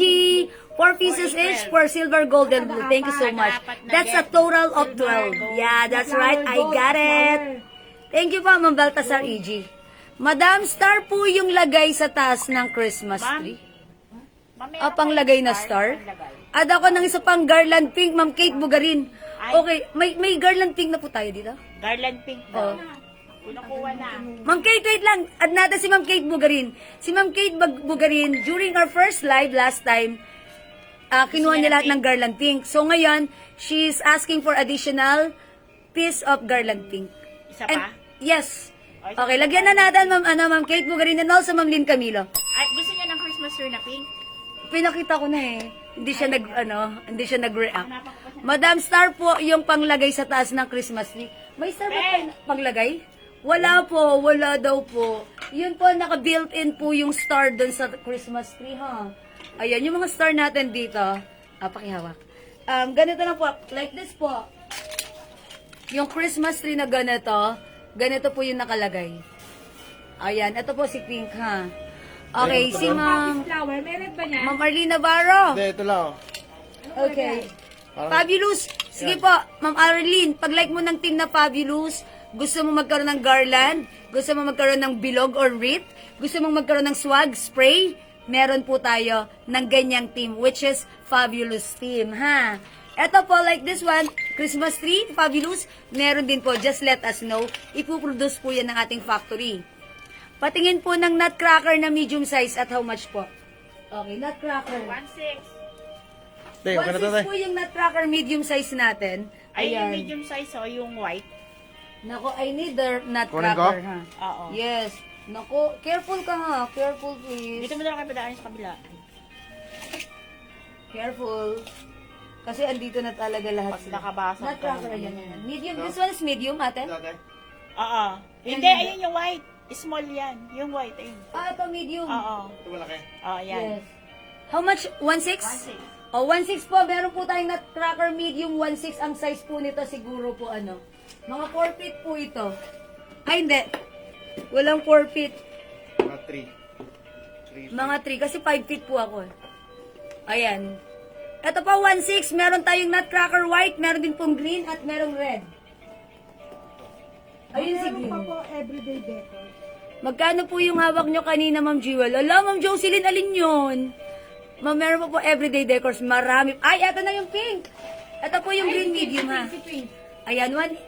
4 pieces each for silver, gold, and blue. Thank you so much. That's a total of 12. Yeah, that's right. I got it. Thank you po, Ma'am Baltasar EG. Madam, star po yung lagay sa taas ng Christmas tree. Panglagay na star? Add ako ng isa pang garland pink, Ma'am Kate Bugarin. Okay, may garland pink na po tayo dito. Garland pink Oh. daw. Kunakuha na. Ma'am Kate, wait lang. Add natin si Ma'am Kate Bugarin. Si Ma'am Kate Bugarin, during our first live last time, kinuha niya lahat ng garland pink. So ngayon, she's asking for additional piece of garland pink. Isa pa? Yes. Okay, lagyan na natin Ma'am Kate Bugarin and also Ma'am Lynn Camilo. Ay, gusto niya ng Christmas tree na pink? Pinakita ko na eh. Hindi siya nag-react. Madam Star po yung panglagay sa taas ng Christmas tree. May star ba tayo panglagay? Wala po, wala daw po. Yun po, naka-built-in po yung star doon sa Christmas tree, ha? Ayan, yung mga star natin dito. Pakihawak. Ganito lang po, like this po. Yung Christmas tree na ganito po yung nakalagay. Ayan, ito po si Pink, ha? Okay, si Ma'am Flower, meron ba niya? Ma'am Arlene Navarro. Hindi, ito lang. Okay. Fabulous. Sige po, Ma'am Arlene, pag-like mo ng team na Fabulous, gusto mo magkaroon ng garland, gusto mo magkaroon ng bilog or wreath, gusto mo magkaroon ng swag, spray, meron po tayo ng ganyang team, which is Fabulous team, ha? Ito po, like this one, Christmas tree, Fabulous, meron din po, just let us know. Ipuproduce po yan ng ating factory. Patingin po ng nutcracker na medium size at how much po? Okay, nutcracker. 1.6. Hindi, ganito 1.6 tayo. po yung nutcracker medium size natin. Ay, yung Ayan. medium size o yung white. Nako, I need the Kunin nutcracker, ko? ha? Oo. Yes. Nako, careful ka ha. Careful, please. Dito mo na lang kayo padaan sa kabila. Careful. Kasi andito na talaga lahat Pag sila. nakabasag ka. Nutcracker, ayan, ayan. Medium. This one is medium, ate? Oo. Hindi, ayun yung white. Small yan. Yung white, ayun. Ito medium. Oo. Ito malaki. Oo, yan. Yes. How much? 1.6? 1.6. O, 1.6 po. Meron po tayong nutcracker medium. 1.6 ang size po nito. Siguro po mga 4 feet po ito. Ay, hindi. Walang 4 feet. Mga 3. Mga 3. Kasi 5 feet po ako. Ayan. Ito po, 1.6. Meron tayong nutcracker white. Meron din pong green at merong red. Ayun si Meron green. pa po everyday decor. Magkano po yung hawak nyo kanina, Ma'am Jewel? Ala, Ma'am Jocelyn, alin yun? Ma'am, meron po everyday decors. Marami. Ay, eto na yung pink. Ito po yung green medium, ha? Si Pink. Ayan, 1.6.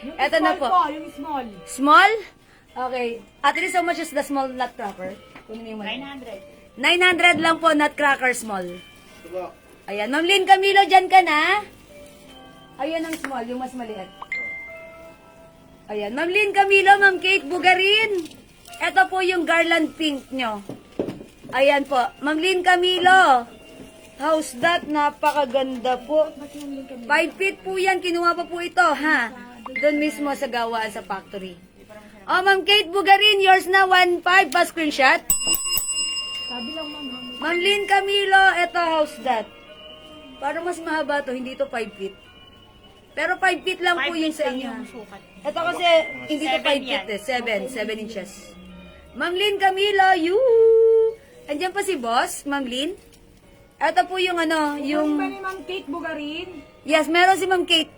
Yung Eto na small po. yung small. Small? Okay. At least how much is the small nutcracker? Kunin yung 900. 900 lang po, nutcracker small. Ito ba? Ayan, Ma'am Lynn Camilo, dyan ka na? Ayan ang small, yung mas maliit. Ayan, Ma'am Lynn Camilo, Ma'am Kate Bugarin. Ito po yung garland pink nyo. Ayan po, Ma'am Lynn Camilo. How's that? Napakaganda po. 5 feet po yan, kinuha pa po ito, ha? Doon mismo sa gawaan sa factory. Oh, Ma'am Kate Bugarin, yours na 1.5 pa screenshot. Sabi lang ma'am. Ma'am Lynn Camilo, eto, how's that? Parang mas mahaba to, hindi to 5 feet. Pero 5 feet lang po yun sa inyo. Sukat. Ito kasi, hindi to 5 7 feet yan. eh. 7 inches. Ma'am Lynn Camilo, you! Andiyan pa si boss, Ma'am Lynn. Ito po yung Yung ba ni Ma'am Kate Bugarin? yes, meron si Ma'am Kate.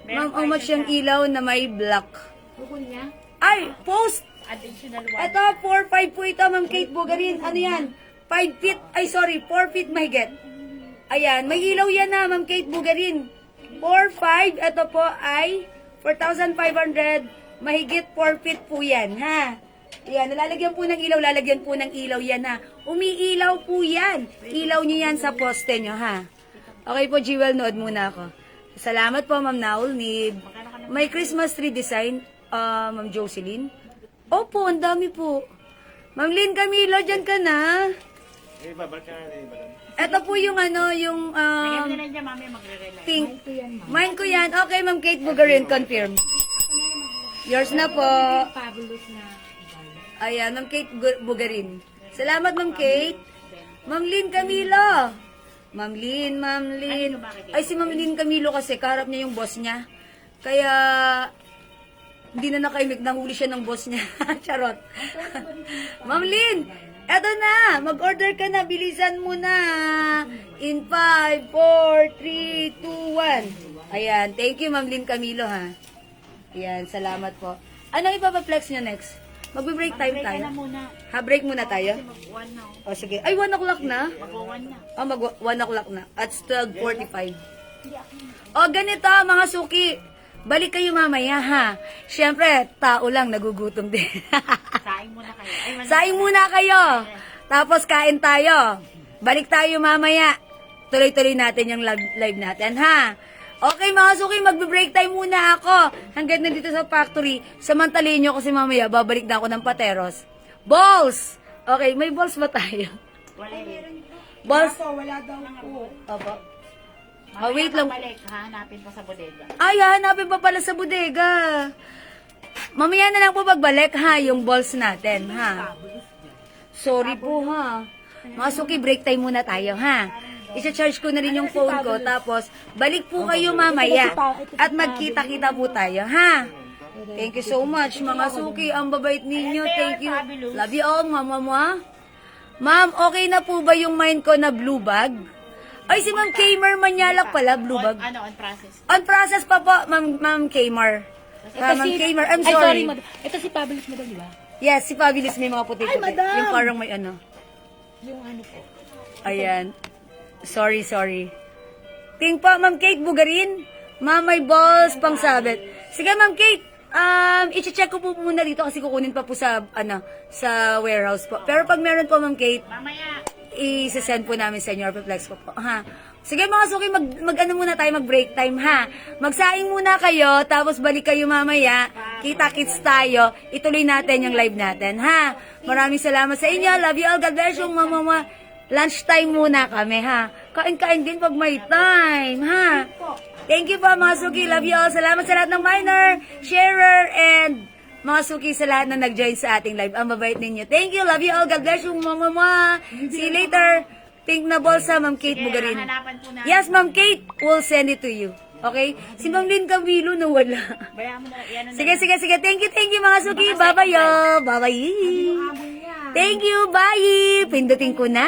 Meron Ma'am, how pa much isa yung ilaw na may black? Bukol niya? Ay, post! Additional 1. Ito, 4.5 po ito, Ma'am Kate Bugarin. Ano yan? 5 feet, ay sorry, 4 feet mahigit. Ayan, may ilaw yan na, Ma'am Kate Bugarin. 4.5, ito po ay 4,500, mahigit 4 feet po yan, ha? Ayan, nalalagyan po ng ilaw, lalagyan po ng ilaw yan, ha? Umiilaw po yan. Ilaw nyo yan sa poste nyo, ha? Okay po, Jewel, nood muna ako. Salamat po, Ma'am Naul, may Christmas tree design, Ma'am Jocelyn. Opo, ang dami po. Ma'am Lynn Camilo, dyan ka na. Eh, babalik ka na. Ito po yung yung Bigyan mo na lang dyan, mami, magre-relay. pink. Mine ko yan. Okay, Ma'am Kate Bugarin, confirm. Yours na po. Fabulous na. Ayan, Ma'am Kate Bugarin. Salamat, Ma'am Kate. Ma'am Lynn Camilo. Ma'am Lynn. Ay, si Ma'am Lynn Camilo kasi, kaharap niya yung boss niya. Kaya, hindi na nakaimik, nahuli siya ng boss niya. Charot. Ma'am Lynn, eto na. Mag-order ka na. Bilisan mo na. In 5, 4, 3, 2, 1. Ayan. Thank you, Ma'am Lynn Camilo, ha. Ayan. Salamat po. Anong ipapaplex nyo next? Magbe-break time Break tayo. ka na muna. Ha, break muna tayo. Kasi mag-1 na. O, sige. Ay, 1 o'clock na? Mag-1 na. O, mag-1 o'clock na. At 12:45. O, ganito, mga suki. Balik kayo mamaya, ha? Siyempre, tao lang, nagugutom din. Saing muna kayo. Ay, wala. Saing muna kayo. Tapos, kain tayo. Balik tayo mamaya. Tuloy-tuloy natin yung live natin, ha? Okay, mga suki, magbe-break time muna ako. Hanggang nandito sa factory. Samantalin nyo kasi mamaya, babalik na ako ng Pateros. Balls! Okay, may balls ba tayo? Wala yun. Balls? Po, wala daw po. Opo. Mamaya wait lang. Balik, hahanapin ko sa bodega. Ay, hanapin pa pala sa bodega. Mamaya na lang po pagbalik, ha, yung balls natin, ha? Sorry po, ha. Mga suki, break time muna tayo, ha? Isa-charge ko na rin yung phone ko, tapos balik po kayo mamaya at magkita-kita po tayo, ha? Thank you so much, mga suki. Ang babait ninyo. Thank you. Love you all, mama mo, ha? Ma'am, okay na po ba yung mind ko na blue bag? Ay, si Ma'am Kamer Manyalak pala, blue bag. On process. On process pa po, Ma'am Kamer. Ma'am Kamer, I'm Ay, sorry, sorry. madam. Ito si Pabilis, madam, di ba? Yes, si Fabulous may mga puti-puti. Ay, madam! Yung parang may ano. Yung ano po. Ayan. Sorry. Ting pa, Ma'am Kate, bugarin. Ma'am, may balls pang sabit. Sige, Ma'am Kate. I-check ko po muna dito kasi kukunin pa po sa, sa warehouse po. Pero pag meron po, Ma'am Kate, Mamaya. i-send po namin sa inyo, reflex ko po, ha? Sige mga suki, mag-ano muna tayo, mag-break time, ha? Magsaing muna kayo, tapos balik kayo mamaya, kita-kits tayo, ituloy natin yung live natin, ha? Maraming salamat sa inyo, love you all, God bless you, mama. Lunch time muna kami, ha? Kain-kain din pag may time, ha? Thank you po mga suki, love you all, salamat sa lahat ng minor, sharer, and mga suki sa lahat na nag-join sa ating live. Ang babait ninyo. Thank you. Love you all. God bless you, mama. See you later. Pink na bolsa, Ma'am Kate Bugarin. Hanapan po namin. Yes, Ma'am Kate. We'll send it to you. Okay? Si Ma'am Lynn Camilo na wala. Bayaan mo na. Yan Sige. Thank you mga suki. Bye-bye, yo. Bye-bye. Thank you. Bye. Pindutin ko na.